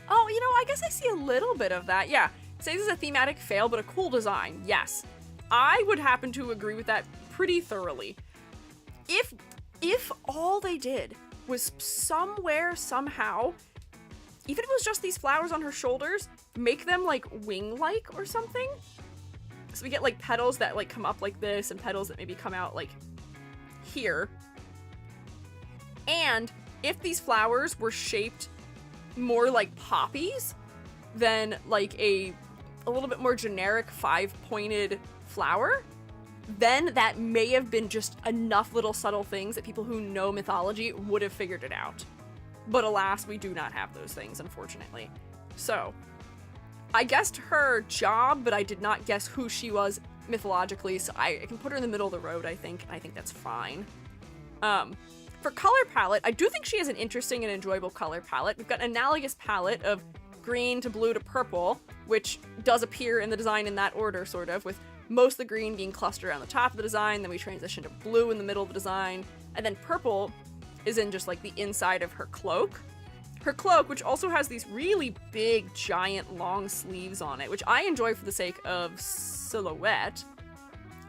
Oh, you know, I guess I see a little bit of that. Yeah. Say this is a thematic fail, but a cool design. Yes. I would happen to agree with that pretty thoroughly. If all they did was somewhere, somehow, even if it was just these flowers on her shoulders, make them like wing-like or something. So we get like petals that like come up like this and petals that maybe come out like here. And if these flowers were shaped more like poppies than like a little bit more generic 5-pointed flower, then that may have been just enough little subtle things that people who know mythology would have figured it out. But alas, we do not have those things, unfortunately. So, I guessed her job, but I did not guess who she was mythologically, so I can put her in the middle of the road, I think. I think that's fine. For color palette, I do think she has an interesting and enjoyable color palette. We've got an analogous palette of green to blue to purple, which does appear in the design in that order, sort of, with most of the green being clustered around the top of the design, then we transition to blue in the middle of the design, and then purple is in just like the inside of her cloak. Her cloak, which also has these really big, giant, long sleeves on it, which I enjoy for the sake of silhouette.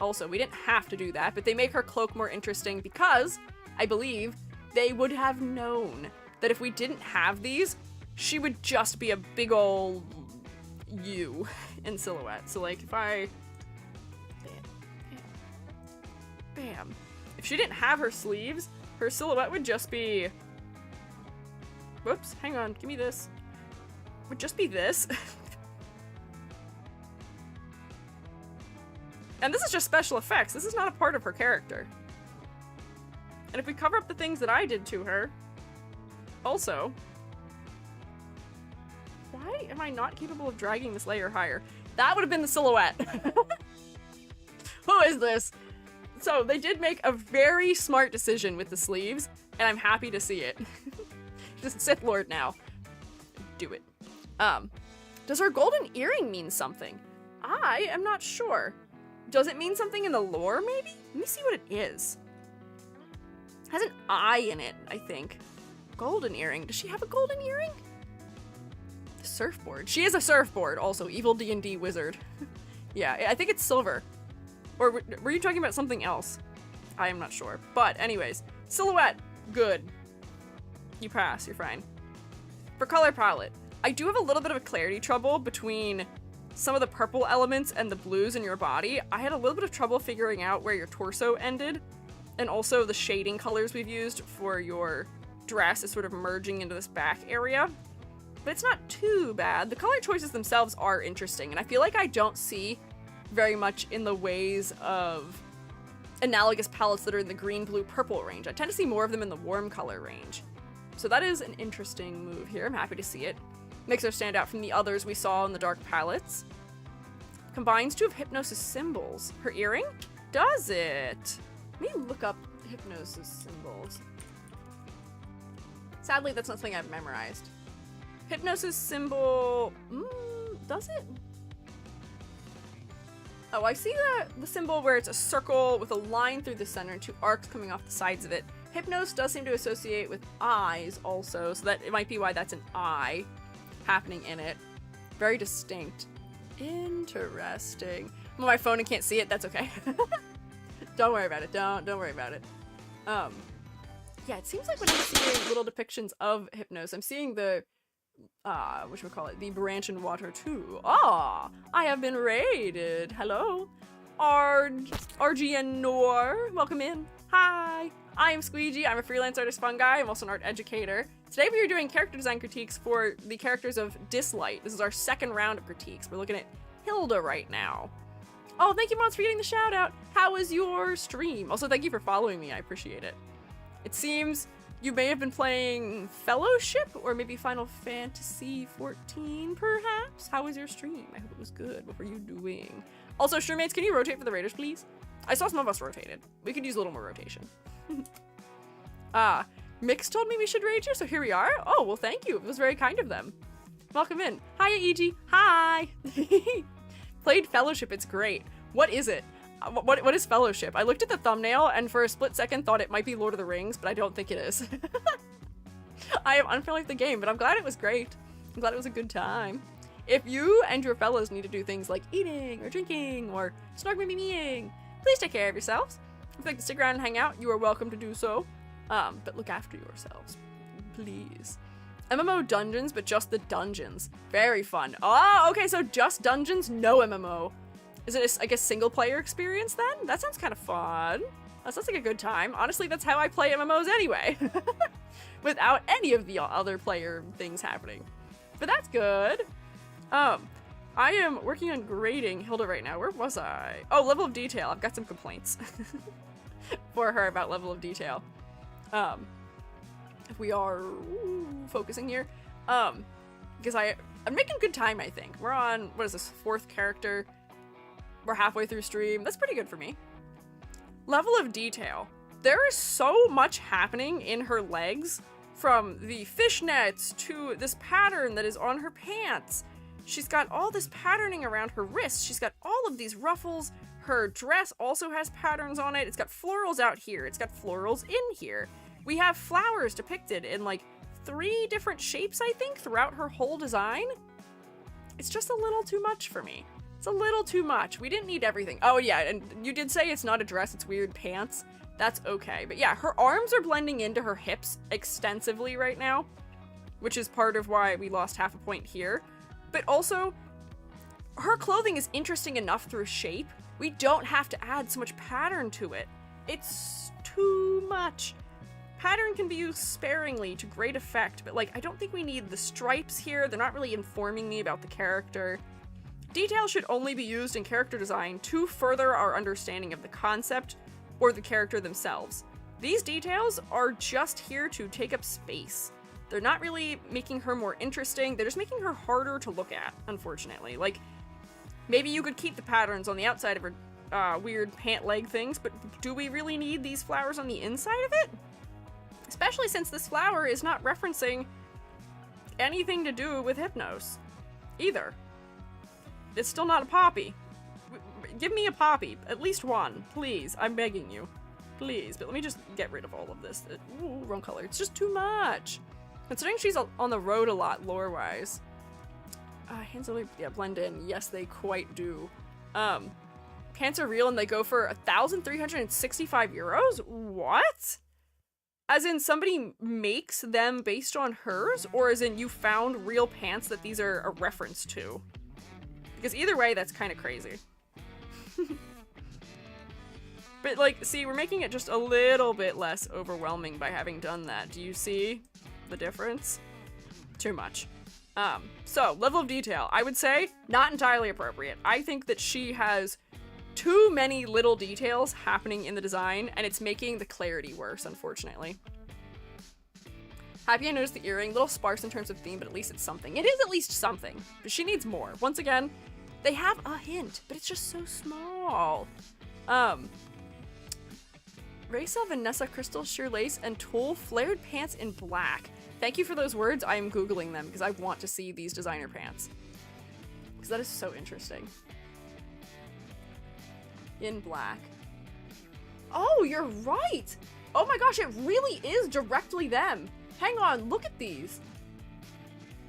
Also, we didn't have to do that, but they make her cloak more interesting because I believe they would have known that if we didn't have these, she would just be a big ol' U in silhouette. So like if I... Bam. If she didn't have her sleeves, her silhouette would just be... Whoops, hang on, give me this. Would just be this. And this is just special effects. This is not a part of her character. And if we cover up the things that I did to her, also... Why am I not capable of dragging this layer higher? That would have been the silhouette. Who is this? So they did make a very smart decision with the sleeves, and I'm happy to see it. Just Sith Lord now. Do it. Does her golden earring mean something? I am not sure. Does it mean something in the lore, maybe? Let me see what it is. It has an eye in it, I think. Golden earring. Does she have a golden earring? The surfboard. She is a surfboard, also. Evil D&D wizard. Yeah, I think it's silver. Or were you talking about something else? I am not sure. But anyways, silhouette, good. You pass, you're fine. For color palette, I do have a little bit of a clarity trouble between some of the purple elements and the blues in your body. I had a little bit of trouble figuring out where your torso ended, and also the shading colors we've used for your dress is sort of merging into this back area. But it's not too bad. The color choices themselves are interesting, and I feel like I don't see very much in the ways of analogous palettes that are in the green, blue, purple range. I tend to see more of them in the warm color range. So that is an interesting move here. I'm happy to see it. Makes her stand out from the others we saw in the dark palettes. Combines two of Hypnosis symbols. Her earring? Does it? Let me look up Hypnosis symbols. Sadly, that's not something I've memorized. Hypnosis symbol... does it? Oh, I see the symbol where it's a circle with a line through the center and two arcs coming off the sides of it. Hypnos does seem to associate with eyes also, so that it might be why that's an eye happening in it. Very distinct. Interesting. I'm on my phone and can't see it. That's okay. Don't worry about it. Don't worry about it. Yeah, it seems like when I'm seeing little depictions of Hypnos, I'm seeing the whatchamacallit, the branch in water too. Ah, I have been raided. Hello. RG and Nor, welcome in. Hi. I am Squiiji. I'm a freelance artist fun guy. I'm also an art educator. Today we are doing character design critiques for the characters of Dislyte. This is our second round of critiques. We're looking at Hilda right now. Oh, thank you, Mons, for getting the shout out. How was your stream? Also, thank you for following me. I appreciate it. It seems you may have been playing Fellowship or maybe Final Fantasy 14, perhaps? How was your stream? I hope it was good. What were you doing? Also, streammates, can you rotate for the Raiders, please? I saw some of us rotated. We could use a little more rotation. Mix told me we should raid you, so here we are. Oh, well, thank you. It was very kind of them. Welcome in. Hiya, EG. Hi. Played Fellowship. It's great. What is it? What is Fellowship? I looked at the thumbnail and for a split second thought it might be Lord of the Rings, but I don't think it is. I am unfamiliar with the game, but I'm glad it was great. I'm glad it was a good time. If you and your fellows need to do things like eating or drinking or snorkeling, please take care of yourselves. If you'd like to stick around and hang out, you are welcome to do so. But look after yourselves, please. MMO dungeons, but just the dungeons. Very fun. Oh, okay, so just dungeons, no MMO. Is it, like, a single-player experience, then? That sounds kind of fun. That sounds like a good time. Honestly, that's how I play MMOs anyway. Without any of the other player things happening. But that's good. I am working on grading Hilda right now. Where was I? Oh, level of detail. I've got some complaints for her about level of detail. If we are focusing here, because I'm making good time, I think. We're on, what is this, 4th character? We're halfway through stream. That's pretty good for me. Level of detail. There is so much happening in her legs, from the fishnets to this pattern that is on her pants. She's got all this patterning around her wrists. She's got all of these ruffles. Her dress also has patterns on it. It's got florals out here. It's got florals in here. We have flowers depicted in like 3 different shapes, I think, throughout her whole design. It's just a little too much for me. It's a little too much. We didn't need everything. Oh yeah, and you did say it's not a dress, it's weird pants. That's okay. But yeah, her arms are blending into her hips extensively right now, which is part of why we lost half a point here. But also, her clothing is interesting enough through shape. We don't have to add so much pattern to it. It's too much. Pattern can be used sparingly to great effect, but like, I don't think we need the stripes here. They're not really informing me about the character. Detail should only be used in character design to further our understanding of the concept or the character themselves. These details are just here to take up space. They're not really making her more interesting. They're just making her harder to look at, unfortunately. Like, maybe you could keep the patterns on the outside of her weird pant leg things, but do we really need these flowers on the inside of it? Especially since this flower is not referencing anything to do with Hypnos, either. It's still not a poppy. Give me a poppy, at least one, please. I'm begging you, please. But let me just get rid of all of this. Ooh, wrong color. It's just too much. Considering she's on the road a lot, lore-wise. Hands really, yeah, blend in. Yes, they quite do. Pants are real and they go for 1,365 euros? What? As in somebody makes them based on hers? Or as in you found real pants that these are a reference to? Because either way, that's kind of crazy. But like, see, we're making it just a little bit less overwhelming by having done that. Do you see the difference? Too much. So, level of detail. I would say not entirely appropriate. I think that she has too many little details happening in the design, and it's making the clarity worse, unfortunately. Happy I noticed the earring. Little sparse in terms of theme, but at least it's something. It is at least something, but she needs more. Once again, they have a hint, but it's just so small. Raisa, Vanessa, Crystal, Sheer Lace, and Tulle flared pants in black. Thank you for those words. I am Googling them because I want to see these designer pants. Because that is so interesting. In black. Oh, you're right! Oh my gosh, it really is directly them. Hang on, look at these.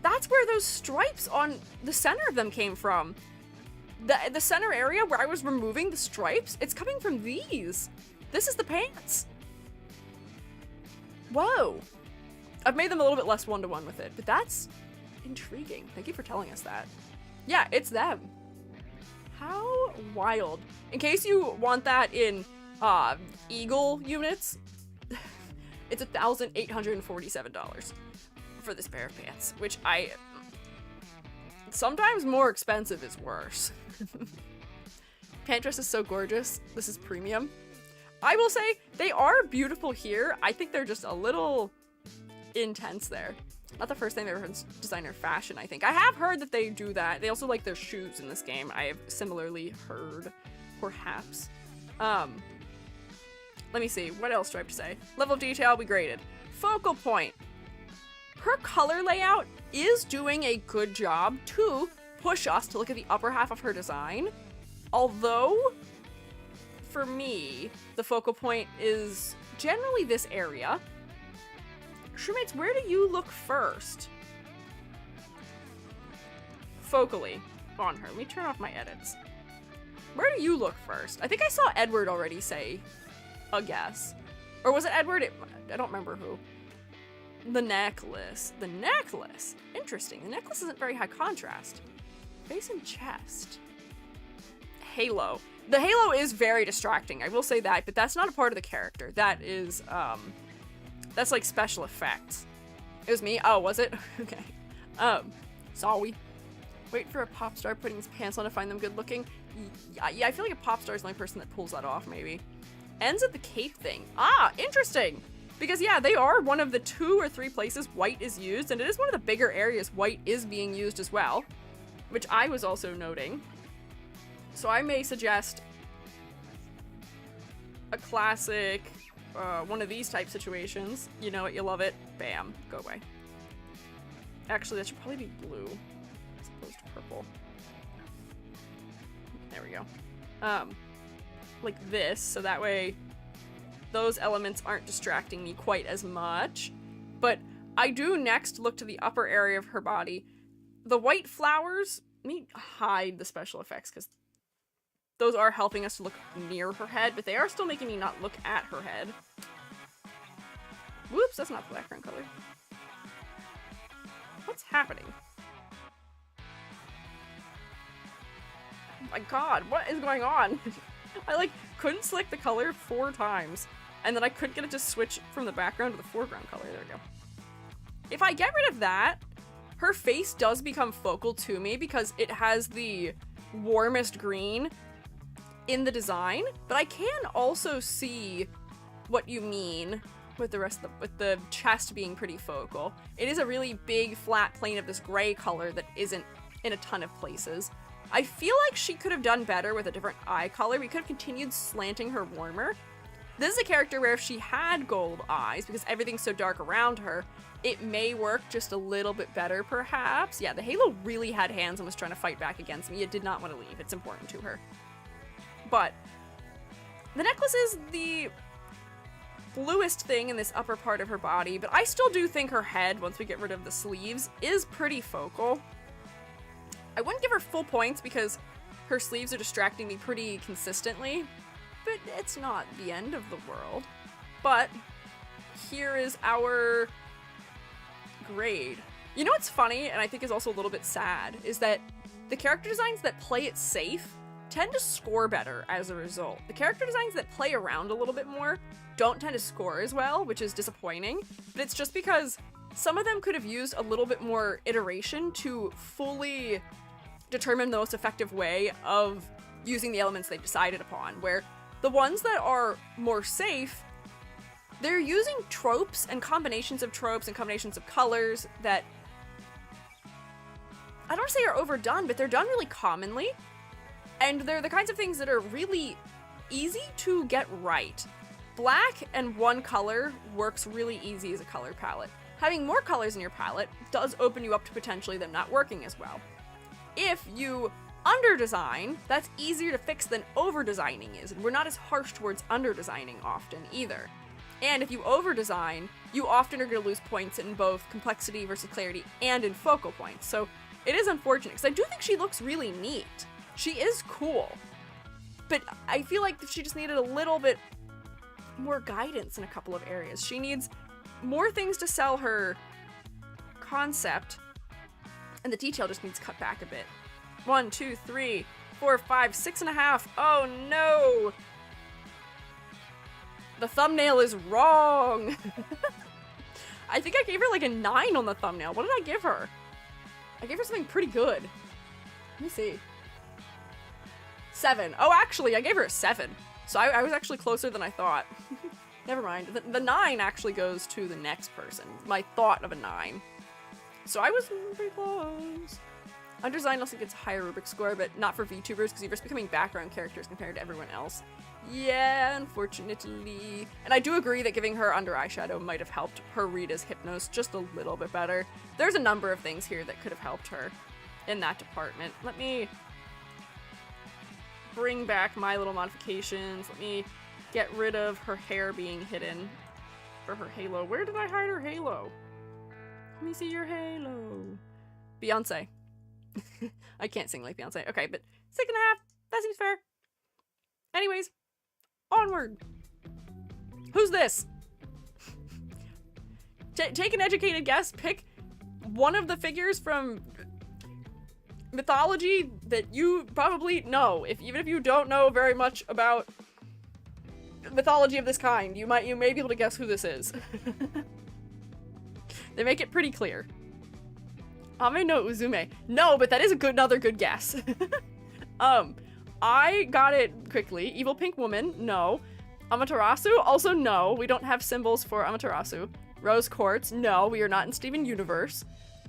That's where those stripes on the center of them came from. The center area where I was removing the stripes, it's coming from these. This is the pants. Whoa. I've made them a little bit less one-to-one with it, but that's intriguing. Thank you for telling us that. Yeah, it's them. How wild. In case you want that in eagle units, It's $1,847 for this pair of pants, which sometimes more expensive is worse. Pant dress is so gorgeous. This is premium. I will say they are beautiful here. I think they're just a little intense there. Not the first time I've ever heard designer fashion, I think. I have heard that they do that. They also like their shoes in this game. I have similarly heard, perhaps. Let me see. What else do I have to say? Level of detail, we graded. Focal point. Her color layout is doing a good job to push us to look at the upper half of her design. Although, for me, the focal point is generally this area. Shroommates, where do you look first? Focally on her. Let me turn off my edits. Where do you look first? I think I saw Edward already say a guess. Or was it Edward? I don't remember who. The necklace. The necklace. Interesting. The necklace isn't very high contrast. Face and chest. Halo. The halo is very distracting, I will say that, but that's not a part of the character. That is, that's like special effects. It was me? Oh, was it? Okay. Sorry. Wait for a pop star putting his pants on to find them good looking. Yeah, I feel like a pop star is the only person that pulls that off, maybe. Ends at the cape thing. Ah, interesting! Because yeah, they are one of the 2 or 3 places white is used, and it is one of the bigger areas white is being used as well, which I was also noting. So I may suggest a classic, one of these type situations. You know it, you love it. Bam. Go away. Actually, that should probably be blue as opposed to purple. There we go. Like this, so that way those elements aren't distracting me quite as much. But I do next look to the upper area of her body. The white flowers, let me hide the special effects because those are helping us to look near her head, but they are still making me not look at her head. Whoops, that's not the background color. What's happening? Oh my god, what is going on? I couldn't select the color 4 times, and then I couldn't get it to switch from the background to the foreground color. There we go. If I get rid of that, her face does become focal to me because it has the warmest green in the design, but I can also see what you mean with the rest of with the chest being pretty focal. It is a really big flat plane of this gray color that isn't in a ton of places. I feel like she could have done better with a different eye color. We could have continued slanting her warmer. This is a character where if she had gold eyes, because everything's so dark around her, it may work just a little bit better, perhaps. Yeah, the halo really had hands and was trying to fight back against me. It did not want to leave. It's important to her. But the necklace is the bluest thing in this upper part of her body, but I still do think her head, once we get rid of the sleeves, is pretty focal. I wouldn't give her full points because her sleeves are distracting me pretty consistently, but it's not the end of the world. But here is our grade. You know what's funny, and I think is also a little bit sad, is that the character designs that play it safe tend to score better as a result. The character designs that play around a little bit more don't tend to score as well, which is disappointing, but it's just because some of them could have used a little bit more iteration to fully determine the most effective way of using the elements they've decided upon, where the ones that are more safe, they're using tropes and combinations of tropes and combinations of colors that I don't want to say are overdone, but they're done really commonly, and they're the kinds of things that are really easy to get right. Black and one color works really easy as a color palette. Having more colors in your palette does open you up to potentially them not working as well. If you under-design, that's easier to fix than over-designing is, and we're not as harsh towards under-designing often either. And if you over-design, you often are going to lose points in both complexity versus clarity and in focal points. So it is unfortunate, because I do think she looks really neat. She is cool. But I feel like she just needed a little bit more guidance in a couple of areas. She needs more things to sell her concept, and the detail just needs cut back a bit. 1, 2, 3, 4, 5, 6.5. Oh no! The thumbnail is wrong! I think I gave her like a 9 on the thumbnail. What did I give her? I gave her something pretty good. Let me see. 7. Oh, actually, I gave her a 7. So I was actually closer than I thought. Never mind. The 9 actually goes to the next person. My thought of a 9. So I was pretty close. Under design also gets a higher rubric score, but not for VTubers because you risk becoming background characters compared to everyone else. Yeah, unfortunately. And I do agree that giving her under eyeshadow might have helped her read as Hypnos just a little bit better. There's a number of things here that could have helped her in that department. Let me bring back my little modifications. Let me get rid of her hair being hidden for her halo. Where did I hide her halo? Let me see your halo. Beyonce. I can't sing like Beyonce. Okay, but 6.5. That seems fair. Anyways, onward. Who's this? Take an educated guess. Pick one of the figures from mythology that you probably know. Even if you don't know very much about mythology of this kind, you may be able to guess who this is. They make it pretty clear. Ame no Uzume. No, but that is another good guess. I got it quickly. Evil Pink Woman, no. Amaterasu, also no. We don't have symbols for Amaterasu. Rose Quartz, no. We are not in Steven Universe.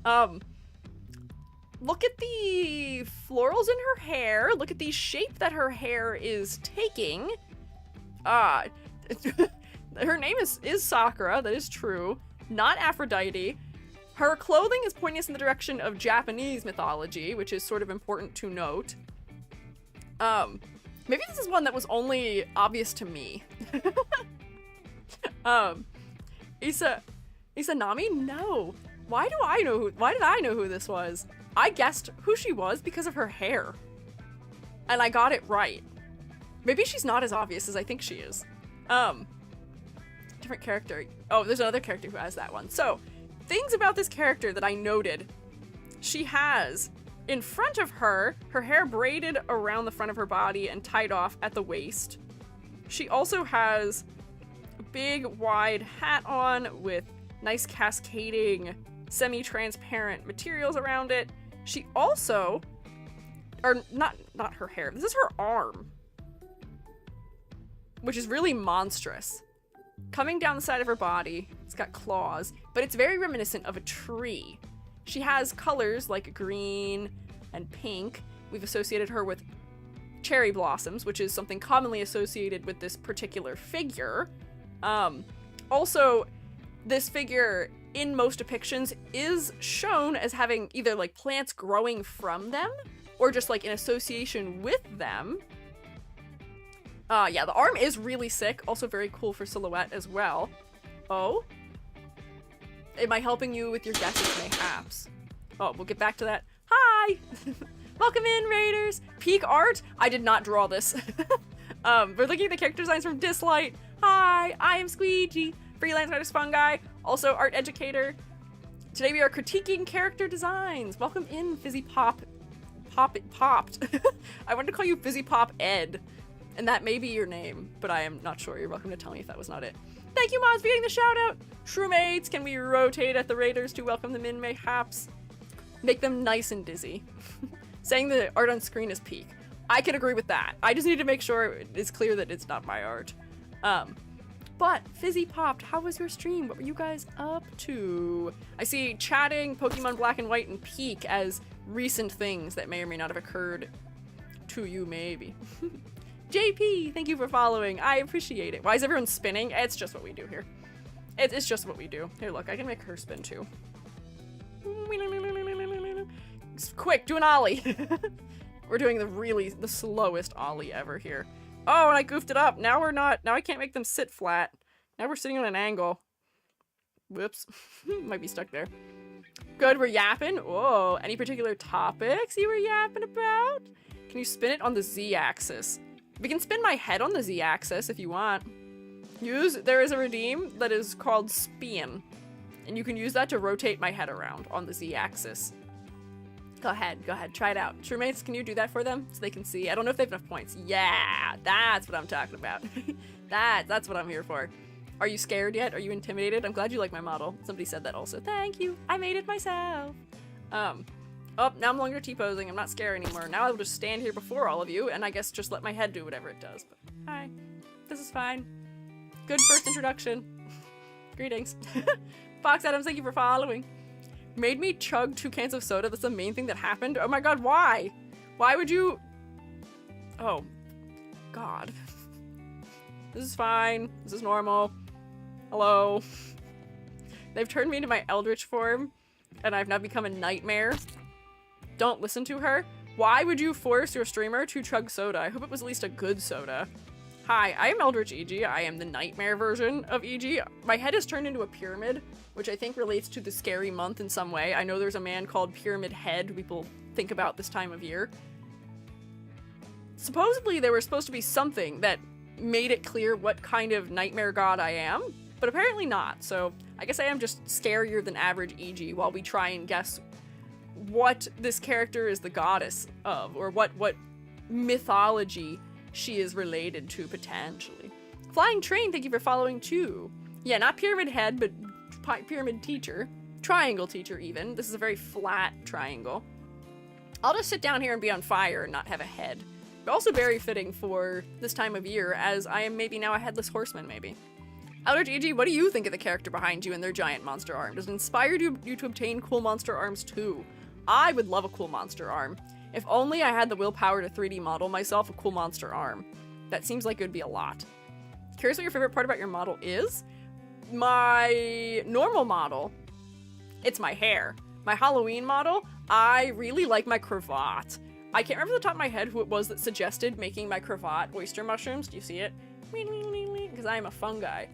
Look at the florals in her hair. Look at the shape that her hair is taking. Her name is Sakura, that is true. Not Aphrodite. Her clothing is pointing us in the direction of Japanese mythology, which is sort of important to note. Maybe this is one that was only obvious to me. Isanami? No. Why did I know who this was? I guessed who she was because of her hair. And I got it right. Maybe she's not as obvious as I think she is. Different character. Oh, there's another character who has that one. So, things about this character that I noted. She has, in front of her hair braided around the front of her body and tied off at the waist. She also has a big, wide hat on with nice cascading, semi-transparent materials around it. She also, or not her hair, this is her arm, which is really monstrous. Coming down the side of her body, it's got claws, but it's very reminiscent of a tree. She has colors like green and pink. We've associated her with cherry blossoms, which is something commonly associated with this particular figure. Also, this figure in most depictions is shown as having either like plants growing from them or just like in association with them. Yeah, the arm is really sick. Also very cool for silhouette as well. Oh? Am I helping you with your guesses, mayhaps? Oh, we'll get back to that. Hi! Welcome in, Raiders! Peak art? I did not draw this. We're looking at the character designs from Dislyte. Hi, I am Squiiji, freelance artist fungi, also art educator. Today we are critiquing character designs. Welcome in, Fizzy Pop. Popped. I wanted to call you Fizzy Pop Ed. And that may be your name, but I am not sure. You're welcome to tell me if that was not it. Thank you, mods, for getting the shout out. Shroomates, can we rotate at the Raiders to welcome them in, mayhaps? Make them nice and dizzy. Saying the art on screen is peak. I can agree with that. I just need to make sure it's clear that it's not my art. But Fizzy Popped, how was your stream? What were you guys up to? I see chatting, Pokemon Black and White, and Peak as recent things that may or may not have occurred to you, maybe. JP, thank you for following. I appreciate it. Why is everyone spinning? It's just what we do here. It's just what we do. Here, look, I can make her spin too. Quick, do an ollie. We're doing the slowest ollie ever here. Oh, and I goofed it up. Now I can't make them sit flat. Now we're sitting on an angle. Whoops. Might be stuck there. Good, we're yapping. Whoa, any particular topics you were yapping about? Can you spin it on the Z-axis? We can spin my head on the Z-axis if you want. There is a redeem that is called Spin, and you can use that to rotate my head around on the Z-axis. Go ahead, try it out. True-mates, can you do that for them so they can see? I don't know if they have enough points. Yeah, that's what I'm talking about. That's what I'm here for. Are you scared yet? Are you intimidated? I'm glad you like my model. Somebody said that also. Thank you. I made it myself. Oh, now I'm no longer T-posing. I'm not scared anymore. Now I'll just stand here before all of you and I guess just let my head do whatever it does. But hi. This is fine. Good first introduction. Greetings. Fox Adams, thank you for following. Made me chug 2 cans of soda. That's the main thing that happened. Oh my god, why? Why would you... Oh. God. This is fine. This is normal. Hello. They've turned me into my eldritch form, and I've now become a nightmare. Don't listen to her. Why would you force your streamer to chug soda? I hope it was at least a good soda. Hi, I am Eldritch EG. I am the nightmare version of EG. My head is turned into a pyramid, which I think relates to the scary month in some way. I know there's a man called Pyramid Head people think about this time of year. Supposedly there was supposed to be something that made it clear what kind of nightmare god I am, but apparently not. So I guess I am just scarier than average EG while we try and guess what this character is the goddess of, or what mythology she is related to, potentially. Flying Train, thank you for following too. Yeah, not Pyramid Head, but Pyramid Teacher. Triangle Teacher, even. This is a very flat triangle. I'll just sit down here and be on fire and not have a head. But also very fitting for this time of year, as I am maybe now a headless horseman, maybe. Eldritch EG, what do you think of the character behind you and their giant monster arm? Does it inspire you to obtain cool monster arms too? I would love a cool monster arm. If only I had the willpower to 3D model myself a cool monster arm. That seems like it would be a lot. Curious what your favorite part about your model is? My normal model, it's my hair. My Halloween model, I really like my cravat. I can't remember off the top of my head who it was that suggested making my cravat oyster mushrooms. Do you see it? Because I am a fungi.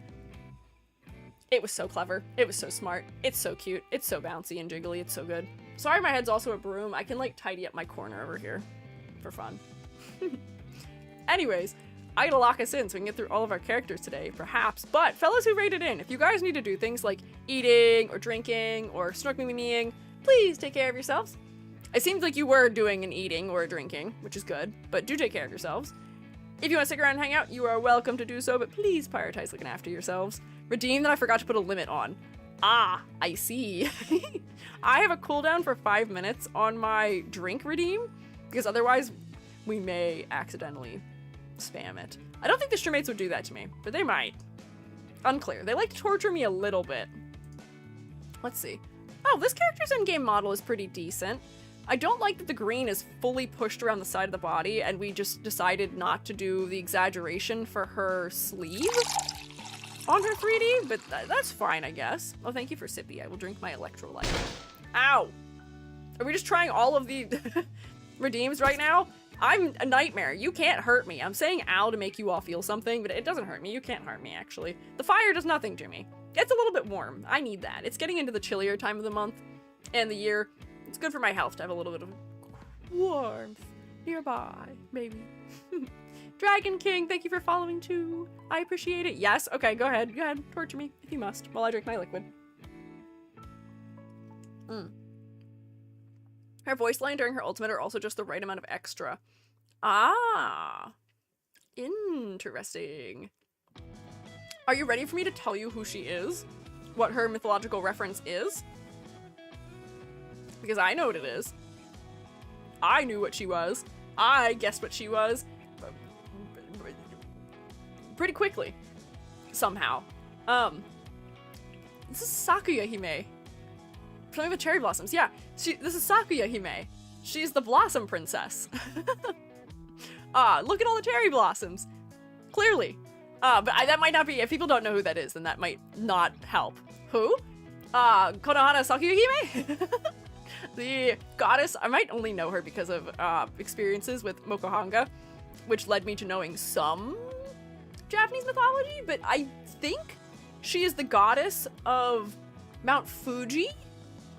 It was so clever. It was so smart. It's so cute. It's so bouncy and jiggly. It's so good. Sorry my head's also a broom. I can like tidy up my corner over here for fun. Anyways, I gotta lock us in so we can get through all of our characters today, perhaps. But fellas who rated in, if you guys need to do things like eating or drinking or snorkeling, please take care of yourselves. It seems like you were doing an eating or a drinking, which is good, but do take care of yourselves. If you want to stick around and hang out, you are welcome to do so, but please prioritize looking after yourselves. Redeem that I forgot to put a limit on. Ah, I see. I have a cooldown for 5 minutes on my drink redeem, because otherwise we may accidentally spam it. I don't think the streammates would do that to me, but they might. Unclear. They like to torture me a little bit. Let's see. Oh, this character's in-game model is pretty decent. I don't like that the green is fully pushed around the side of the body, and we just decided not to do the exaggeration for her sleeve on her 3D, but that's fine, I guess. Oh, thank you for Sippy. I will drink my electrolyte. Ow! Are we just trying all of the redeems right now? I'm a nightmare. You can't hurt me. I'm saying ow to make you all feel something, but it doesn't hurt me. You can't harm me, actually. The fire does nothing to me. It's a little bit warm. I need that. It's getting into the chillier time of the month and the year. It's good for my health to have a little bit of warmth nearby, maybe. Dragon King, thank you for following too. I appreciate it. Yes? Okay, go ahead. Go ahead. Torture me if you must while I drink my liquid. Her voice line during her ultimate are also just the right amount of extra. Ah. Interesting. Are you ready for me to tell you who she is? What her mythological reference is? Because I know what it is. I knew what she was. I guessed what she was pretty quickly. Somehow. This is Sakuya-hime. Something with cherry blossoms. Yeah, this is Sakuya-hime. She's the blossom princess. Look at all the cherry blossoms. Clearly. But that might not be, if people don't know who that is, then that might not help. Who? Konohana Sakuya-hime? The goddess, I might only know her because of experiences with Mokuhanga, which led me to knowing some Japanese mythology, but I think she is the goddess of Mount Fuji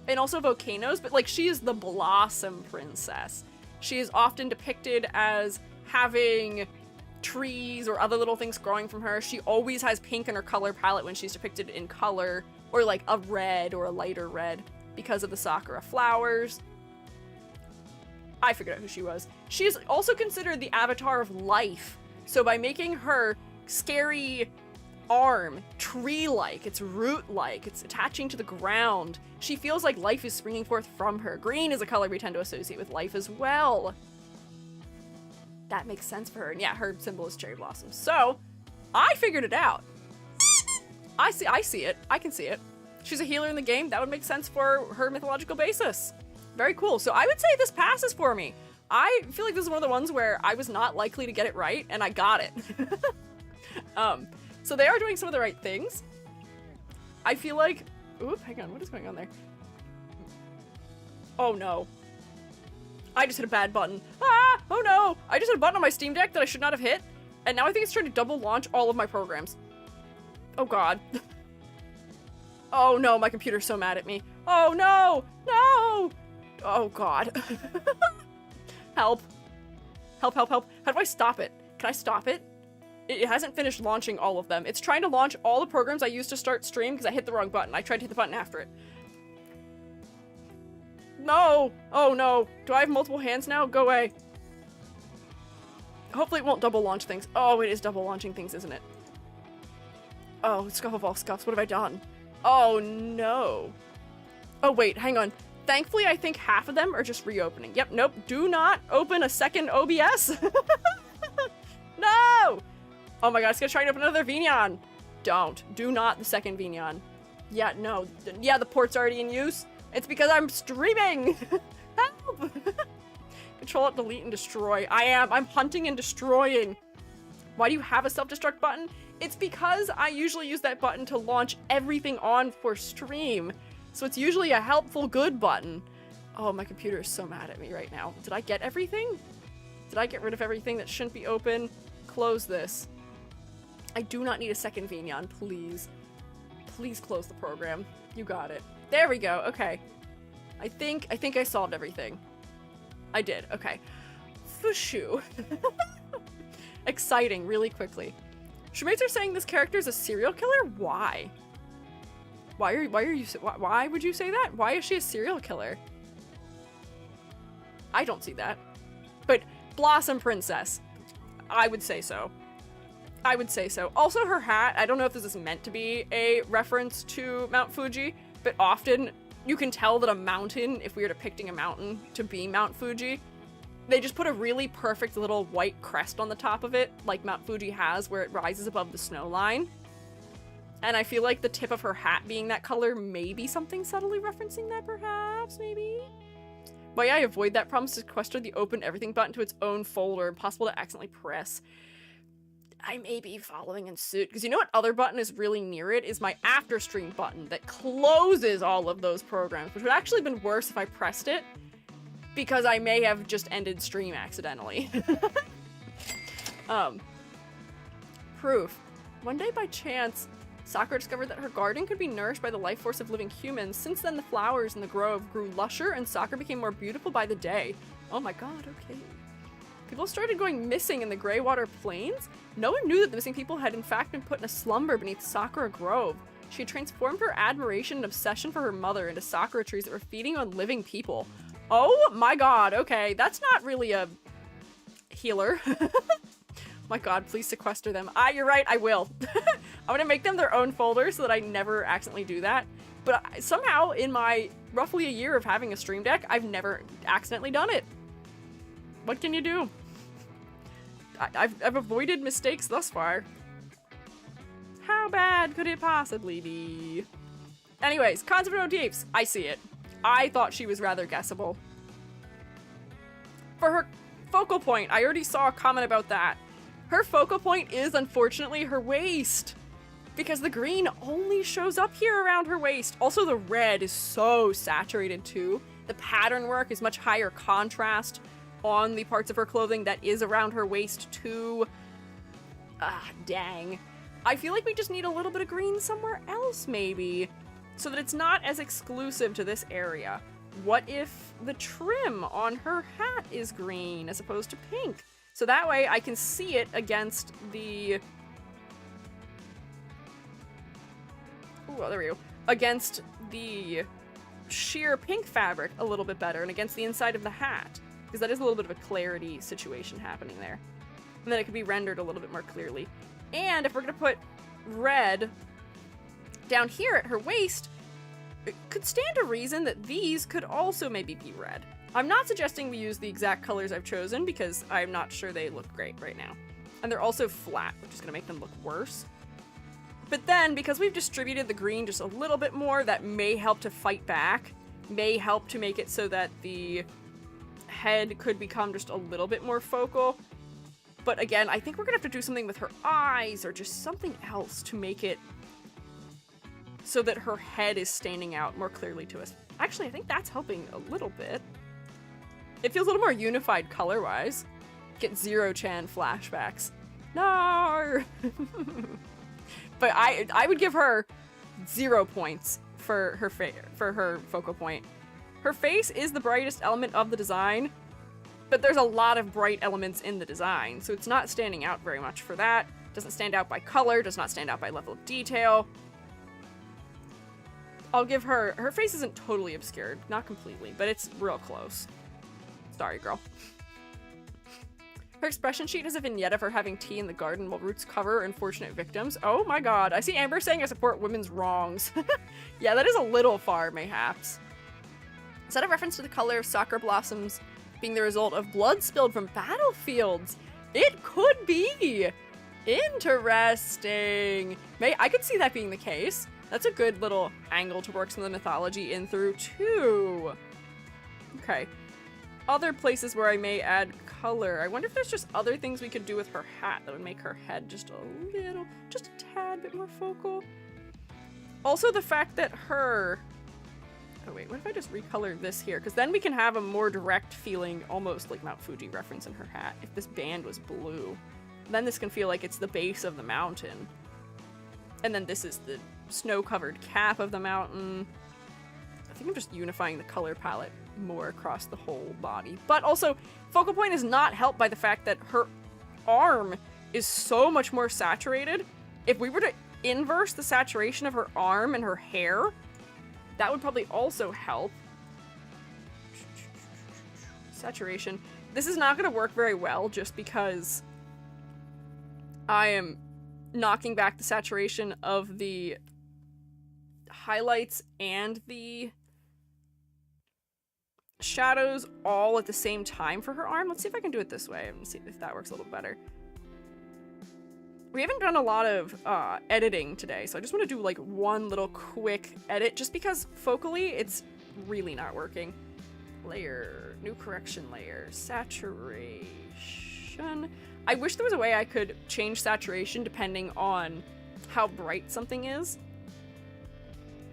and also volcanoes, but like she is the blossom princess. She is often depicted as having trees or other little things growing from her. She always has pink in her color palette when she's depicted in color, or like a red or a lighter red, because of the Sakura flowers. I figured out who she was. She is also considered the avatar of life. So by making her scary, arm, tree-like, it's root-like, it's attaching to the ground. She feels like life is springing forth from her. Green is a color we tend to associate with life as well. That makes sense for her. And yeah, her symbol is cherry blossom. So, I figured it out. I see it. I can see it. She's a healer in the game. That would make sense for her mythological basis. Very cool. So I would say this passes for me. I feel like this is one of the ones where I was not likely to get it right, and I got it. So they are doing some of the right things. I feel like... Oop, hang on. What is going on there? Oh, no. I just hit a bad button. Ah! Oh, no! I just hit a button on my Steam Deck that I should not have hit, and now I think it's trying to double launch all of my programs. Oh, God. Oh, no. My computer's so mad at me. Oh, no! No! Oh, God. Help. Help, help, help. How do I stop it? Can I stop it? It hasn't finished launching all of them. It's trying to launch all the programs I used to start stream because I hit the wrong button. I tried to hit the button after it. No! Oh no. Do I have multiple hands now? Go away. Hopefully it won't double launch things. Oh, it is double launching things, isn't it? Oh, scuff of all scuffs. What have I done? Oh no. Oh wait, hang on. Thankfully, I think half of them are just reopening. Yep, nope. Do not open a second OBS. No! Oh my god, it's gonna try to open another Vignon. Don't. Do not the second Vignon. Yeah, no. Yeah, the port's already in use. It's because I'm streaming! Help! Control, Alt, Delete, and Destroy. I'm hunting and destroying. Why do you have a self-destruct button? It's because I usually use that button to launch everything on for stream. So it's usually a helpful good button. Oh, my computer is so mad at me right now. Did I get everything? Did I get rid of everything that shouldn't be open? Close this. I do not need a second Vignon, please. Please close the program. You got it. There we go. Okay. I think I solved everything. I did. Okay. Fushu. Exciting, really quickly. Shumates are saying this character is a serial killer? Why? Why would you say that? Why is she a serial killer? I don't see that. But Blossom Princess. I would say so. I would say so. Also, her hat, I don't know if this is meant to be a reference to Mount Fuji, but often you can tell that a mountain, if we were depicting a mountain to be Mount Fuji, they just put a really perfect little white crest on the top of it, like Mount Fuji has, where it rises above the snow line. And I feel like the tip of her hat being that color may be something subtly referencing that, perhaps, maybe? Why I avoid that problem is to sequester the open everything button to its own folder, impossible to accidentally press. I may be following in suit, because you know what other button is really near it? Is my after stream button that closes all of those programs, which would actually have been worse if I pressed it, because I may have just ended stream accidentally. Proof. One day by chance, Sakura discovered that her garden could be nourished by the life force of living humans. Since then, the flowers in the grove grew lusher and Sakura became more beautiful by the day. Oh my god, okay. People started going missing in the Greywater Plains. No one knew that the missing people had in fact been put in a slumber beneath Sakura Grove. She had transformed her admiration and obsession for her mother into Sakura trees that were feeding on living people. Oh my god, okay, that's not really a healer. My god, please sequester them. You're right, I will. I'm gonna make them their own folder so that I never accidentally do that. But somehow, in my roughly a year of having a stream deck, I've never accidentally done it. What can you do? I've avoided mistakes thus far. How bad could it possibly be? Anyways, concept of motifs. I see it. I thought she was rather guessable. For her focal point, I already saw a comment about that. Her focal point is, unfortunately, her waist. Because the green only shows up here around her waist. Also, the red is so saturated, too. The pattern work is much higher contrast on the parts of her clothing that is around her waist, too. Dang. I feel like we just need a little bit of green somewhere else, maybe. So that it's not as exclusive to this area. What if the trim on her hat is green as opposed to pink? So that way I can see it against the... Ooh, there we go. Against the sheer pink fabric a little bit better and against the inside of the hat. Because that is a little bit of a clarity situation happening there. And then it could be rendered a little bit more clearly. And if we're going to put red down here at her waist, it could stand to reason that these could also maybe be red. I'm not suggesting we use the exact colors I've chosen because I'm not sure they look great right now. And they're also flat, which is going to make them look worse. But then, because we've distributed the green just a little bit more, that may help to fight back, may help to make it so that the head could become just a little bit more focal. But again, I think we're going to have to do something with her eyes or just something else to make it so that her head is standing out more clearly to us. Actually, I think that's helping a little bit. It feels a little more unified color-wise. Get Zero-chan flashbacks. No! But I would give her 0 points for her focal point. Her face is the brightest element of the design, but there's a lot of bright elements in the design, so it's not standing out very much for that. Doesn't stand out by color, does not stand out by level of detail. I'll give her face isn't totally obscured, not completely, but it's real close. Sorry, girl. Her expression sheet has a vignette of her having tea in the garden while roots cover unfortunate victims. Oh my god, I see Amber saying I support women's wrongs. Yeah, that is a little far, mayhaps. Is that a reference to the color of Sakura blossoms being the result of blood spilled from battlefields? It could be! Interesting! I could see that being the case. That's a good little angle to work some of the mythology in through, too. Okay. Other places where I may add color. I wonder if there's just other things we could do with her hat that would make her head just a tad bit more focal. Also the fact that her... Oh wait, what if I just recolor this here? Because then we can have a more direct feeling, almost like Mount Fuji reference in her hat, if this band was blue. Then this can feel like it's the base of the mountain. And then this is the snow-covered cap of the mountain. I think I'm just unifying the color palette more across the whole body. But also, focal point is not helped by the fact that her arm is so much more saturated. If we were to inverse the saturation of her arm and her hair, that would probably also help. Saturation. This is not going to work very well just because I am knocking back the saturation of the highlights and the shadows all at the same time for her arm. Let's see if I can do it this way and see if that works a little better. We haven't done a lot of editing today, so I just want to do like one little quick edit just because focally it's really not working. Layer, new correction layer, saturation. I wish there was a way I could change saturation depending on how bright something is.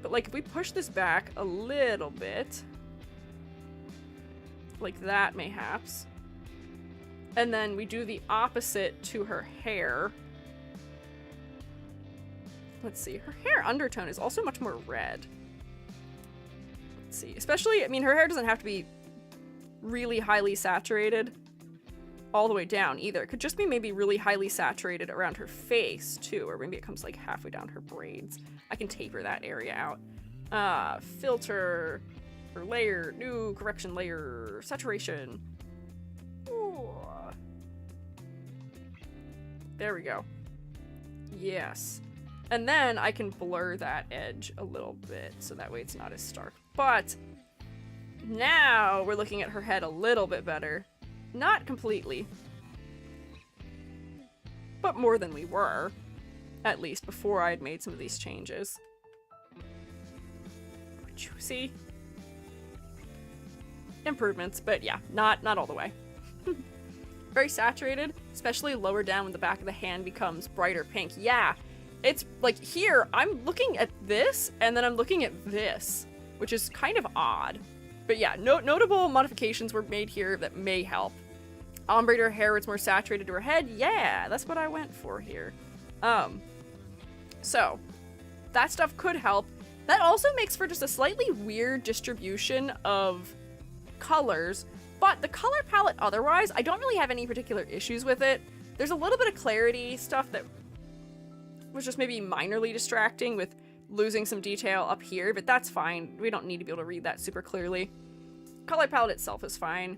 But like if we push this back a little bit, like that mayhaps, and then we do the opposite to her hair. Let's see, her hair undertone is also much more red. Let's see, especially, I mean, her hair doesn't have to be really highly saturated all the way down either. It could just be maybe really highly saturated around her face too, or maybe it comes like halfway down her braids. I can taper that area out. Filter, or layer, new correction layer, saturation. Ooh. There we go. Yes. And then I can blur that edge a little bit, so that way it's not as stark. But now we're looking at her head a little bit better. Not completely, but more than we were, at least before I had made some of these changes. See? Improvements, but yeah, not all the way. Very saturated, especially lower down when the back of the hand becomes brighter pink. Yeah, it's like here, I'm looking at this, and then I'm looking at this, which is kind of odd. But yeah, notable modifications were made here that may help. Ombre to her hair, it's more saturated to her head. Yeah, that's what I went for here. So, that stuff could help. That also makes for just a slightly weird distribution of colors, but the color palette otherwise, I don't really have any particular issues with it. There's a little bit of clarity stuff that was just maybe minorly distracting with losing some detail up here, but that's fine. We don't need to be able to read that super clearly. Color palette itself is fine.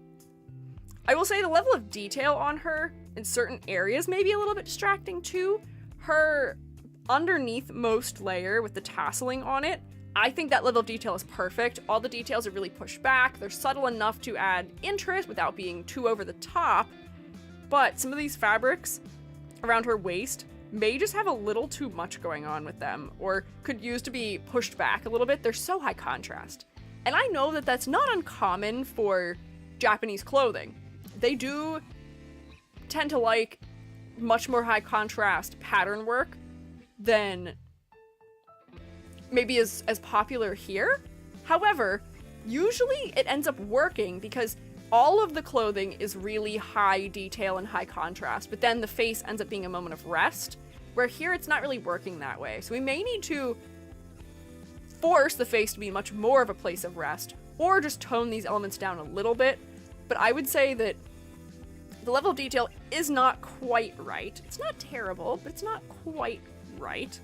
I will say the level of detail on her in certain areas may be a little bit distracting too. Her underneath most layer with the tasseling on it, I think that level of detail is perfect. All the details are really pushed back. They're subtle enough to add interest without being too over the top. But some of these fabrics around her waist may just have a little too much going on with them, or could use to be pushed back a little bit. They're so high contrast. And I know that that's not uncommon for Japanese clothing. They do tend to like much more high contrast pattern work than maybe is as popular here. However, usually it ends up working because all of the clothing is really high detail and high contrast, but then the face ends up being a moment of rest, where here it's not really working that way. So we may need to force the face to be much more of a place of rest, or just tone these elements down a little bit. But I would say that the level of detail is not quite right. It's not terrible, but it's not quite right.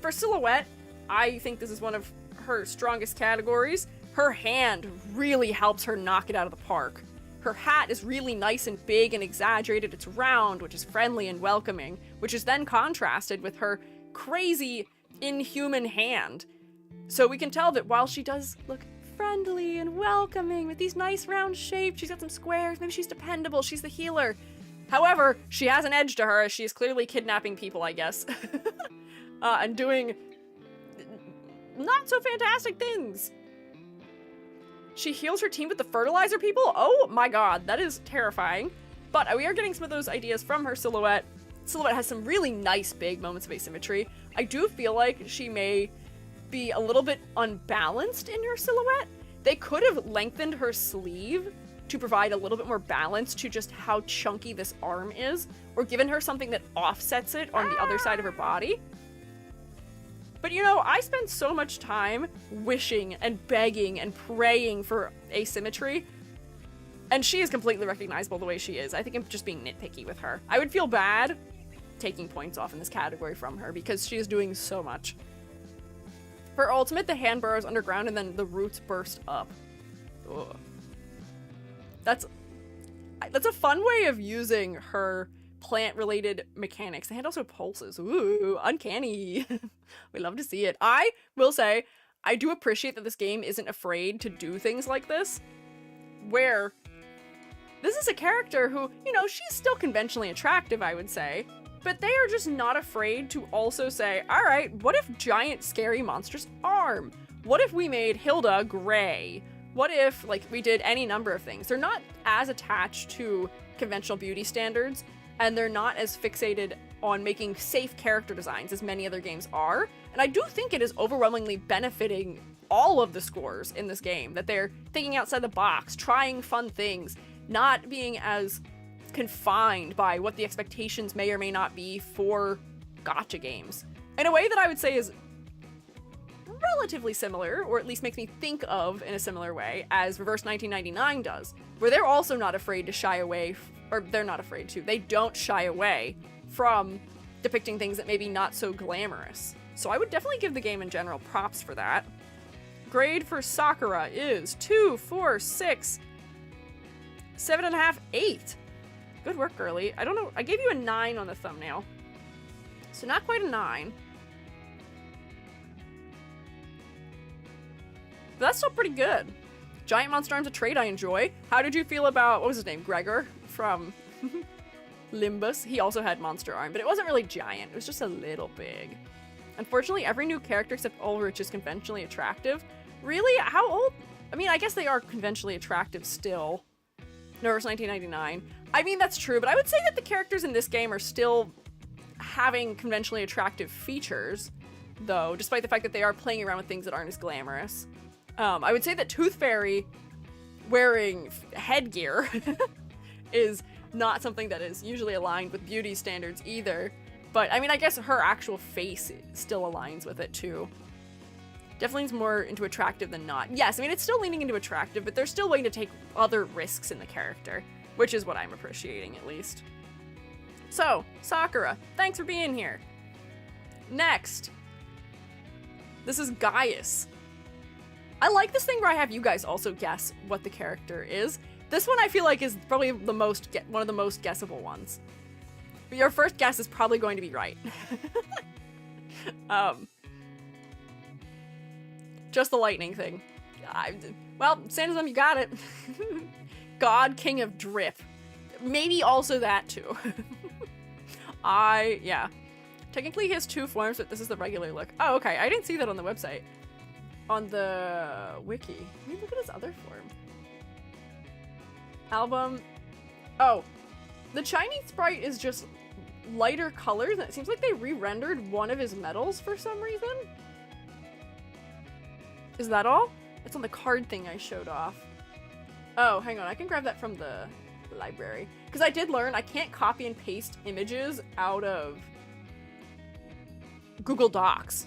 For silhouette, I think this is one of her strongest categories. Her hand really helps her knock it out of the park. Her hat is really nice and big and exaggerated. It's round, which is friendly and welcoming, which is then contrasted with her crazy, inhuman hand. So we can tell that while she does look friendly and welcoming with these nice round shapes, she's got some squares, maybe she's dependable, she's the healer. However, she has an edge to her as she is clearly kidnapping people, I guess. And doing not so fantastic things. She heals her team with the fertilizer people? Oh my god, that is terrifying. But we are getting some of those ideas from her silhouette. Silhouette has some really nice big moments of asymmetry. I do feel like she may be a little bit unbalanced in her silhouette. They could have lengthened her sleeve to provide a little bit more balance to just how chunky this arm is, or given her something that offsets it on the other side of her body. But you know, I spend so much time wishing and begging and praying for asymmetry, and she is completely recognizable the way she is. I think I'm just being nitpicky with her. I would feel bad taking points off in this category from her because she is doing so much. For ultimate, the hand burrows underground and then the roots burst up. Ugh. That's a fun way of using her plant-related mechanics. The hand also pulses. Ooh, uncanny. We love to see it. I will say, I do appreciate that this game isn't afraid to do things like this, where this is a character who, you know, she's still conventionally attractive, I would say, but they are just not afraid to also say, all right, what if giant, scary, monstrous arm? What if we made Hilda gray? What if, like, we did any number of things? They're not as attached to conventional beauty standards, and they're not as fixated on making safe character designs as many other games are. And I do think it is overwhelmingly benefiting all of the scores in this game, that they're thinking outside the box, trying fun things, not being as confined by what the expectations may or may not be for gacha games. In a way that I would say is relatively similar, or at least makes me think of in a similar way, as Reverse 1999 does, where they're also not afraid to shy away, or they're not afraid to, they don't shy away from depicting things that may be not so glamorous. So I would definitely give the game in general props for that. Grade for Sakura is 2, 4, 6, 7.5, 8. Good work, girly. I don't know, I gave you a 9 on the thumbnail, so not quite a 9. But that's still pretty good. Giant monster arm's a trait I enjoy. How did you feel about, what was his name, Gregor from Limbus? He also had monster arm, but it wasn't really giant. It was just a little big. Unfortunately, every new character except Ulrich is conventionally attractive. Really? How old? I mean, I guess they are conventionally attractive still. Nora's 1999. I mean, that's true, but I would say that the characters in this game are still having conventionally attractive features, though, despite the fact that they are playing around with things that aren't as glamorous. I would say that Tooth Fairy wearing headgear is not something that is usually aligned with beauty standards either. But, I mean, I guess her actual face still aligns with it, too. Definitely is more into attractive than not. Yes, I mean, it's still leaning into attractive, but they're still willing to take other risks in the character, which is what I'm appreciating, at least. So, Sakura, thanks for being here. Next. This is Gaius. I like this thing where I have you guys also guess what the character is. This one I feel like is probably the one of the most guessable ones. But your first guess is probably going to be right. Just the lightning thing. Well, Sandstorm, you got it. God, King of Drip. Maybe also that, too. Yeah. Technically he has two forms, but this is the regular look. Oh, okay. I didn't see that on the website. On the wiki. Let me look at his other form. Album. Oh. The Chinese sprite is just lighter colors, and it seems like they re-rendered one of his medals for some reason. Is that all? It's on the card thing I showed off. Oh, hang on. I can grab that from the library. Because I did learn I can't copy and paste images out of Google Docs.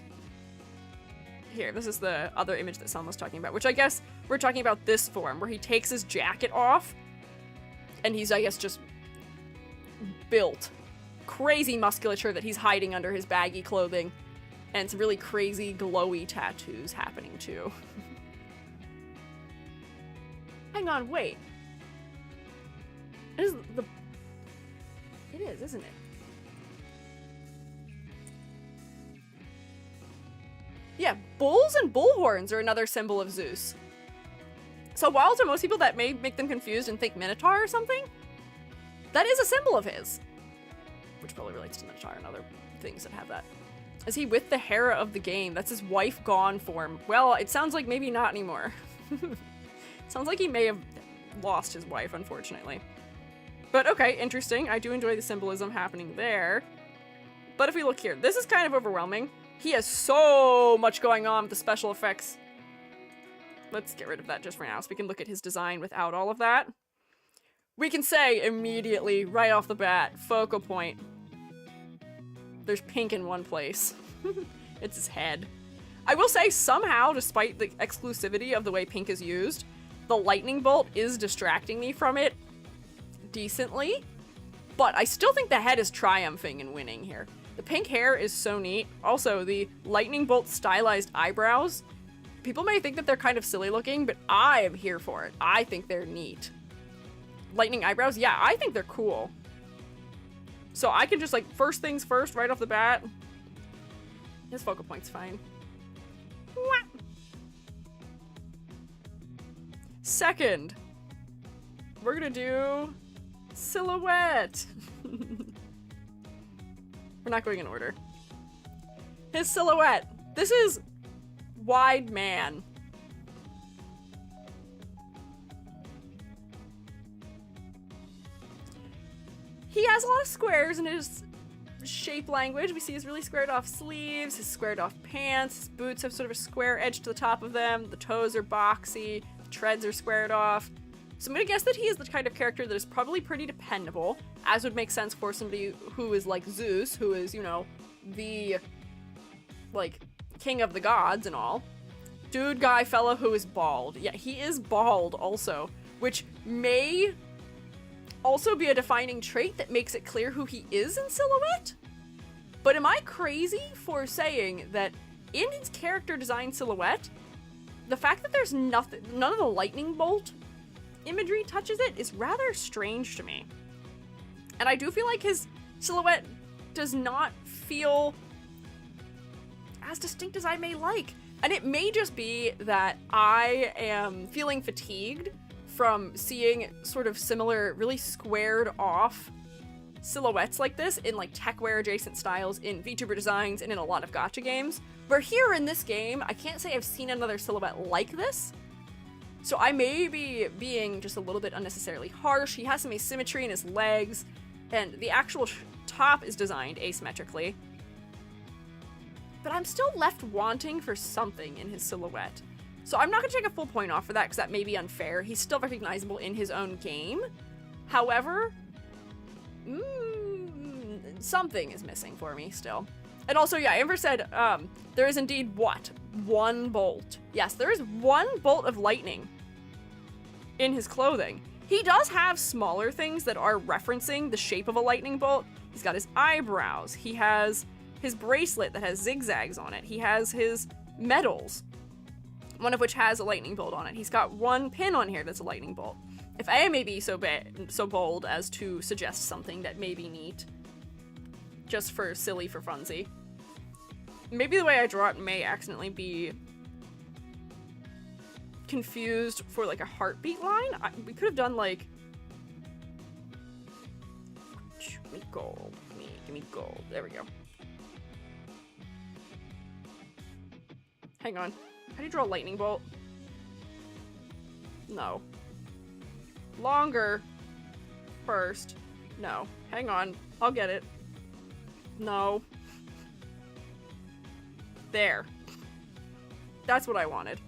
Here, this is the other image that someone was talking about, which I guess we're talking about this form, where he takes his jacket off, and he's, I guess, just built. Crazy musculature that he's hiding under his baggy clothing, and some really crazy glowy tattoos happening, too. Hang on, wait. It is, isn't it? Yeah, bulls and bullhorns are another symbol of Zeus. So while to most people that may make them confused and think Minotaur or something, that is a symbol of his. Which probably relates to Minotaur and other things that have that. Is he with the Hera of the game? That's his wife gone form. Well, it sounds like maybe not anymore. Sounds like he may have lost his wife, unfortunately. But okay, interesting. I do enjoy the symbolism happening there. But if we look here, this is kind of overwhelming. He has so much going on with the special effects. Let's get rid of that just for now so we can look at his design without all of that. We can say immediately, right off the bat, focal point. There's pink in one place. It's his head. I will say somehow, despite the exclusivity of the way pink is used, the lightning bolt is distracting me from it decently. But I still think the head is triumphing and winning here. The pink hair is so neat. Also, the lightning bolt stylized eyebrows. People may think that they're kind of silly looking, but I am here for it. I think they're neat. Lightning eyebrows? Yeah, I think they're cool. So I can just, like, first things first, right off the bat. His focal point's fine. Second, we're gonna do silhouette. We're not going in order. His silhouette. This is wide man. He has a lot of squares in his shape language. We see his really squared off sleeves, his squared off pants, his boots have sort of a square edge to the top of them, the toes are boxy, the treads are squared off. So I'm gonna guess that he is the kind of character that is probably pretty dependable, as would make sense for somebody who is like Zeus, who is, you know, the, like, king of the gods and all. Dude guy fella who is bald. Yeah, he is bald also, which may also be a defining trait that makes it clear who he is in silhouette. But am I crazy for saying that in his character design silhouette, the fact that there's none of the lightning bolt imagery touches it is rather strange to me. And I do feel like his silhouette does not feel as distinct as I may like. And it may just be that I am feeling fatigued from seeing sort of similar, really squared off silhouettes like this in like techwear adjacent styles in VTuber designs and in a lot of gacha games. Where here in this game, I can't say I've seen another silhouette like this. So I may be being just a little bit unnecessarily harsh. He has some asymmetry in his legs, and the actual top is designed asymmetrically. But I'm still left wanting for something in his silhouette. So I'm not going to take a full point off for that, because that may be unfair. He's still recognizable in his own game. However, something is missing for me still. And also, yeah, Amber said, there is indeed what? One bolt. Yes, there is one bolt of lightning in his clothing. He does have smaller things that are referencing the shape of a lightning bolt. He's got his eyebrows. He has his bracelet that has zigzags on it. He has his medals, one of which has a lightning bolt on it. He's got one pin on here that's a lightning bolt. If I may be so bold as to suggest something that may be neat, just for silly for funsy. Maybe the way I draw it may accidentally be confused for like a heartbeat line. We could have done like, give me gold, give me gold. There we go. Hang on. How do you draw a lightning bolt? No. Longer. First. No. Hang on. I'll get it. No. There. That's what I wanted.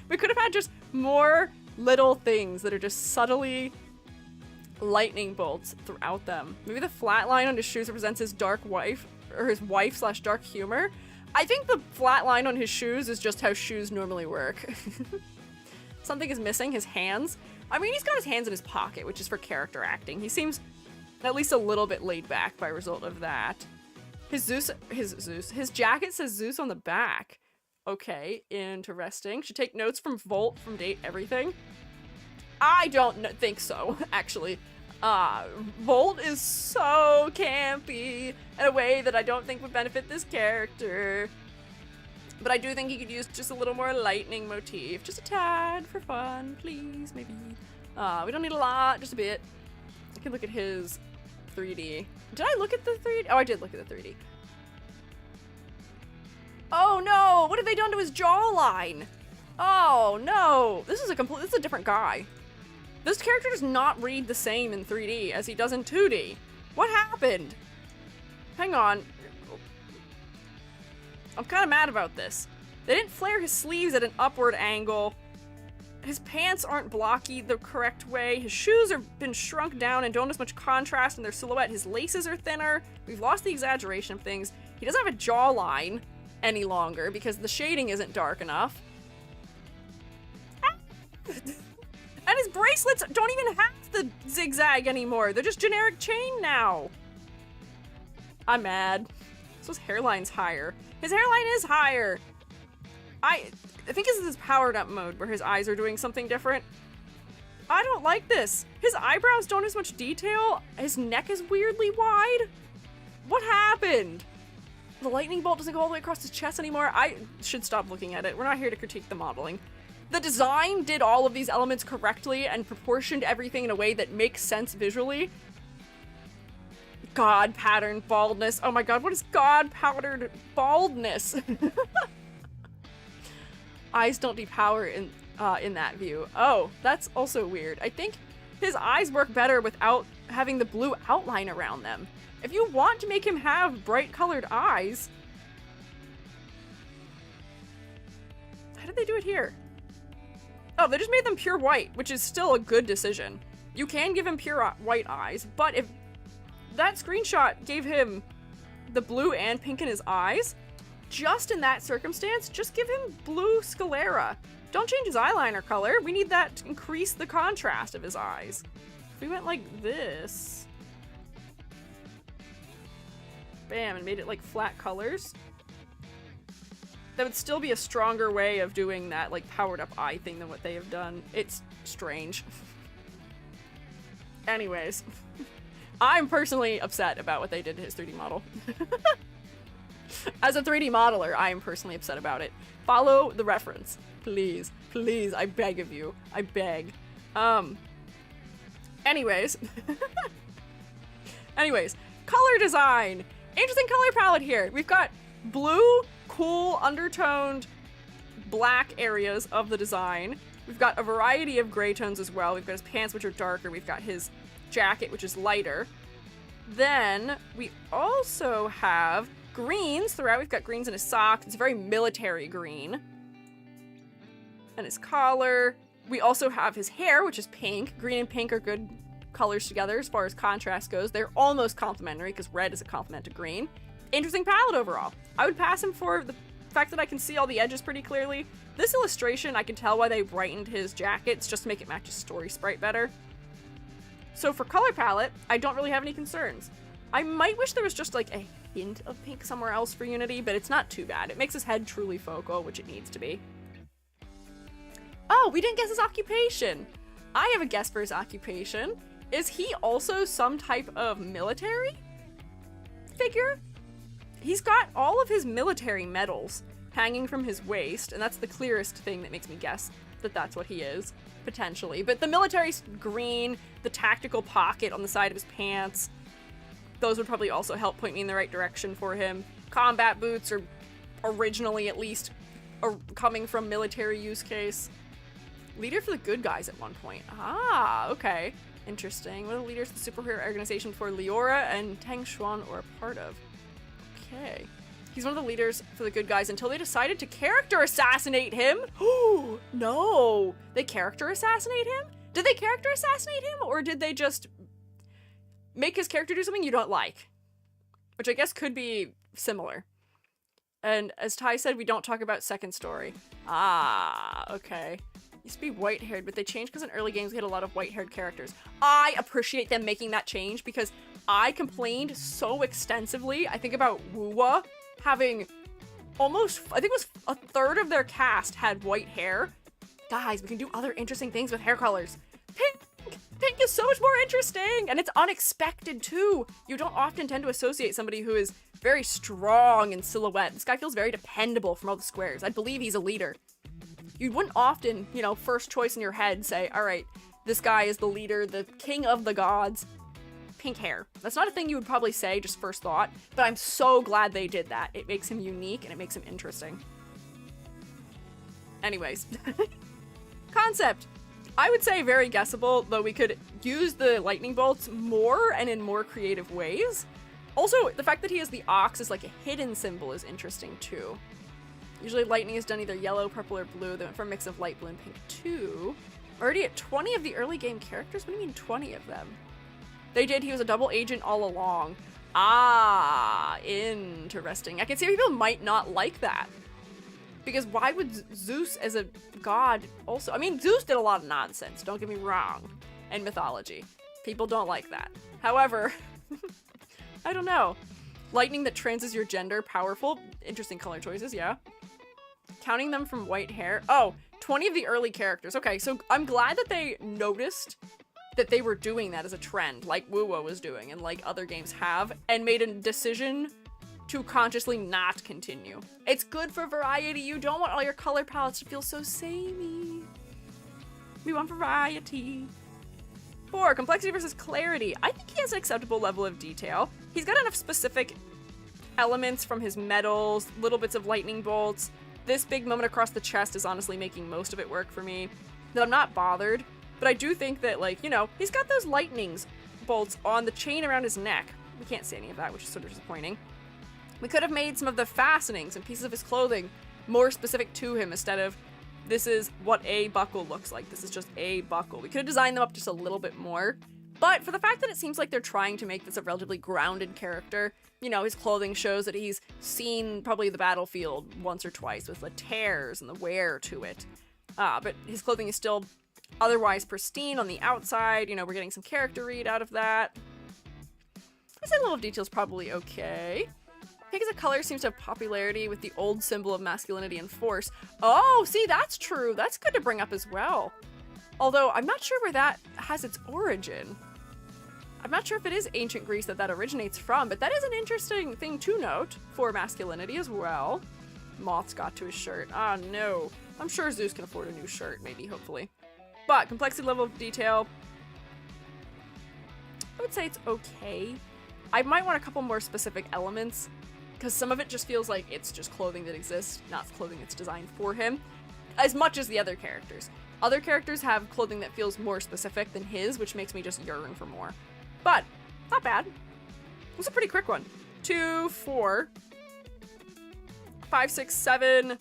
We could have had just more little things that are just subtly lightning bolts throughout them. Maybe the flat line on his shoes represents his dark wife, or his wife/dark humor. I think the flat line on his shoes is just how shoes normally work. Something is missing, his hands. I mean, he's got his hands in his pocket, which is for character acting. He seems at least a little bit laid back by result of that. His jacket says Zeus on the back. Okay, interesting. Should take notes from Volt from Date Everything. I don't think so, actually. Volt is so campy in a way that I don't think would benefit this character. But I do think he could use just a little more lightning motif. Just a tad for fun, please, maybe. We don't need a lot, just a bit. I can look at his 3D. Did I look at the 3D? Oh, I did look at the 3D. Oh no! What have they done to his jawline? Oh no! This is a different guy. This character does not read the same in 3D as he does in 2D. What happened? Hang on. I'm kind of mad about this. They didn't flare his sleeves at an upward angle. His pants aren't blocky the correct way. His shoes have been shrunk down and don't have as much contrast in their silhouette. His laces are thinner. We've lost the exaggeration of things. He doesn't have a jawline any longer because the shading isn't dark enough. And his bracelets don't even have the zigzag anymore. They're just generic chain now. I'm mad. So his hairline's higher. His hairline is higher. I think this is his powered up mode where his eyes are doing something different. I don't like this. His eyebrows don't have as much detail. His neck is weirdly wide. What happened? The lightning bolt doesn't go all the way across his chest anymore. I should stop looking at it. We're not here to critique the modeling. The design did all of these elements correctly and proportioned everything in a way that makes sense visually. God pattern baldness. Oh my god, what is god powdered baldness? Eyes don't depower in that view. Oh, that's also weird. I think his eyes work better without having the blue outline around them. If you want to make him have bright colored eyes, how did they do it here? Oh, they just made them pure white, which is still a good decision. You can give him pure white eyes, but if that screenshot gave him the blue and pink in his eyes, just in that circumstance, just give him blue sclera. Don't change his eyeliner color. We need that to increase the contrast of his eyes. If we went like this, bam, and made it like flat colors, that would still be a stronger way of doing that like powered up eye thing than what they have done. It's strange. Anyways, I'm personally upset about what they did to his 3D model. As a 3D modeler, I am personally upset about it. Follow the reference. Please, please, I beg of you. I beg. Anyways. Anyways, color design. Interesting color palette here. We've got blue, cool, undertoned black areas of the design. We've got a variety of gray tones as well. We've got his pants, which are darker. We've got his jacket, which is lighter. Then we also have greens throughout. We've got greens in his socks. It's a very military green. And his collar. We also have his hair, which is pink. Green and pink are good colors together as far as contrast goes. They're almost complementary because red is a complement to green. Interesting palette overall. I would pass him for the fact that I can see all the edges pretty clearly. This illustration, I can tell why they brightened his jackets just to make it match his story sprite better. So for color palette, I don't really have any concerns. I might wish there was just like a hint of pink somewhere else for Unity, but it's not too bad. It makes his head truly focal, which it needs to be. Oh, we didn't guess his occupation. I have a guess for his occupation. Is he also some type of military figure? he's got all of his military medals hanging from his waist, and that's the clearest thing that makes me guess that that's what he is, potentially. But the military's green, the tactical pocket on the side of his pants, those would probably also help point me in the right direction for him. Combat boots are originally, at least, coming from military use case. Leader for the good guys at one point. Ah, okay. Interesting. What are the leaders of the superhero organization for Leora and Tang Yun are a part of? Okay. He's one of the leaders for the good guys until they decided to character assassinate him. Oh, no. They character assassinate him? Did they character assassinate him, or did they just make his character do something you don't like? Which I guess could be similar. And as Ty said, we don't talk about second story. Ah, okay. Used to be white-haired, but they changed because in early games we had a lot of white-haired characters. I appreciate them making that change because I complained so extensively. I think about Wuwa having almost, I think it was a third of their cast had white hair. Guys, we can do other interesting things with hair colors. Pink! Pink is so much more interesting, and it's unexpected too. You don't often tend to associate somebody who is very strong in silhouette. This guy feels very dependable from all the squares. I believe he's a leader. You wouldn't often, you know, first choice in your head say, all right, this guy is the leader, the king of the gods. Pink hair. That's not a thing you would probably say just first thought, but I'm so glad they did that. It makes him unique and it makes him interesting. Anyways. Concept. I would say very guessable, though we could use the lightning bolts more and in more creative ways. Also, the fact that he has the ox as like a hidden symbol is interesting too. Usually lightning is done either yellow, purple, or blue. They went for a mix of light blue and pink too. Already at 20 of the early game characters? What do you mean 20 of them? They did. He was a double agent all along. Ah, interesting. I can see people might not like that. Because why would Zeus as a god also... I mean, Zeus did a lot of nonsense, don't get me wrong, in mythology. People don't like that. However, I don't know. Lightning that transes your gender, powerful. Interesting color choices, yeah. Counting them from white hair. Oh, 20 of the early characters. Okay, so I'm glad that they noticed that they were doing that as a trend, like Wuwo was doing and like other games have, and made a decision to consciously not continue. It's good for variety. You don't want all your color palettes to feel so samey. We want variety. 4, complexity versus clarity. I think he has an acceptable level of detail. He's got enough specific elements from his medals, little bits of lightning bolts. This big moment across the chest is honestly making most of it work for me, that I'm not bothered. But I do think that, like, you know, he's got those lightnings bolts on the chain around his neck. We can't see any of that, which is sort of disappointing. We could have made some of the fastenings and pieces of his clothing more specific to him instead of, this is what a buckle looks like. This is just a buckle. We could have designed them up just a little bit more. But for the fact that it seems like they're trying to make this a relatively grounded character, you know, his clothing shows that he's seen probably the battlefield once or twice with the tears and the wear to it. But his clothing is still otherwise pristine on the outside. You know, we're getting some character read out of that. I'd say level of detail is probably okay. Pink as a color seems to have popularity with the old symbol of masculinity and force. Oh, see, that's true. That's good to bring up as well. Although, I'm not sure where that has its origin. I'm not sure if it is ancient Greece that originates from, but that is an interesting thing to note for masculinity as well. Moth's got to his shirt. Ah, no. I'm sure Zeus can afford a new shirt, maybe, hopefully. But, complexity level of detail, I would say it's okay. I might want a couple more specific elements, because some of it just feels like it's just clothing that exists, not clothing that's designed for him, as much as the other characters. Other characters have clothing that feels more specific than his, which makes me just yearn for more. But, not bad. It was a pretty quick one. 2, 4, 5, 6, 7,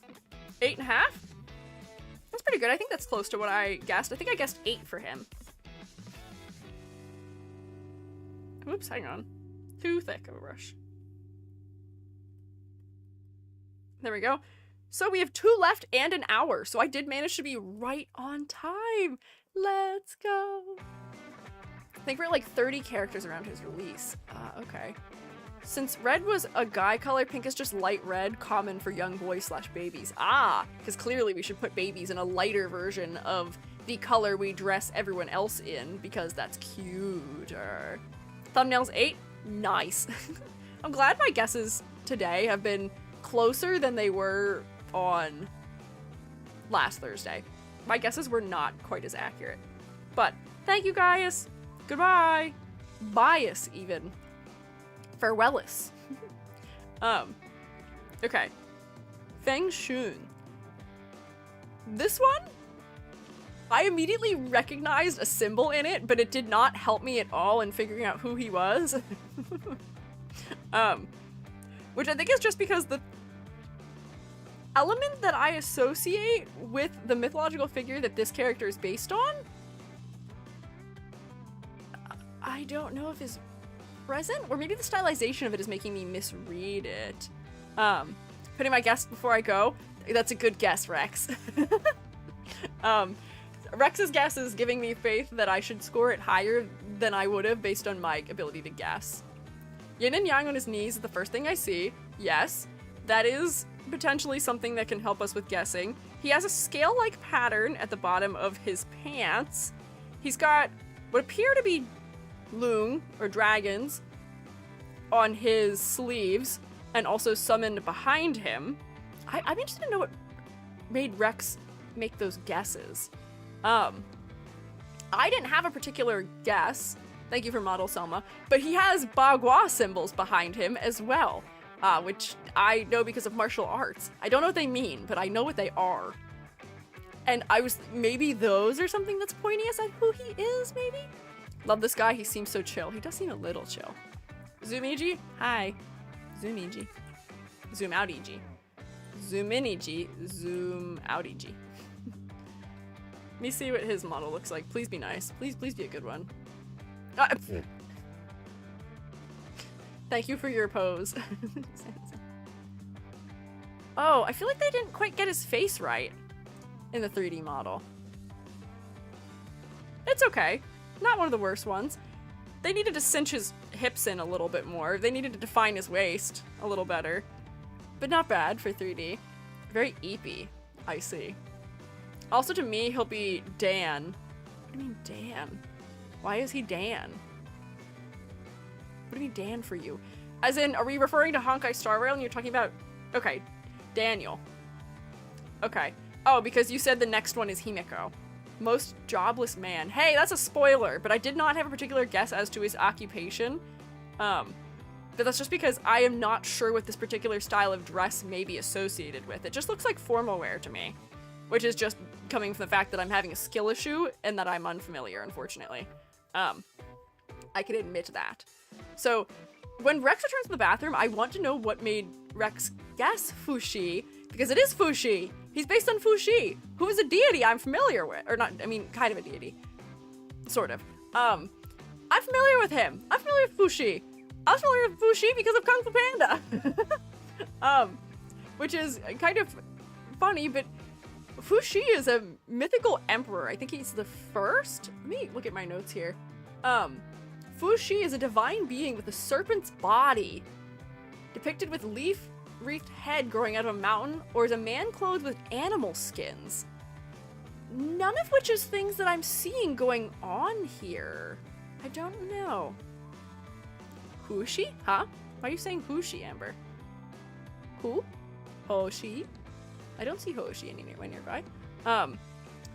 8.5? That's pretty good. I think that's close to what I guessed. I think I guessed 8 for him. Whoops, hang on. Too thick of a brush. There we go. So we have 2 left and an hour. So I did manage to be right on time. Let's go. I think we're at like 30 characters around his release. Okay. Since red was a guy color, pink is just light red, common for young boys / babies. Ah, because clearly we should put babies in a lighter version of the color we dress everyone else in, because that's cuter. Thumbnails 8? Nice. I'm glad my guesses today have been closer than they were on last Thursday. My guesses were not quite as accurate. But thank you, Gaius. Goodbye. Bias, even. Farewellis. Okay. Feng Shun. This one, I immediately recognized a symbol in it, but it did not help me at all in figuring out who he was. Which I think is just because the element that I associate with the mythological figure that this character is based on, I don't know if is present, or maybe the stylization of it is making me misread it. Putting my guess before I go, that's a good guess, Rex. Rex's guess is giving me faith that I should score it higher than I would have based on my ability to guess. Yin and Yang on his knees is the first thing I see. Yes, that is potentially something that can help us with guessing. He has a scale-like pattern at the bottom of his pants. He's got what appear to be loon or dragons on his sleeves and also summoned behind him. I'm interested to know what made Rex make those guesses. I didn't have a particular guess. Thank you for model Selma. But he has Bagua symbols behind him as well, which I know because of martial arts. I don't know what they mean, but I know what they are. And maybe those are something that's pointing us at who he is, maybe? Love this guy. He seems so chill. He does seem a little chill. Zoom-EG? Hi. Zoom-EG. Zoom out EG. Zoom in EG. Zoom out EG. Let me see what his model looks like. Please be nice. Please be a good one. Thank you for your pose. Oh, I feel like they didn't quite get his face right in the 3D model. It's okay. Not one of the worst ones. They needed to cinch his hips in a little bit more. They needed to define his waist a little better. But not bad for 3D. Very eepy, I see. Also to me, he'll be Dan. What do you mean Dan? Why is he Dan? What do you mean Dan for you? As in, are we referring to Honkai Star Rail and you're talking about... Okay, Daniel. Okay. Oh, because you said the next one is Himiko. Most jobless man. Hey, that's a spoiler, but I did not have a particular guess as to his occupation. But that's just because I am not sure what this particular style of dress may be associated with. It just looks like formal wear to me, which is just coming from the fact that I'm having a skill issue and that I'm unfamiliar, unfortunately. I can admit that. So when Rex returns to the bathroom, I want to know what made Rex guess Fushi, because it is Fushi. He's based on Fushi, who is a deity I'm familiar with. Or not, I mean, kind of a deity. Sort of. I'm familiar with him. I'm familiar with Fushi. I was familiar with Fushi because of Kung Fu Panda. Which is kind of funny, but Fushi is a mythical emperor. I think he's the first. Let me look at my notes here. Fushi is a divine being with a serpent's body, depicted with leaf-wreathed head growing out of a mountain, or is a man clothed with animal skins. None of which is things that I'm seeing going on here. I don't know. Fushi? Huh? Why are you saying Fushi, Amber? Who? Hoshi? I don't see Hoshi anywhere nearby.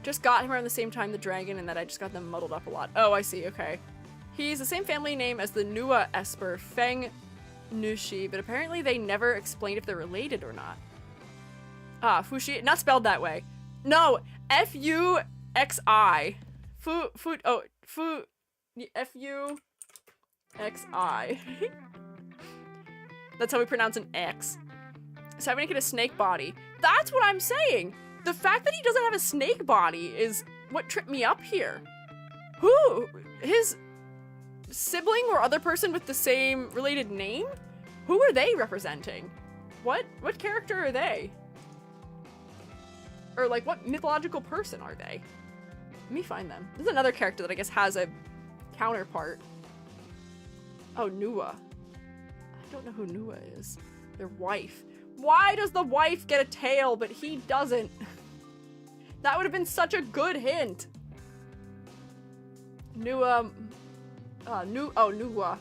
Just got him around the same time the dragon, and that I just got them muddled up a lot. Oh, I see, okay. He's the same family name as the Nua Esper, Feng Nushi, but apparently they never explained if they're related or not. Fushi, not spelled that way. No, F-U-X-I. F-U-X-I. That's how we pronounce an X. So I'm making a snake body. That's what I'm saying! The fact that he doesn't have a snake body is what tripped me up here. Who? His sibling or other person with the same related name? Who are they representing? What character are they? Or like, what mythological person are they? Let me find them. There's another character that I guess has a counterpart. Oh, Nua. I don't know who Nua is. Their wife. Why does the wife get a tail, but he doesn't? That would have been such a good hint. Nua. Nua.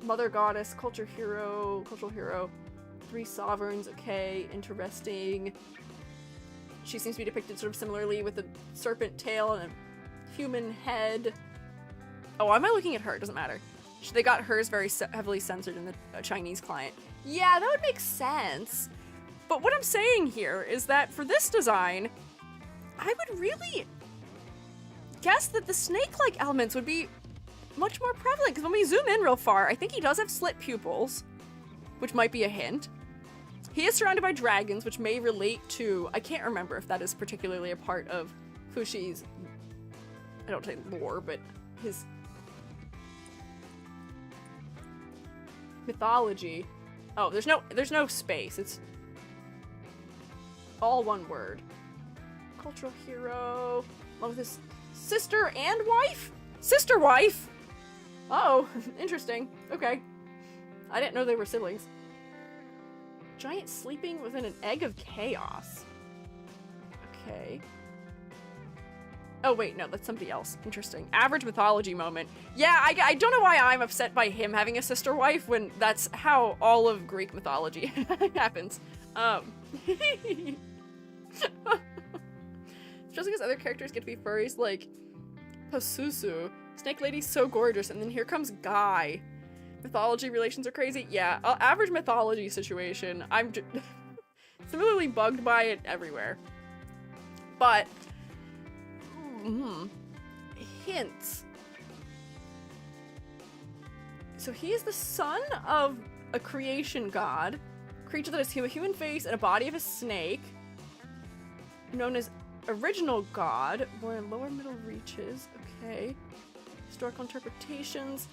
Mother goddess, cultural hero. 3 sovereigns, okay, interesting. She seems to be depicted sort of similarly with a serpent tail and a human head. Oh, am I looking at her? It doesn't matter. They got hers very heavily censored in the Chinese client. Yeah, that would make sense. But what I'm saying here is that for this design, I would really guess that the snake-like elements would be much more prevalent, because when we zoom in real far, I think he does have slit pupils, which might be a hint. He is surrounded by dragons, which may relate to, I can't remember if that is particularly a part of Fushi's, I don't say lore, but his mythology. Oh, there's no space. It's all one word. Cultural hero, along with his sister and wife? Sister wife? Oh, interesting. Okay. I didn't know they were siblings. Giant sleeping within an egg of chaos. Okay. Oh wait, no, that's somebody else. Interesting. Average mythology moment. Yeah, I don't know why I'm upset by him having a sister wife when that's how all of Greek mythology happens. Just because other characters get to be furries like Pasusu. Snake Lady's so gorgeous, and then here comes Guy. Mythology relations are crazy. Yeah, average mythology situation. I'm similarly bugged by it everywhere. But, hints. So he is the son of a creation god, creature that has a human face and a body of a snake, known as original god, born in lower middle reaches. Okay. Historical interpretations.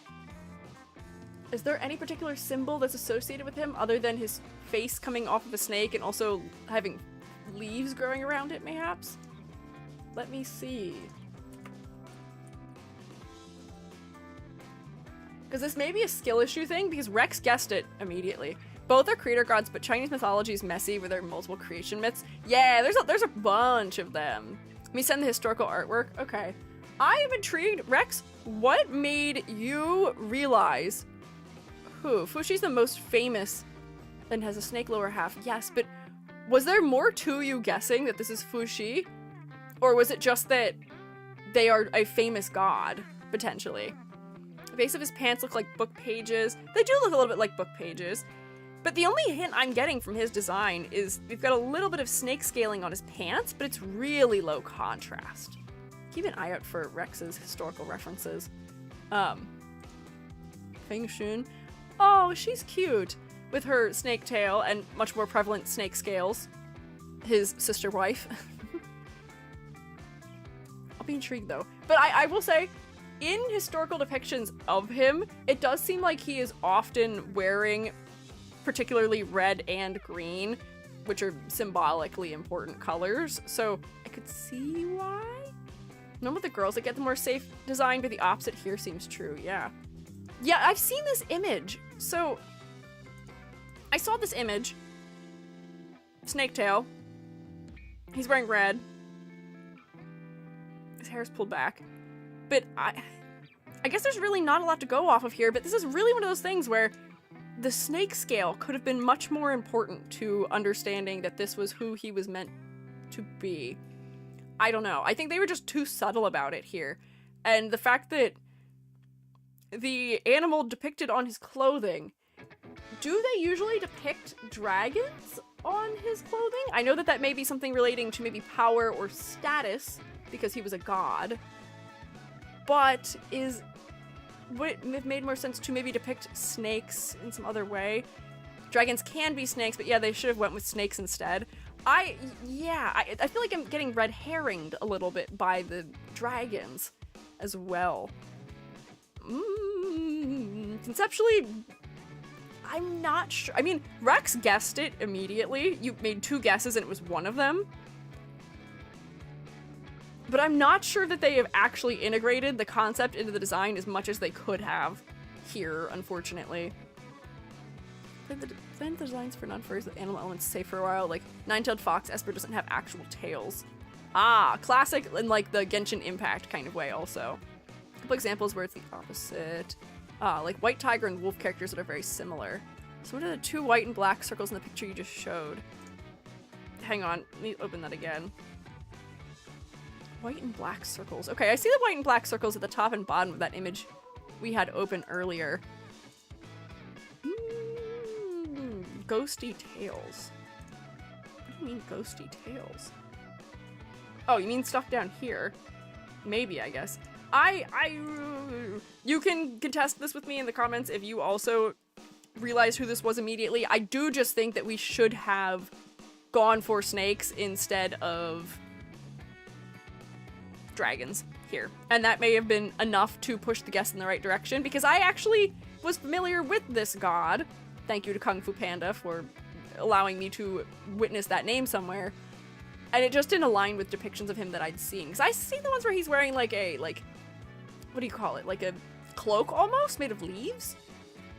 Is there any particular symbol that's associated with him other than his face coming off of a snake and also having leaves growing around it, mayhaps? Let me see. Because this may be a skill issue thing, because Rex guessed it immediately. Both are creator gods, but Chinese mythology is messy with their multiple creation myths. Yeah, there's a bunch of them. Let me send the historical artwork. Okay. I am intrigued. Rex, what made you realize Fushi's the most famous and has a snake lower half? Yes, but was there more to you guessing that this is Fushi? Or was it just that they are a famous god, potentially? The base of his pants look like book pages. They do look a little bit like book pages. But the only hint I'm getting from his design is we've got a little bit of snake scaling on his pants, but it's really low contrast. Keep an eye out for Rex's historical references. Feng Shun. Oh, she's cute. With her snake tail and much more prevalent snake scales. His sister wife. I'll be intrigued though. But I will say, in historical depictions of him, it does seem like he is often wearing particularly red and green, which are symbolically important colors. So I could see why. None with the girls that get the more safe design, but the opposite here seems true. Yeah. Yeah, I've seen this image. So I saw this image. Snake tail. He's wearing red. His hair's pulled back. But I guess there's really not a lot to go off of here, but this is really one of those things where the snake scale could have been much more important to understanding that this was who he was meant to be. I don't know. I think they were just too subtle about it here. And the fact that the animal depicted on his clothing, do they usually depict dragons on his clothing? I know that that may be something relating to maybe power or status because he was a god. But would it have made more sense to maybe depict snakes in some other way? Dragons can be snakes, but yeah, they should have went with snakes instead. I feel like I'm getting red herringed a little bit by the dragons as well. Conceptually, I'm not sure. I mean, Rex guessed it immediately. You made 2 guesses and it was one of them. But I'm not sure that they have actually integrated the concept into the design as much as they could have here, unfortunately. Plan the designs for non-furries with animal elements safe for a while, like Nine-Tailed Fox Esper doesn't have actual tails. Ah, classic in like the Genshin Impact kind of way also. A couple examples where it's the opposite. Like White Tiger and Wolf characters that are very similar. So what are the 2 white and black circles in the picture you just showed? Hang on, let me open that again. White and black circles. Okay, I see the white and black circles at the top and bottom of that image we had open earlier. Ghosty tails. What do you mean ghosty tails? Oh, you mean stuff down here? Maybe, I guess. You can contest this with me in the comments if you also realize who this was immediately. I do just think that we should have gone for snakes instead of dragons here. And that may have been enough to push the guess in the right direction, because I actually was familiar with this god. Thank you to Kung Fu Panda for allowing me to witness that name somewhere. And it just didn't align with depictions of him that I'd seen. Because I see the ones where he's wearing like a, what do you call it? Like a cloak almost made of leaves?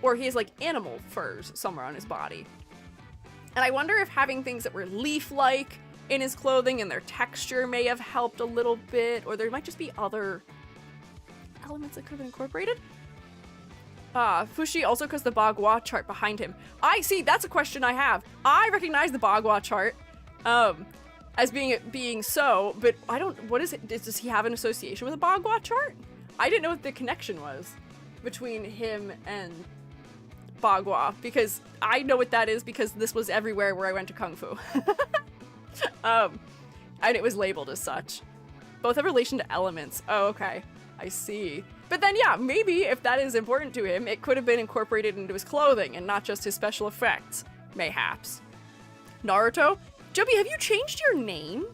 Or he has like animal furs somewhere on his body. And I wonder if having things that were leaf-like in his clothing and their texture may have helped a little bit, or there might just be other elements that could have been incorporated. Fushi also because the Bagua chart behind him. I see, that's a question I have. I recognize the Bagua chart as being so, but I don't, what is it? Does he have an association with the Bagua chart? I didn't know what the connection was between him and Bagua, because I know what that is because this was everywhere where I went to Kung Fu. And it was labeled as such. Both have relation to elements. Oh, okay. I see. But then, yeah, maybe if that is important to him, it could have been incorporated into his clothing and not just his special effects. Mayhaps. Naruto? Joby, have you changed your name?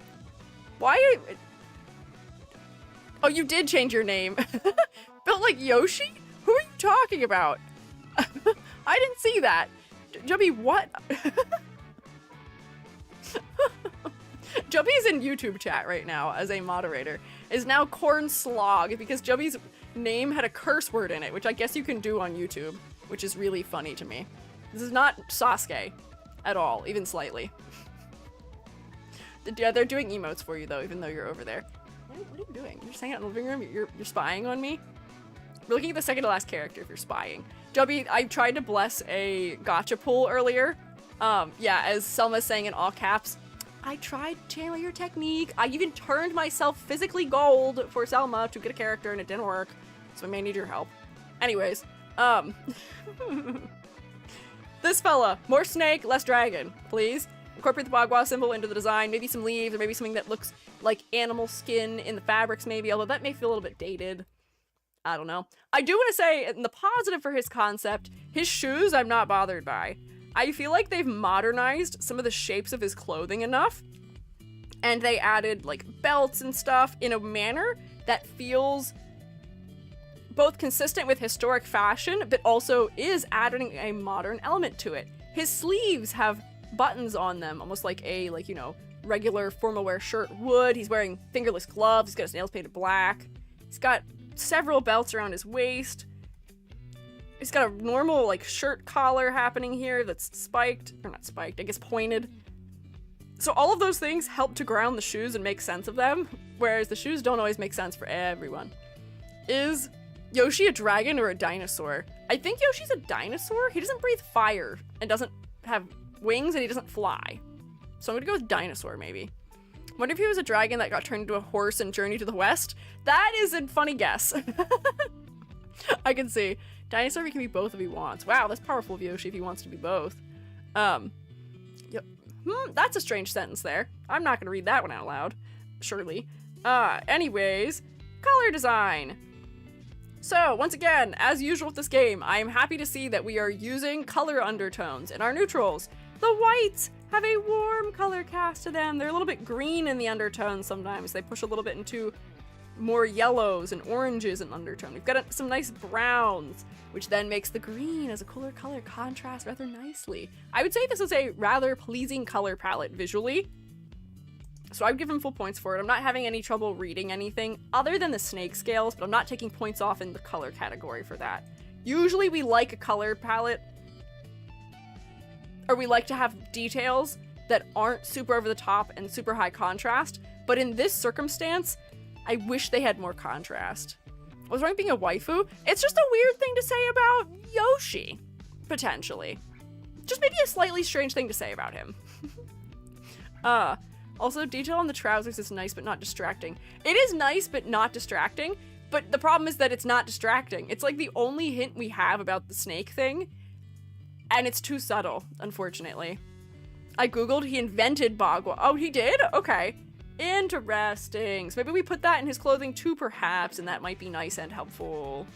Why are you... Oh, you did change your name. Built like Yoshi? Who are you talking about? I didn't see that. Joby, what? Joby's in YouTube chat right now as a moderator. Is now Corn Slog because Joby's name had a curse word in it, which I guess you can do on YouTube, which is really funny to me. This is not Sasuke at all, even slightly. Yeah, they're doing emotes for you though, even though you're over there. What are you doing? You're just hanging out in the living room? You're spying on me? We're looking at the second to last character if you're spying. Joby, I tried to bless a gotcha pull earlier. Yeah, as Selma's saying in all caps, I tried to channel your technique. I even turned myself physically gold for Selma to get a character and it didn't work. So I may need your help. Anyways, this fella, more snake, less dragon, please. Incorporate the Bagua symbol into the design, maybe some leaves or maybe something that looks like animal skin in the fabrics maybe, although that may feel a little bit dated. I don't know. I do want to say, in the positive for his concept, his shoes I'm not bothered by. I feel like they've modernized some of the shapes of his clothing enough, and they added like belts and stuff in a manner that feels both consistent with historic fashion, but also is adding a modern element to it. His sleeves have buttons on them, almost like a, you know, regular formal wear shirt would. He's wearing fingerless gloves. He's got his nails painted black. He's got several belts around his waist. He's got a normal, like, shirt collar happening here that's spiked, or not spiked, I guess pointed. So all of those things help to ground the shoes and make sense of them, whereas the shoes don't always make sense for everyone. Is Yoshi a dragon or a dinosaur? I think Yoshi's a dinosaur. He doesn't breathe fire and doesn't have wings and he doesn't fly. So I'm gonna go with dinosaur, maybe. Wonder if he was a dragon that got turned into a horse in Journey to the West? That is a funny guess. I can see. Dinosaur, he can be both if he wants. Wow, that's powerful of Yoshi if he wants to be both. Yep. That's a strange sentence there. I'm not gonna read that one out loud. Surely. Anyways, color design. So, once again, as usual with this game, I am happy to see that we are using color undertones in our neutrals. The whites have a warm color cast to them. They're a little bit green in the undertones sometimes. They push a little bit into more yellows and oranges in undertone. We've got some nice browns, which then makes the green as a cooler color contrast rather nicely. I would say this is a rather pleasing color palette visually. So I would give him full points for it. I'm not having any trouble reading anything other than the snake scales, but I'm not taking points off in the color category for that. Usually we like a color palette, or we like to have details that aren't super over the top and super high contrast, but in this circumstance, I wish they had more contrast. Was wrong being a waifu? It's just a weird thing to say about Yoshi, potentially. just maybe a slightly strange thing to say about him. Also, detail on the trousers is nice but not distracting. It is nice but not distracting, but the problem is that it's not distracting. It's like the only hint we have about the snake thing, and it's too subtle, unfortunately. I googled, he invented Bagua. Oh, he did? Okay. Interesting. So maybe we put that in his clothing too, perhaps, and that might be nice and helpful.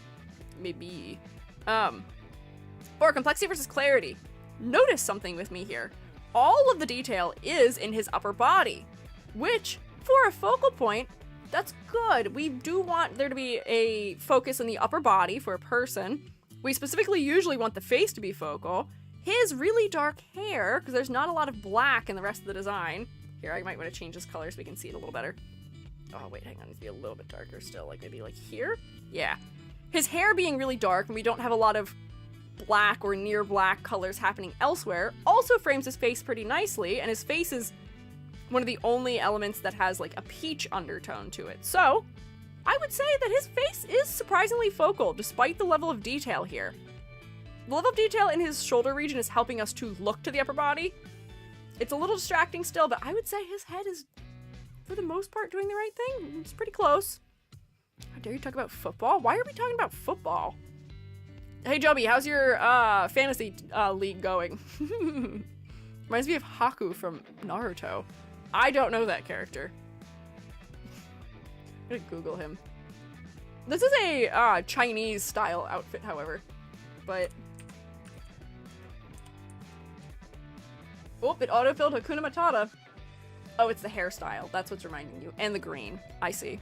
Maybe. For complexity versus clarity. Notice something with me here. All of the detail is in his upper body, which, for a focal point, that's good. We do want there to be a focus in the upper body for a person. We specifically usually want the face to be focal. His really dark hair, because there's not a lot of black in the rest of the design. Here, I might want to change his color so we can see it a little better. Oh, wait, hang on. It needs to be a little bit darker still. Like, maybe like here? Yeah. His hair being really dark, and we don't have a lot of black or near black colors happening elsewhere, also frames his face pretty nicely, and his face is one of the only elements that has like a peach undertone to it. So, I would say that his face is surprisingly focal, despite the level of detail here. The level of detail in his shoulder region is helping us to look to the upper body. It's a little distracting still, but I would say his head is, for the most part, doing the right thing. It's pretty close. How dare you talk about football? Why are we talking about football? Hey, Joby, how's your fantasy league going? Reminds me of Haku from Naruto. I don't know that character. I'm gonna Google him. This is a Chinese-style outfit, however. But... oh, it autofilled Hakuna Matata. Oh, it's the hairstyle. That's what's reminding you. And the green. I see.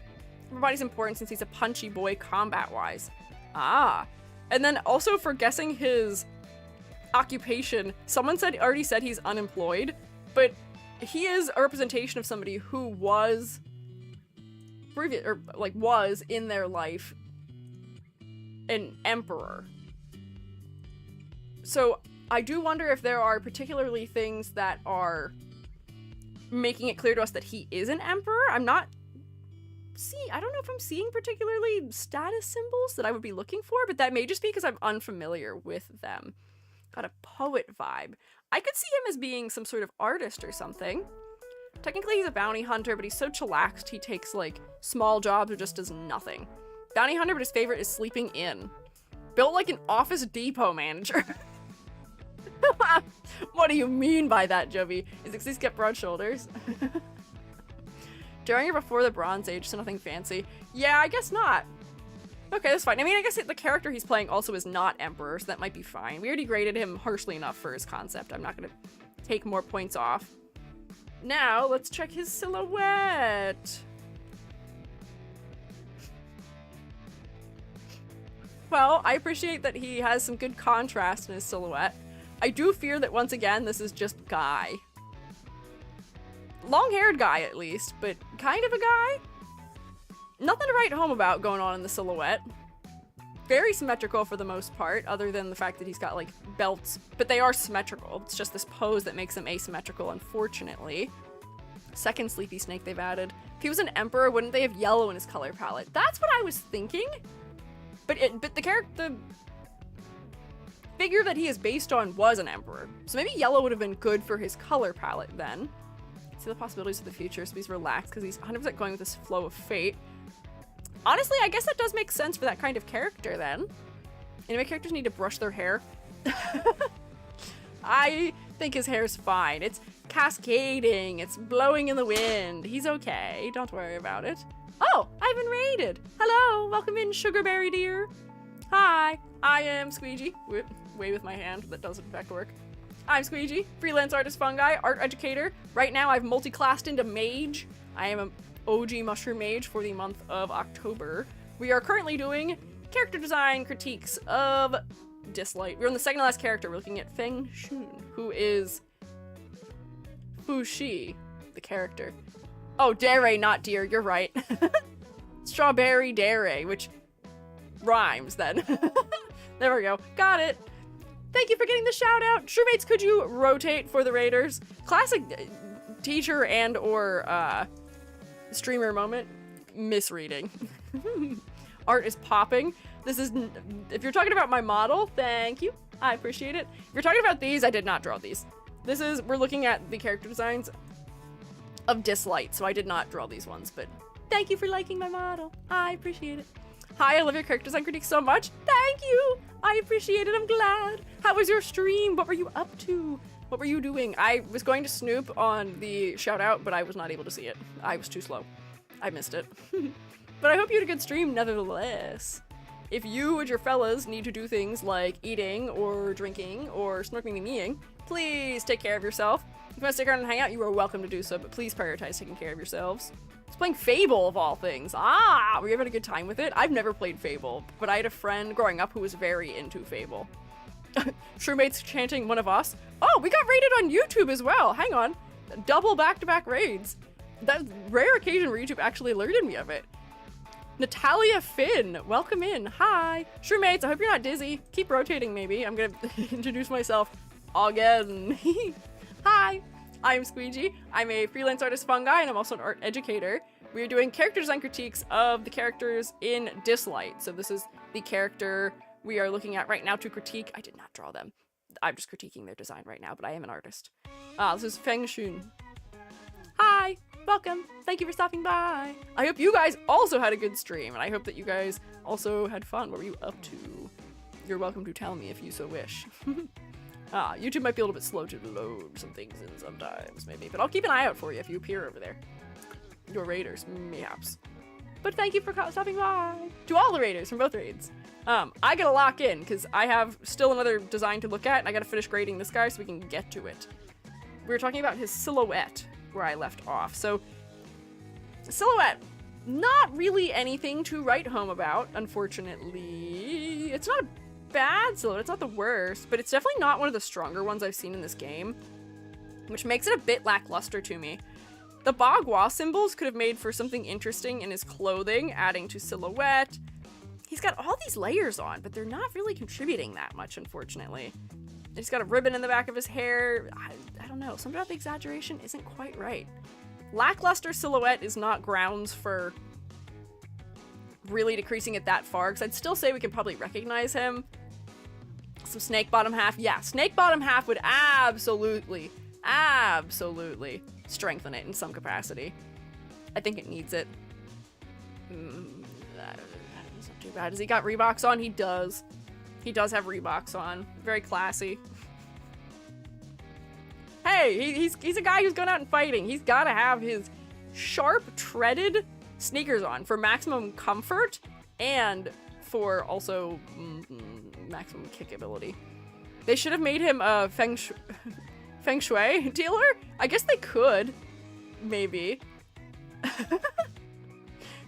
Everybody's important since he's a punchy boy combat-wise. Ah. And then also for guessing his occupation, someone already said he's unemployed, but he is a representation of somebody who was was in their life an emperor. So I do wonder if there are particularly things that are making it clear to us that he is an emperor. I don't know if I'm seeing particularly status symbols that I would be looking for, but that may just be because I'm unfamiliar with them. Got a poet vibe. I could see him as being some sort of artist or something. Technically he's a bounty hunter, but he's so chillaxed he takes like small jobs or just does nothing. Bounty hunter, but his favorite is sleeping in. Built like an Office Depot manager. What do you mean by that, Jovi? He's got broad shoulders. During or before the Bronze Age, so nothing fancy. Yeah, I guess not. Okay, that's fine. I mean, I guess the character he's playing also is not Emperor, so that might be fine. We already graded him harshly enough for his concept. I'm not going to take more points off. Now, let's check his silhouette. Well, I appreciate that he has some good contrast in his silhouette. I do fear that, once again, this is just Guy. Long-haired guy, at least, but kind of a guy? Nothing to write home about going on in the silhouette. Very symmetrical for the most part, other than the fact that he's got, like, belts. But they are symmetrical. It's just this pose that makes them asymmetrical, unfortunately. Second sleepy snake they've added. If he was an emperor, wouldn't they have yellow in his color palette? That's what I was thinking. But the figure that he is based on was an emperor. So maybe yellow would have been good for his color palette then. See the possibilities of the future, so he's relaxed because he's 100% going with this flow of fate. Honestly, I guess that does make sense for that kind of character then. Anime characters need to brush their hair. I think his hair's fine. It's cascading, it's blowing in the wind. He's okay, don't worry about it. Oh, I've been raided. Hello, welcome in, Sugarberry dear. Hi, I am Squiiji. Wave with my hand, that does in fact work. I'm Squiiji, freelance artist fungi, art educator. Right now I've multi-classed into mage. I am an OG mushroom mage for the month of October. We are currently doing character design critiques of Dislyte. We're on the second to last character. We're looking at Feng Shun, who is Fushi, the character. Oh, dere, not deer, you're right. Strawberry dere, which rhymes then. There we go, got it. Thank you for getting the shout out. Shroommates, could you rotate for the raiders? Classic teacher and or streamer moment. Misreading. Art is popping. This is, if you're talking about my model, thank you. I appreciate it. If you're talking about these, I did not draw these. We're looking at the character designs of Dislyte, so I did not draw these ones, but thank you for liking my model. I appreciate it. Hi, I love your character design critique so much. Thank you. I appreciate it. I'm glad. How was your stream? What were you up to? What were you doing? I was going to snoop on the shout out, but I was not able to see it. I was too slow. I missed it. But I hope you had a good stream nevertheless. If you and your fellas need to do things like eating or drinking or snorkeling and meeing, please take care of yourself. If you want to stick around and hang out, you are welcome to do so, but please prioritize taking care of yourselves. I was playing Fable of all things. Were you having a good time with it? I've never played Fable, but I had a friend growing up who was very into Fable. Shroommate's chanting one of us. Oh, we got raided on YouTube as well. Hang on. Double back-to-back raids. That's a rare occasion where YouTube actually alerted me of it. Natalia Finn, welcome in. Hi. Shroommates, I hope you're not dizzy. Keep rotating, maybe. I'm gonna introduce myself again. Hi, I'm Squiiji. I'm a freelance artist fungi, and I'm also an art educator. We are doing character design critiques of the characters in Dislyte. So this is the character we are looking at right now to critique. I did not draw them. I'm just critiquing their design right now, but I am an artist. This is Feng Shun. Hi, welcome. Thank you for stopping by. I hope you guys also had a good stream, and I hope that you guys also had fun. What were you up to? You're welcome to tell me if you so wish. YouTube might be a little bit slow to load some things in sometimes, maybe, but I'll keep an eye out for you if you appear over there. Your raiders, mayhaps. But thank you for stopping by. To all the raiders from both raids. I gotta lock in, because I have still another design to look at, and I gotta finish grading this guy so we can get to it. We were talking about his silhouette, where I left off. So, silhouette, not really anything to write home about, unfortunately. It's not a bad silhouette, it's not the worst, but it's definitely not one of the stronger ones I've seen in this game, which makes it a bit lackluster to me. The Bagua symbols could have made for something interesting in his clothing, adding to silhouette. He's got all these layers on, but they're not really contributing that much, unfortunately. He's got a ribbon in the back of his hair. I don't know, something about the exaggeration isn't quite right. Lackluster silhouette is not grounds for really decreasing it that far, because I'd still say we can probably recognize him. Some snake bottom half. Yeah, snake bottom half would absolutely strengthen it in some capacity. I think it needs it. It's not too bad. Has he got Reeboks on? He does. He does have Reeboks on. Very classy. Hey, he's a guy who's going out and fighting. He's got to have his sharp, treaded sneakers on for maximum comfort and for also maximum kick ability. They should have made him a Feng Shui dealer? I guess they could. Maybe.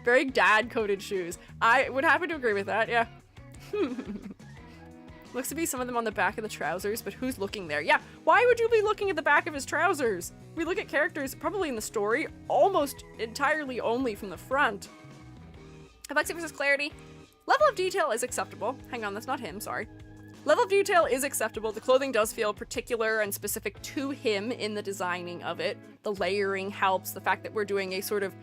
Very dad-coded shoes. I would happen to agree with that, yeah. Looks to be some of them on the back of the trousers, but who's looking there? Yeah, why would you be looking at the back of his trousers? We look at characters, probably in the story, almost entirely only from the front. Complexity versus clarity. Level of detail is acceptable. Hang on, that's not him, sorry. Level of detail is acceptable. The clothing does feel particular and specific to him in the designing of it. The layering helps. The fact that we're doing a sort of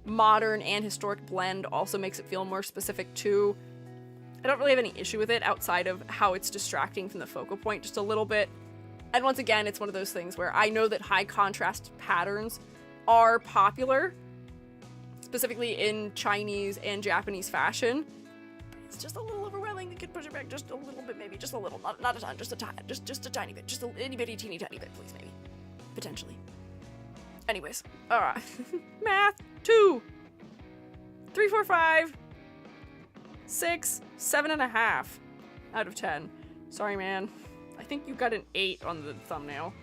modern and historic blend also makes it feel more specific too. I don't really have any issue with it outside of how it's distracting from the focal point just a little bit. And once again, it's one of those things where I know that high contrast patterns are popular, specifically in Chinese and Japanese fashion. It's just a little overwhelming. We could push it back just a little bit, maybe. Just a little. Not a ton, just a tiny, just a tiny bit. Just a itty bitty teeny tiny bit, please, maybe. Potentially. Anyways. Alright. Math. 2. 3, 4, 5. 6, 7.5 out of 10. Sorry, man. I think you got an 8 on the thumbnail.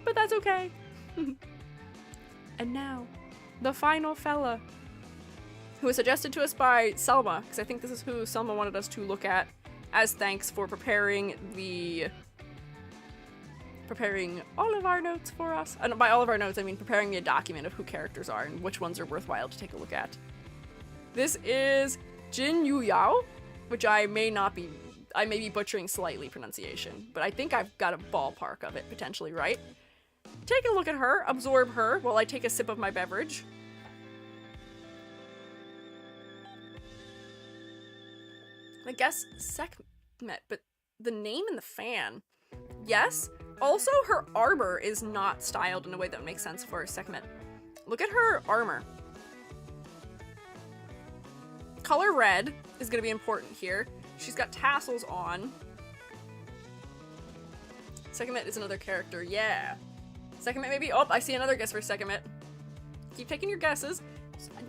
But that's okay. And now, the final fella, who was suggested to us by Selma, because I think this is who Selma wanted us to look at as thanks for preparing all of our notes for us. And by all of our notes, I mean preparing me a document of who characters are and which ones are worthwhile to take a look at. This is Jin Yu Yao, which I may be butchering slightly pronunciation, but I think I've got a ballpark of it, potentially, right? Take a look at her, absorb her, while I take a sip of my beverage. I guess Sekhmet, but the name in the fan. Yes. Also, her armor is not styled in a way that makes sense for Sekhmet. Look at her armor. Color red is going to be important here. She's got tassels on. Sekhmet is another character. Yeah. Sekhmet maybe? Oh, I see another guess for Sekhmet. Keep taking your guesses.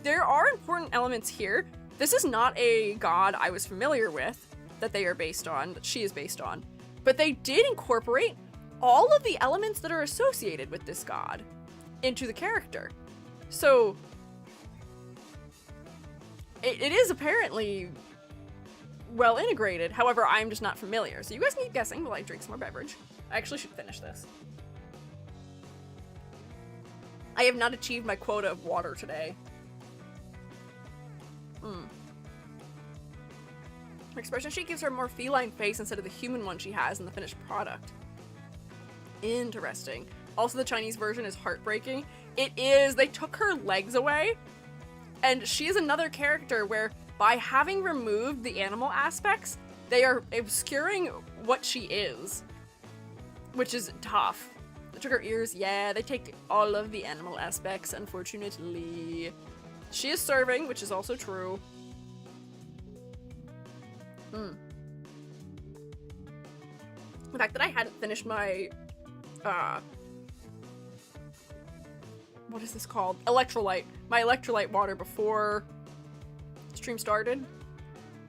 There are important elements here. This is not a god I was familiar with that they are based on, that she is based on. But they did incorporate all of the elements that are associated with this god into the character. So it is apparently well integrated. However, I'm just not familiar. So you guys keep guessing while I drink some more beverage. I actually should finish this. I have not achieved my quota of water today. Her expression sheet gives her a more feline face instead of the human one she has in the finished product. Interesting. Also, the Chinese version is heartbreaking. It is. They took her legs away, and she is another character where by having removed the animal aspects, they are obscuring what she is, which is tough. They took her ears. Yeah, they take all of the animal aspects, unfortunately. She is serving, which is also true. The fact that I hadn't finished my, what is this called? Electrolyte. My electrolyte water before stream started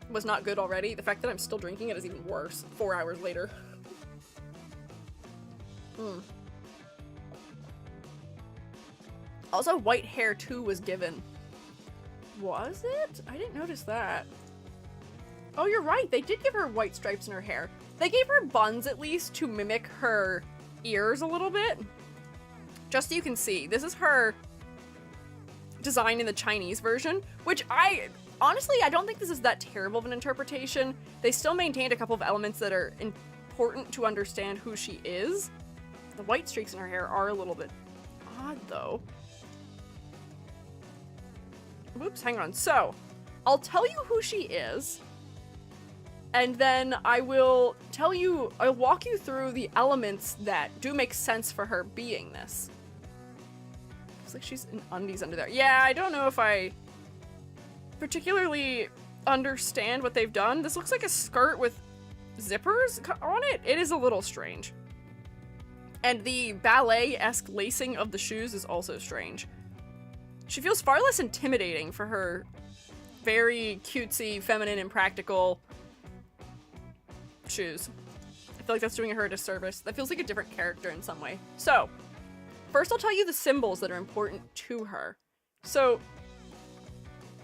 was not good already. The fact that I'm still drinking it is even worse 4 hours later. Also, white hair too was given. Was it? I didn't notice that. Oh, you're right. They did give her white stripes in her hair. They gave her buns at least to mimic her ears a little bit. Just so you can see, this is her design in the Chinese version, which honestly, I don't think this is that terrible of an interpretation. They still maintained a couple of elements that are important to understand who she is. The white streaks in her hair are a little bit odd, though. Whoops, hang on. So, I'll tell you who she is, and then I'll walk you through the elements that do make sense for her being this. Looks like she's in undies under there. Yeah, I don't know if I particularly understand what they've done. This looks like a skirt with zippers on it. It is a little strange. And the ballet-esque lacing of the shoes is also strange. She feels far less intimidating for her very cutesy, feminine, and practical shoes. I feel like that's doing her a disservice. That feels like a different character in some way. So, first I'll tell you the symbols that are important to her. So,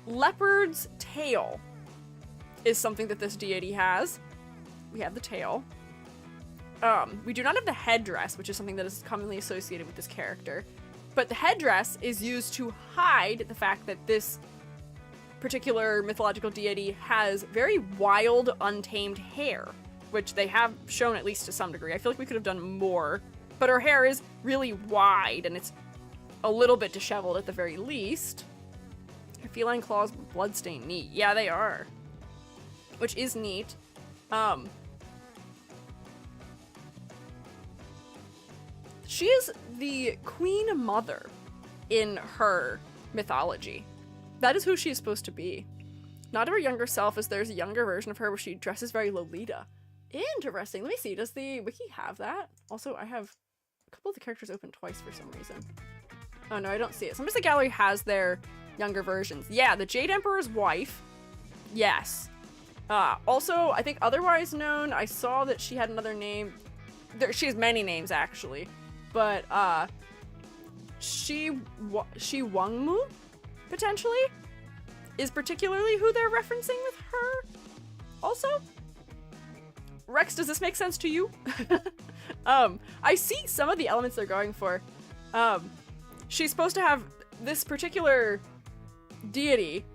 leopard's tail is something that this deity has. We have the tail. We do not have the headdress, which is something that is commonly associated with this character. But the headdress is used to hide the fact that this particular mythological deity has very wild, untamed hair, which they have shown at least to some degree. I feel like we could have done more, but her hair is really wide and it's a little bit disheveled at the very least. Her feline claws bloodstained. Neat. Yeah, they are. Which is neat. She is the queen mother in her mythology. That is who she is supposed to be. Not her younger self, as there's a younger version of her where she dresses very Lolita. Interesting. Let me see. Does the wiki have that? Also, I have a couple of the characters open twice for some reason. Oh no, I don't see it. Sometimes the gallery has their younger versions. Yeah, the Jade Emperor's wife. Yes. Also, I think otherwise known, I saw that she had another name. She has many names, actually. But, Shi Wangmu, potentially, is particularly who they're referencing with her. Also, Rex, does this make sense to you? I see some of the elements they're going for. She's supposed to have this particular deity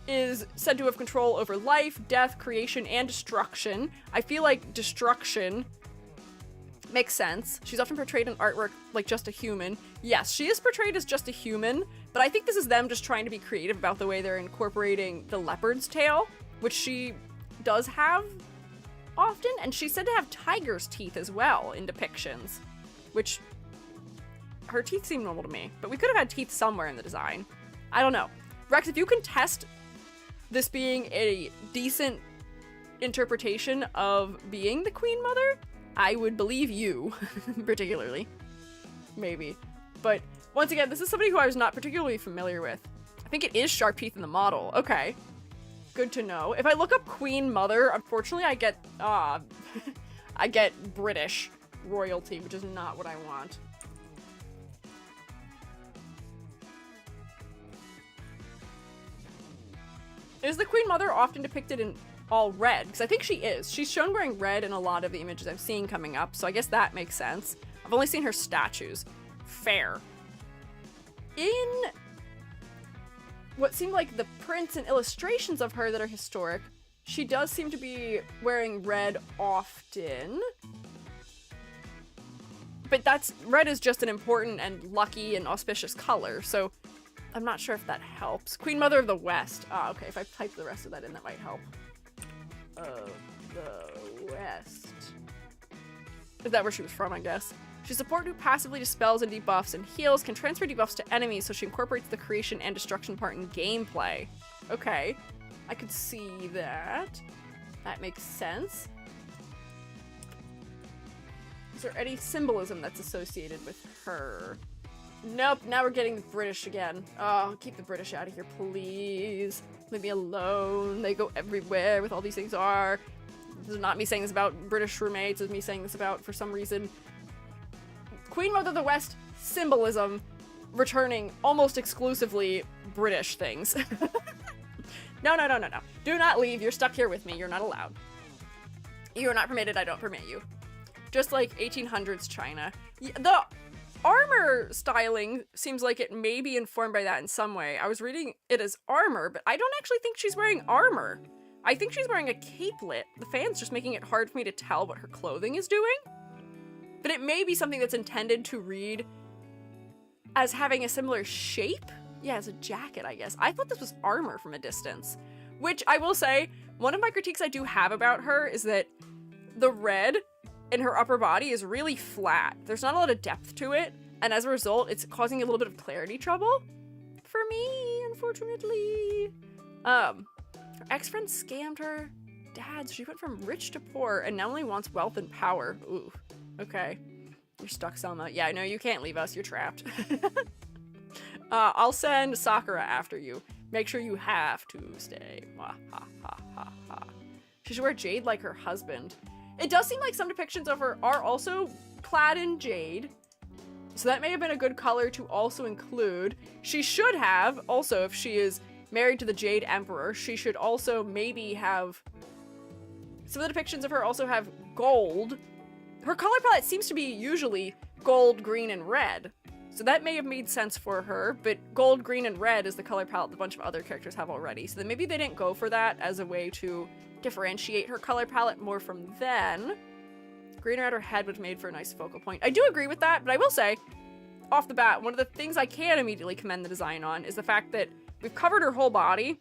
is said to have control over life, death, creation, and destruction. I feel like destruction makes sense. She's often portrayed in artwork like just a human. Yes, she is portrayed as just a human, but I think this is them just trying to be creative about the way they're incorporating the leopard's tail, which she does have often, and she's said to have tiger's teeth as well in depictions, which her teeth seem normal to me, but we could have had teeth somewhere in the design. I don't know. Rex, if you can test this being a decent interpretation of being the Queen Mother, I would believe you, particularly. Maybe. But once again, this is somebody who I was not particularly familiar with. I think it is sharp teeth in the model. Okay. Good to know. If I look up Queen Mother, unfortunately I get, I get British royalty, which is not what I want. Is the Queen Mother often depicted in all red? Because I think she is. She's shown wearing red in a lot of the images I've seen coming up, so I guess that makes sense. I've only seen her statues. Fair. In what seemed like the prints and illustrations of her that are historic, she does seem to be wearing red often. But red is just an important and lucky and auspicious color, so I'm not sure if that helps. Queen Mother of the West. Ah, okay, if I type the rest of that in, that might help. Of the West. Is that where she was from, I guess? She's a support who passively dispels and debuffs and heals, can transfer debuffs to enemies, so she incorporates the creation and destruction part in gameplay. Okay, I could see that. That makes sense. Is there any symbolism that's associated with her? Nope, now we're getting the British again. Oh, keep the British out of here, please. Leave me alone. They go everywhere with all these things are. This is not me saying this about British roommates. This is me saying this about, for some reason, Queen Mother of the West symbolism returning almost exclusively British things. No. Do not leave. You're stuck here with me. You're not allowed. You are not permitted. I don't permit you. Just like 1800s China. The armor styling seems like it may be informed by that in some way. I was reading it as armor, but I don't actually think she's wearing armor. I think she's wearing a capelet. The fan's just making it hard for me to tell what her clothing is doing. But it may be something that's intended to read as having a similar shape. Yeah, as a jacket, I guess. I thought this was armor from a distance. Which, I will say, one of my critiques I do have about her is that the red in her upper body is really flat. There's not a lot of depth to it, and as a result, it's causing a little bit of clarity trouble for me, unfortunately. Her ex-friend scammed her dad, so she went from rich to poor and now only wants wealth and power. Ooh, okay. You're stuck, Selma. Yeah, no, you can't leave us. You're trapped. I'll send Sakura after you. Make sure you have to stay. Ha, ha, ha, ha, ha. She should wear jade like her husband. It does seem like some depictions of her are also clad in jade, so that may have been a good color to also include. She should have, also, if she is married to the Jade Emperor, she should also maybe have... Some of the depictions of her also have gold. Her color palette seems to be usually gold, green, and red, so that may have made sense for her, but gold, green, and red is the color palette a bunch of other characters have already, so then maybe they didn't go for that as a way to differentiate her color palette more from then. Green around her head would have made for a nice focal point. I do agree with that, but I will say, off the bat, one of the things I can immediately commend the design on is the fact that we've covered her whole body.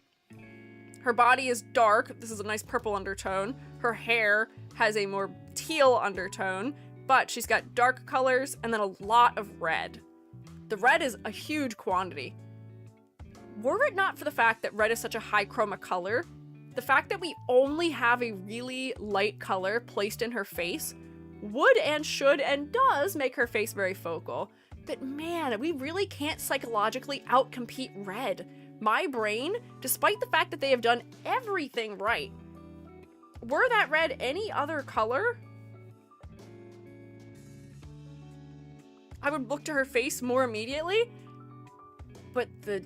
Her body is dark. This is a nice purple undertone. Her hair has a more teal undertone, but she's got dark colors and then a lot of red. The red is a huge quantity. Were it not for the fact that red is such a high chroma color, the fact that we only have a really light color placed in her face would and should and does make her face very focal. But man, we really can't psychologically outcompete red. My brain, despite the fact that they have done everything right, were that red any other color, I would look to her face more immediately. But the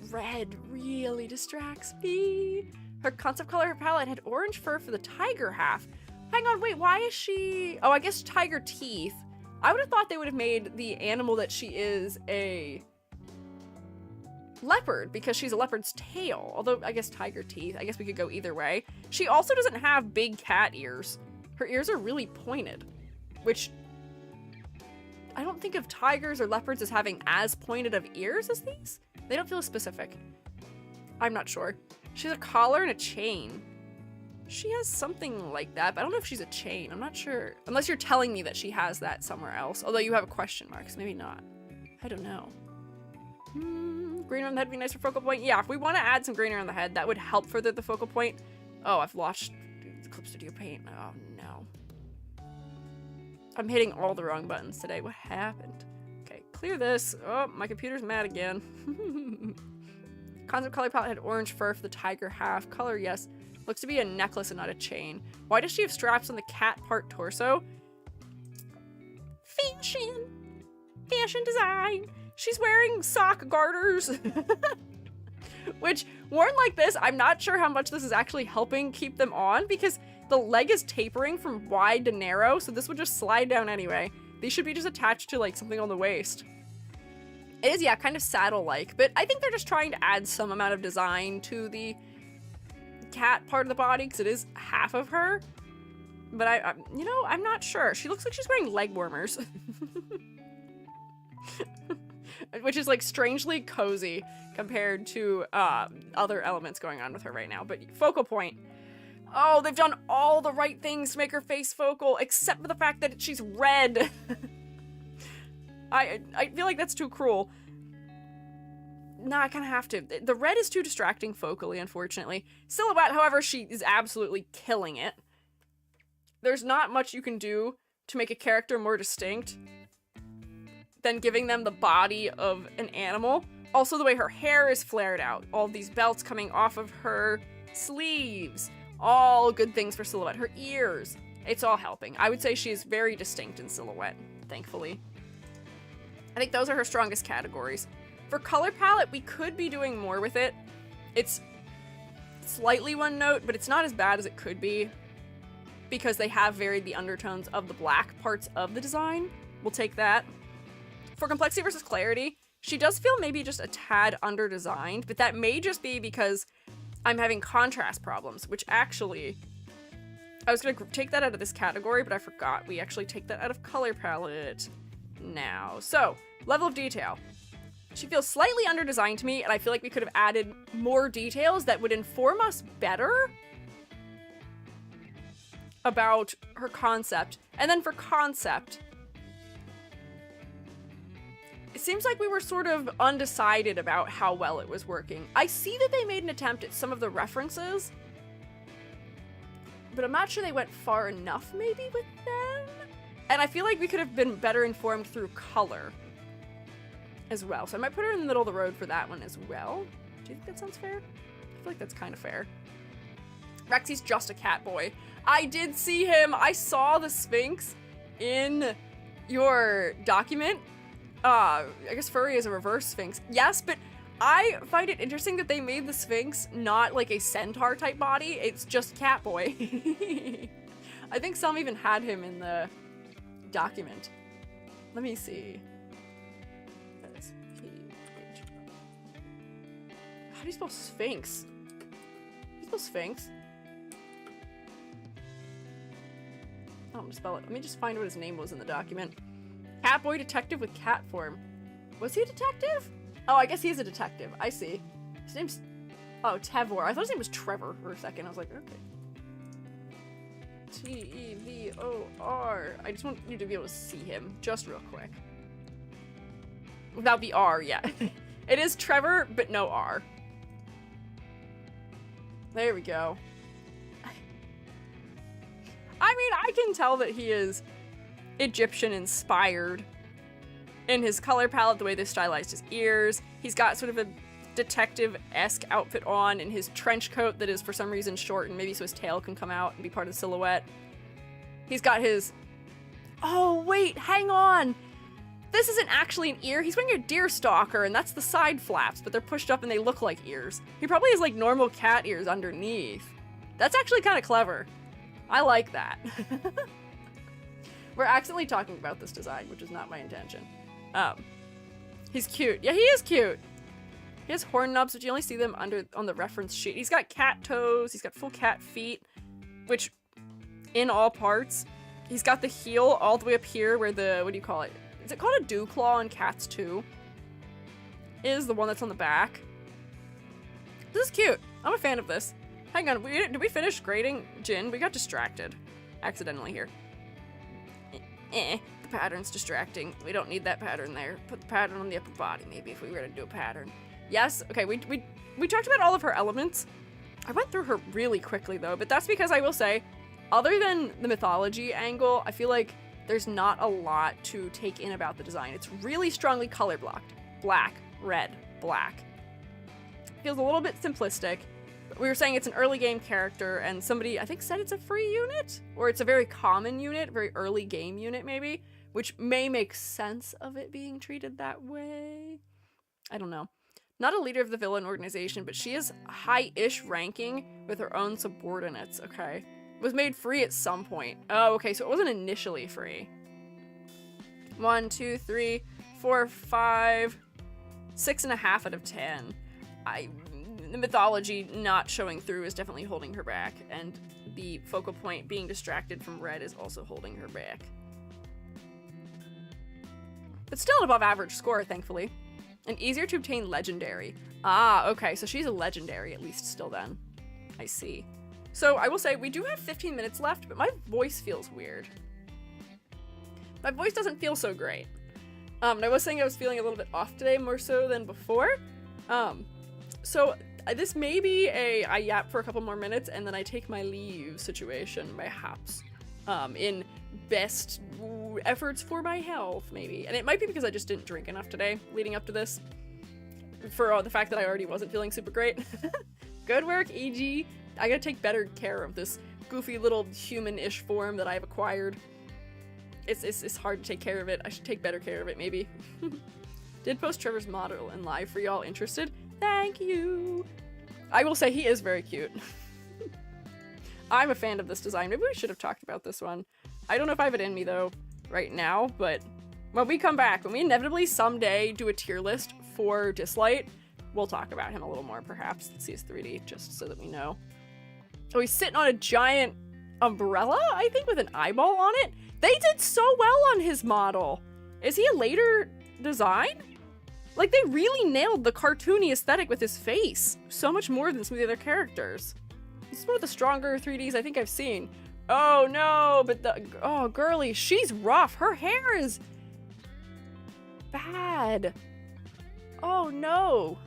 red really distracts me. Her concept color palette had orange fur for the tiger half. Hang on, wait, why is she... Oh, I guess tiger teeth. I would have thought they would have made the animal that she is a leopard, because she's a leopard's tail. Although, I guess tiger teeth. I guess we could go either way. She also doesn't have big cat ears. Her ears are really pointed, which I don't think of tigers or leopards as having as pointed of ears as these. They don't feel specific. I'm not sure. She has a collar and a chain. She has something like that, but I don't know if she's a chain. I'm not sure. Unless you're telling me that she has that somewhere else. Although you have a question mark, so maybe not. I don't know. Green around the head would be nice for focal point. Yeah, if we want to add some green around the head, that would help further the focal point. Oh, I've lost the Clip Studio Paint. Oh, no. I'm hitting all the wrong buttons today. What happened? Okay, clear this. Oh, my computer's mad again. Concept color palette had orange fur for the tiger half. Color, yes. Looks to be a necklace and not a chain. Why does she have straps on the cat part torso? Fashion! Fashion design! She's wearing sock garters! Which, worn like this, I'm not sure how much this is actually helping keep them on, because the leg is tapering from wide to narrow, so this would just slide down anyway. These should be just attached to, like, something on the waist. It is, yeah, kind of saddle-like, but I think they're just trying to add some amount of design to the cat part of the body, because it is half of her. But you know, I'm not sure. She looks like she's wearing leg warmers. Which is, like, strangely cozy compared to other elements going on with her right now. But focal point. Oh, they've done all the right things to make her face focal, except for the fact that she's red. I feel like that's too cruel. No, I kind of have to. The red is too distracting focally, unfortunately. Silhouette, however, she is absolutely killing it. There's not much you can do to make a character more distinct than giving them the body of an animal. Also, the way her hair is flared out. All these belts coming off of her sleeves. All good things for silhouette. Her ears. It's all helping. I would say she is very distinct in silhouette, thankfully. I think those are her strongest categories. For color palette, we could be doing more with it. It's slightly one note, but it's not as bad as it could be because they have varied the undertones of the black parts of the design. We'll take that. For complexity versus clarity, she does feel maybe just a tad under-designed, but that may just be because I'm having contrast problems, which actually, I was going to take that out of this category, but I forgot. We actually take that out of color palette now. So, level of detail. She feels slightly under-designed to me, and I feel like we could have added more details that would inform us better about her concept. And then for concept, it seems like we were sort of undecided about how well it was working. I see that they made an attempt at some of the references, but I'm not sure they went far enough maybe with them. And I feel like we could have been better informed through color as well. So I might put her in the middle of the road for that one as well. Do you think that sounds fair? I feel like that's kind of fair. Rexy's just a cat boy. I did see him. I saw the Sphinx in your document. I guess furry is a reverse Sphinx. Yes, but I find it interesting that they made the Sphinx not like a centaur type body. It's just cat boy. I think some even had him in the document. Let me see. How do you spell Sphinx? How do you spell Sphinx? Oh, I'm gonna spell it. Let me just find what his name was in the document. Catboy detective with cat form. Was he a detective? Oh, I guess he is a detective. I see. His name's... Oh, Tevor. I thought his name was Trevor for a second. I was like, okay. T-E-V-O-R. I just want you to be able to see him just real quick. Without the R, yeah. It is Trevor, but no R. There we go. I mean, I can tell that he is Egyptian inspired in his color palette, the way they stylized his ears. He's got sort of a detective-esque outfit on in his trench coat that is for some reason short and maybe so his tail can come out and be part of the silhouette. He's got his... Oh, wait, hang on! This isn't actually an ear. He's wearing a deer stalker, and that's the side flaps, but they're pushed up and they look like ears. He probably has, like, normal cat ears underneath. That's actually kind of clever. I like that. We're accidentally talking about this design, which is not my intention. He's cute. Yeah, he is cute. He has horn knobs, but you only see them on the reference sheet. He's got cat toes. He's got full cat feet, which, in all parts. He's got the heel all the way up here where the, what do you call it? Is it called a dew claw in cats too? Is the one that's on the back. This is cute. I'm a fan of this. Hang on, did we finish grading Jin? We got distracted accidentally here. The pattern's distracting. We don't need that pattern there. Put the pattern on the upper body, maybe, if we were to do a pattern. Yes, okay, we talked about all of her elements. I went through her really quickly, though, but that's because I will say, other than the mythology angle, I feel like there's not a lot to take in about the design. It's really strongly color blocked. Black, red, black. Feels a little bit simplistic. We were saying it's an early game character, and somebody, I think, said it's a free unit? Or it's a very common unit, very early game unit, maybe? Which may make sense of it being treated that way. I don't know. Not a leader of the villain organization, but she is high-ish ranking with her own subordinates, okay? Was made free at some point. Oh, okay, so it wasn't initially free. 1, 2, 3, 4, 5, 6.5 out of 10. The mythology not showing through is definitely holding her back, and the focal point being distracted from red is also holding her back. But still an above average score, thankfully. And easier to obtain legendary. Ah, okay, so she's a legendary at least still then. I see. So I will say, we do have 15 minutes left, but my voice feels weird. My voice doesn't feel so great. And I was saying I was feeling a little bit off today, more so than before. So this may be I yap for a couple more minutes and then I take my leave situation, perhaps. In best efforts for my health, maybe. And it might be because I just didn't drink enough today, leading up to this. For the fact that I already wasn't feeling super great. Good work, EG. I gotta take better care of this goofy little human-ish form that I've acquired. It's hard to take care of it. I should take better care of it, maybe. Did post Trevor's model in live for y'all interested? Thank you! I will say he is very cute. I'm a fan of this design. Maybe we should have talked about this one. I don't know if I have it in me, though, right now, but when we come back, when we inevitably someday do a tier list for Dislyte, we'll talk about him a little more, perhaps. Let's see his 3D, just so that we know. Oh, he's sitting on a giant umbrella, I think, with an eyeball on it? They did so well on his model! Is he a later design? Like, they really nailed the cartoony aesthetic with his face. So much more than some of the other characters. This is one of the stronger 3Ds I think I've seen. Oh no, but oh girly, she's rough. Her hair is bad. Oh no.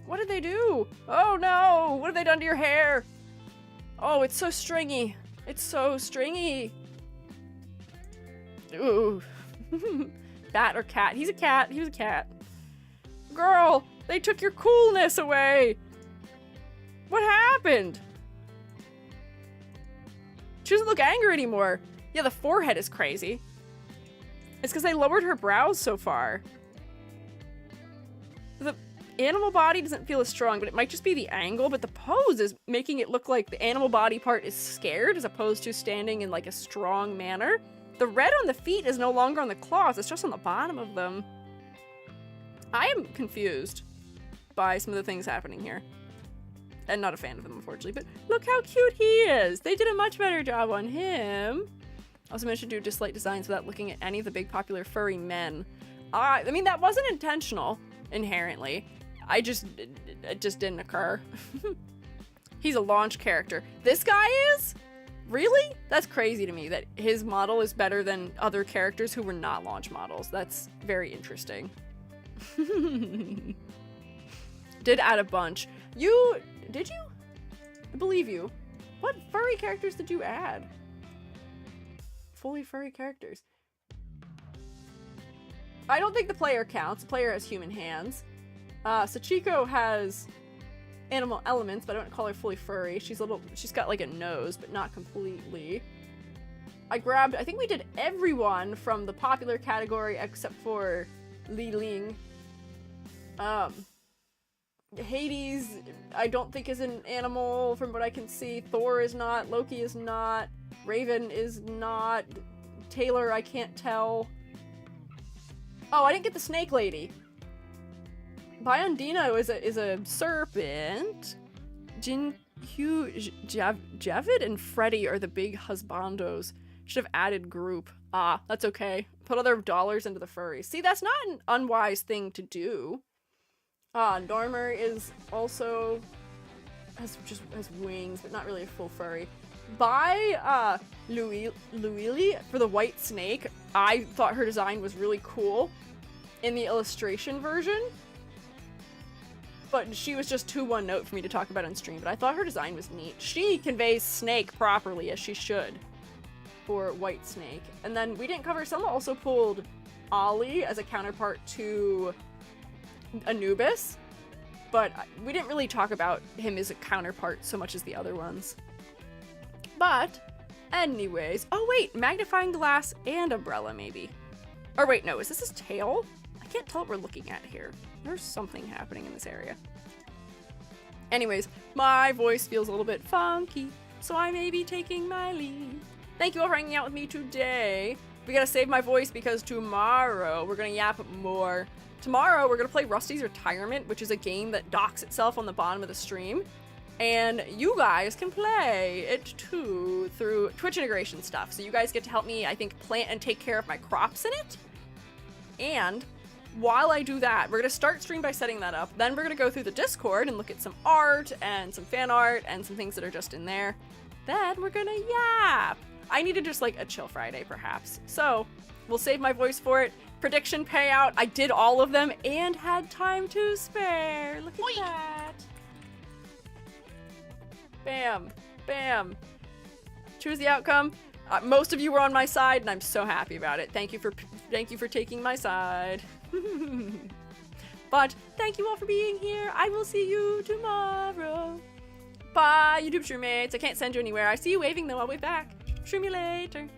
What did they do? Oh no, what have they done to your hair? Oh, it's so stringy. It's so stringy. Ooh. Bat or cat? He's a cat. He was a cat. Girl, they took your coolness away. What happened? She doesn't look angry anymore. Yeah, the forehead is crazy. It's because they lowered her brows so far. The animal body doesn't feel as strong, but it might just be the angle, but the pose is making it look like the animal body part is scared as opposed to standing in like a strong manner. The red on the feet is no longer on the claws, it's just on the bottom of them. I am confused by some of the things happening here. And not a fan of them, unfortunately, but look how cute he is! They did a much better job on him. Also mentioned do Dislyte designs without looking at any of the big popular furry men. I mean, that wasn't intentional, inherently. It just didn't occur. He's a launch character. This guy is? Really? That's crazy to me that his model is better than other characters who were not launch models. That's very interesting. Did add a bunch. Did you? I believe you. What furry characters did you add? Fully furry characters. I don't think the player counts. The player has human hands. Sachiko has animal elements, but I don't call her fully furry. She's got like a nose, but not completely. I think we did everyone from the popular category except for Li Ling. Hades, I don't think is an animal from what I can see. Thor is not. Loki is not. Raven is not. Taylor, I can't tell. Oh, I didn't get the snake lady. Biondino is a serpent. Jin Yu Javid and Freddy are the big husbandos. Should have added group. Ah, that's okay. Put other dollars into the furries. See, that's not an unwise thing to do. Normer is also has wings, but not really a full furry. By Luili for the white snake. I thought her design was really cool in the illustration version, but she was just too one note for me to talk about on stream. But I thought her design was neat. She conveys snake properly, as she should, for white snake. And then we didn't cover, someone also pulled Ollie as a counterpart to Anubis, but we didn't really talk about him as a counterpart so much as the other ones. But anyways, oh wait, magnifying glass and umbrella maybe. Or wait, no, is this his tail? I can't tell what we're looking at here. There's something happening in this area. Anyways, my voice feels a little bit funky, so I may be taking my leave. Thank you all for hanging out with me today. We gotta save my voice because tomorrow we're gonna yap more. Tomorrow we're gonna play Rusty's Retirement, which is a game that docks itself on the bottom of the stream. And you guys can play it too through Twitch integration stuff. So you guys get to help me, I think, plant and take care of my crops in it. And while I do that, we're going to start stream by setting that up. Then we're going to go through the Discord and look at some art and some fan art and some things that are just in there. Then we're going to yap. I needed just like a chill Friday, perhaps. So we'll save my voice for it. Prediction payout. I did all of them and had time to spare. Look at that. Bam. Bam. Choose the outcome. Most of you were on my side, and I'm so happy about it. Thank you for taking my side. But thank you all for being here. I will see you tomorrow. Bye, YouTube streammates. I can't send you anywhere. I see you waving, though. I'll wave back. Stream you later.